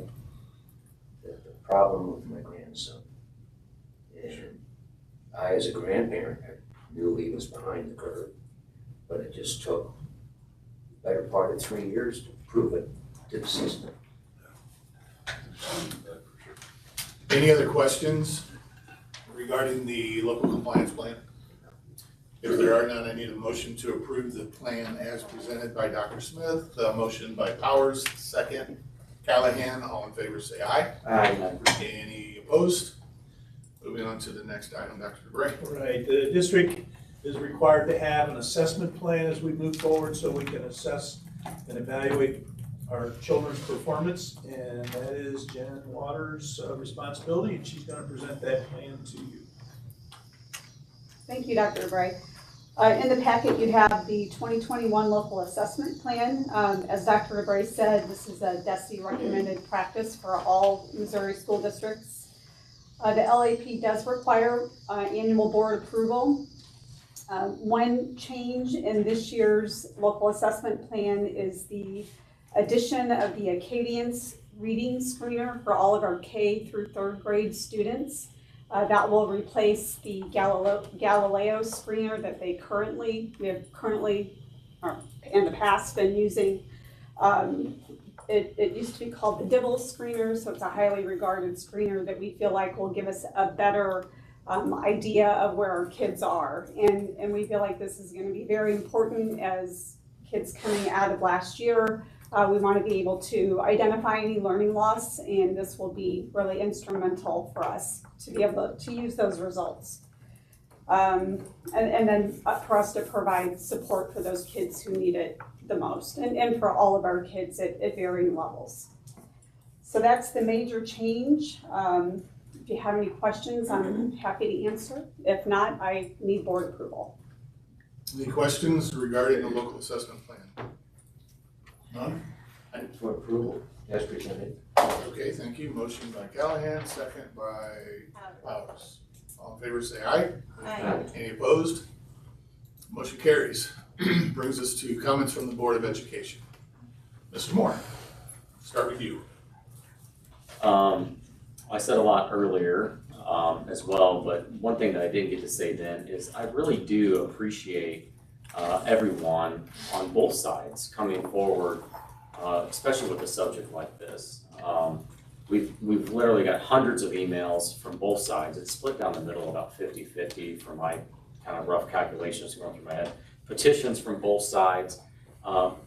the problem with my grandson. And I, as a grandparent, I knew he was behind the curve, but it just took the better part of 3 years to prove it to the system. Any other questions regarding the local compliance plan? If there are none, I need a motion to approve the plan as presented by Dr. Smith. The motion by Powers, second. Callahan, all in favor say aye. Aye. Any opposed? Moving on to the next item, Dr. DeBrey. Right, the district is required to have an assessment plan as we move forward so we can assess and evaluate our children's performance, and that is Jen Waters' responsibility, and she's going to present that plan to you. Thank you, Dr. DeBrey. In the packet, you have the 2021 local assessment plan. As Dr. DeBrey said, this is a DESE recommended practice for all Missouri school districts. The LAP does require annual board approval. One change in this year's local assessment plan is the addition of the Acadience reading screener for all of our K through 3rd grade students. That will replace the Galileo screener that we have currently, or in the past, been using. It used to be called the Dibble screener, so it's a highly regarded screener that we feel like will give us a better idea of where our kids are. And we feel like this is going to be very important as kids coming out of last year. We want to be able to identify any learning loss, and this will be really instrumental for us to be able to use those results. And then for us to provide support for those kids who need it the most, and for all of our kids at varying levels. So that's the major change. If you have any questions, I'm happy to answer. If not, I need board approval. Any questions regarding the local assessment plan? None? For approval, as presented. Okay, thank you. Motion by Callahan, second by Powers. All in favor say aye. Aye. Any opposed? Motion carries. Brings us to comments from the Board of Education. Mr. Moore, start with you. I said a lot earlier as well, but one thing that I didn't get to say then is I really do appreciate everyone on both sides coming forward, especially with a subject like this. We've literally got hundreds of emails from both sides. It's split down the middle about 50-50 for my kind of rough calculations going through my head. Petitions from both sides.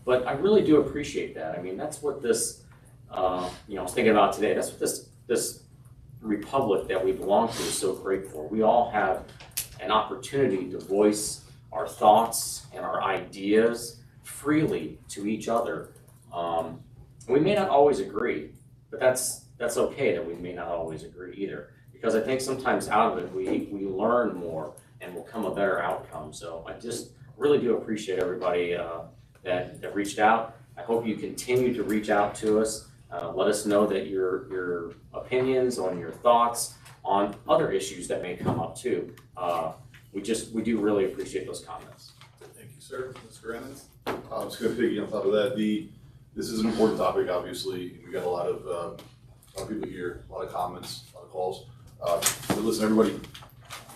But I really do appreciate that. I mean, that's what this, I was thinking about today, that's what this republic that we belong to is so great for. We all have an opportunity to voice our thoughts and our ideas freely to each other. We may not always agree, but that's okay that we may not always agree either. Because I think sometimes out of it, we learn more and will come a better outcome. So I just really do appreciate everybody that reached out. I hope you continue to reach out to us. Let us know that your opinions on your thoughts on other issues that may come up too. We do really appreciate those comments. Thank you, sir. Mr. Emmons? I was going to piggy on top of that. This is an important topic, obviously. We got a lot of people here, a lot of comments, a lot of calls. But listen, everybody,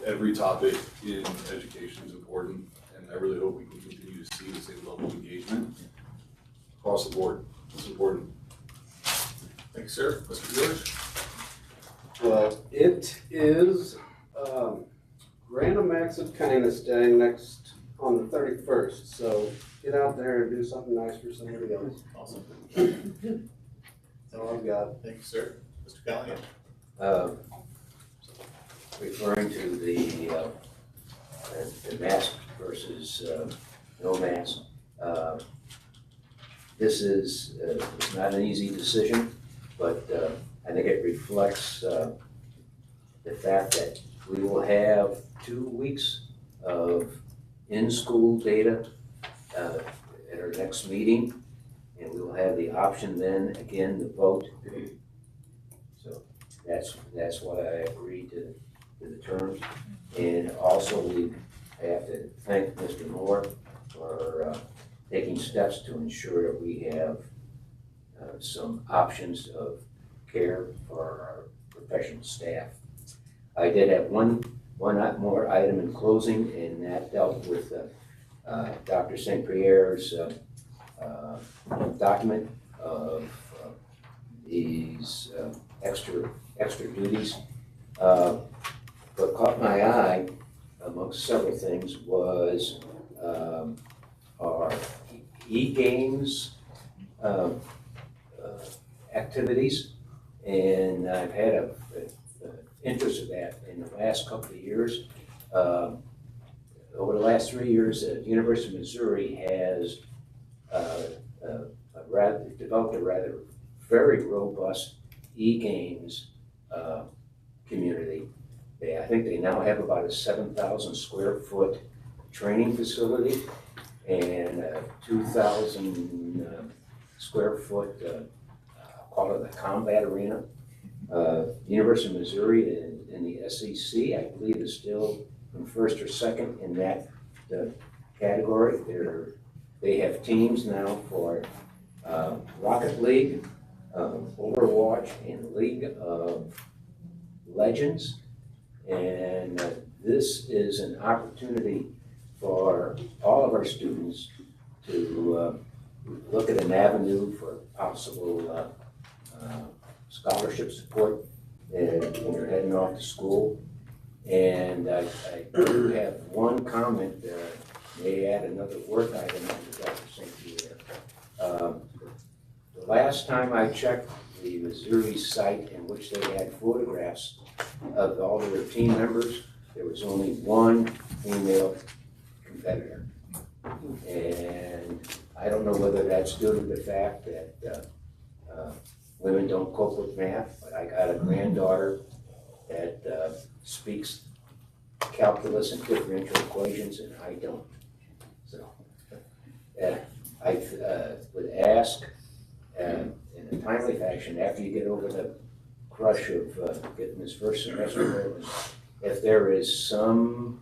every topic in education is important, and I really hope we can continue to see the same level of engagement across the board. It's important. Thank you, sir. Mr. George? It is Random Acts of Kindness Day next on the 31st, so get out there and do something nice for somebody else. Awesome. That's all I've got. Thank you, sir. Mr. Callahan? Referring to the mask versus no mask, this is it's not an easy decision, but I think it reflects the fact that we will have 2 weeks of in-school data at our next meeting, and we will have the option then again to vote. So that's why I agreed to the terms. And also we have to thank Mr. Moore for taking steps to ensure that we have some options of care for our professional staff. I did have one more item in closing, and that dealt with Dr. St. Pierre's document of these extra duties. What caught my eye, amongst several things, was our e-games activities, and I've had an interest in that in the last couple of years. Over the last 3 years, the University of Missouri has developed a very robust e-games community. I think they now have about a 7,000 square foot training facility and a 2,000 square foot, call it the combat arena. University of Missouri in the SEC, I believe, is still from first or second in that category. They have teams now for Rocket League, Overwatch, and League of Legends. And this is an opportunity for all of our students to look at an avenue for possible scholarship support when they're heading off to school. And I do have one comment, may add another work item to Dr. St. Pierre. The last time I checked the Missouri site in which they had photographs of all of their team members, there was only one female competitor. And I don't know whether that's due to the fact that women don't cope with math, but I got a granddaughter that speaks calculus and differential equations, and I don't. So I would ask in a timely fashion, after you get over the crush of getting this first semester over, if there is some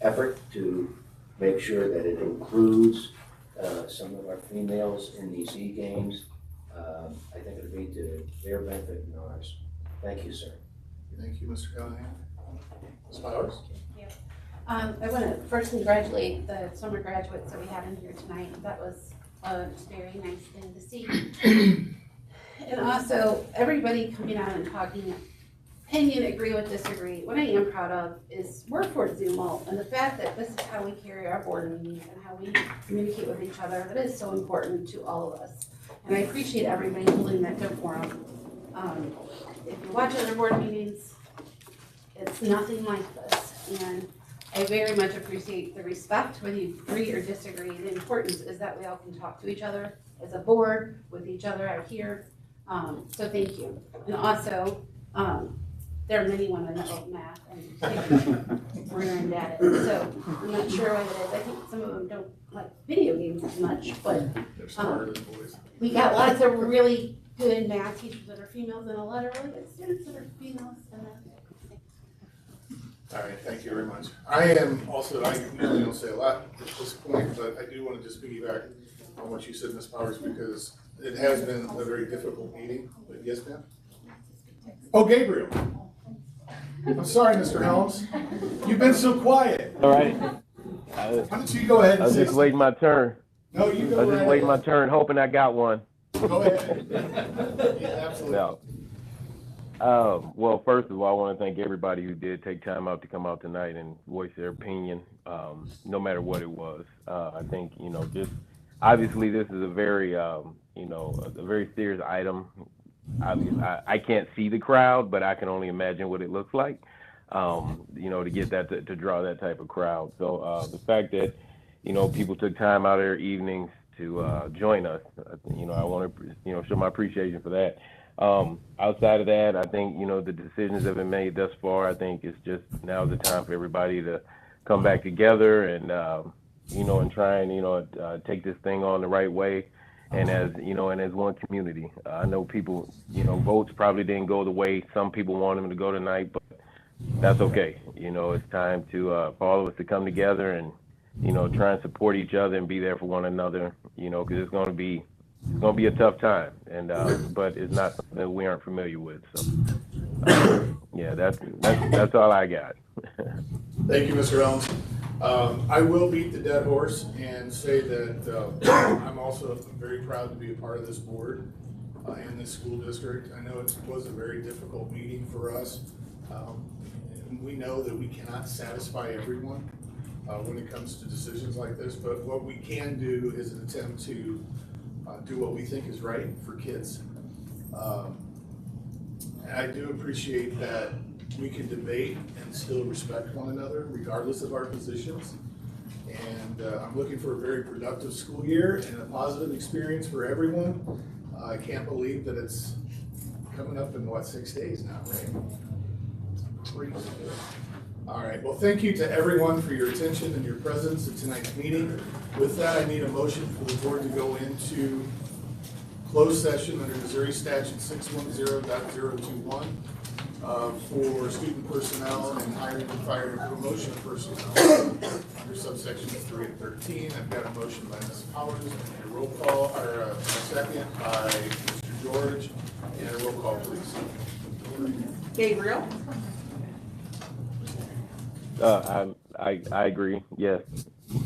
effort to make sure that it includes some of our females in these E-games. I think it'll be to their benefit and ours. Thank you, sir. Thank you, Mr. Callahan. Ms. Powers? I want to first congratulate the summer graduates that we had in here tonight. That was a very nice thing to see. And also, everybody coming out and talking opinion, agree with disagree. What I am proud of is we're for Zumwalt, and the fact that this is how we carry our board meetings and how we communicate with each other. That is so important to all of us. And I appreciate everybody holding that good forum. If you watch other board meetings, it's nothing like this. And I very much appreciate the respect, whether you agree or disagree. The importance is that we all can talk to each other as a board, with each other out here. So thank you. And also, there are many women that love math and we're in data. So I'm not sure what it is. I think some of them don't like video games as much, but we got lots of really good math teachers that are females and a lot of really good students that are females. And All right, thank you very much. I am also, I usually don't say a lot at this point, but I do want to just piggyback on what you said, Ms. Powers, because it has been a very difficult meeting. But yes, ma'am? Oh, Gabriel. I'm sorry, Mr. Helms. You've been so quiet. All right. Why don't you go ahead and I was say just waiting my turn. No, you go I was just right waiting my ahead. turn, hoping I got one. Go ahead. Yeah, absolutely. No. Well, first of all, I want to thank everybody who did take time out to come out tonight and voice their opinion, no matter what it was. I think, just obviously this is a very, a very serious item. I can't see the crowd, but I can only imagine what it looks like, to get that, to draw that type of crowd. So the fact that, people took time out of their evenings to join us, I want to, show my appreciation for that. Outside of that, I think, the decisions that have been made thus far, I think it's just now the time for everybody to come back together and, and try and, take this thing on the right way. And as, and as one community, I know people, votes probably didn't go the way some people want them to go tonight, but that's okay. It's time to, for all of us to come together and, try and support each other and be there for one another, because it's going to be a tough time, and but it's not something that we aren't familiar with. So, yeah, that's all I got. Thank you, Mr. Helms. I will beat the dead horse and say that I'm also very proud to be a part of this board and this school district. I know it was a very difficult meeting for us. And we know that we cannot satisfy everyone when it comes to decisions like this, but what we can do is an attempt to do what we think is right for kids. And I do appreciate that we can debate and still respect one another regardless of our positions. And I'm looking for a very productive school year and a positive experience for everyone. I can't believe that it's coming up in 6 days now, right? It's crazy. All right, well, thank you to everyone for your attention and your presence at tonight's meeting. With that, I need a motion for the board to go into closed session under Missouri Statute 610.021 for student personnel and hiring and firing and promotion of personnel under subsections 3 and 13. I've got a motion by Ms. Powers and a roll call, or a second by Mr. George, and a roll call, please. Gabriel? I agree. Yes.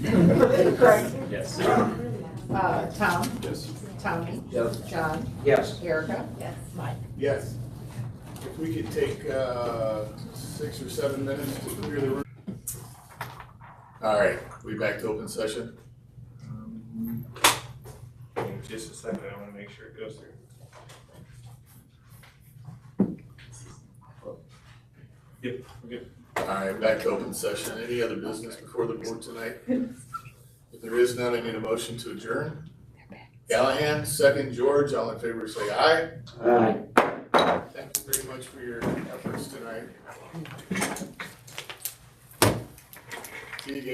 Craig? Yes. Tom? Yes. Tommy? Yes. John? Yes. Erica? Yes. Mike? Yes. If we could take 6 or 7 minutes to clear the room. All right, we back to open session. Just a second, I want to make sure it goes through. Yep, we're good. All right, back to open session. Any other business before the board tonight? If there is none, I need a motion to adjourn. Callahan, second. George, all in favor say aye. Aye. Thank you very much for your efforts tonight. See you again.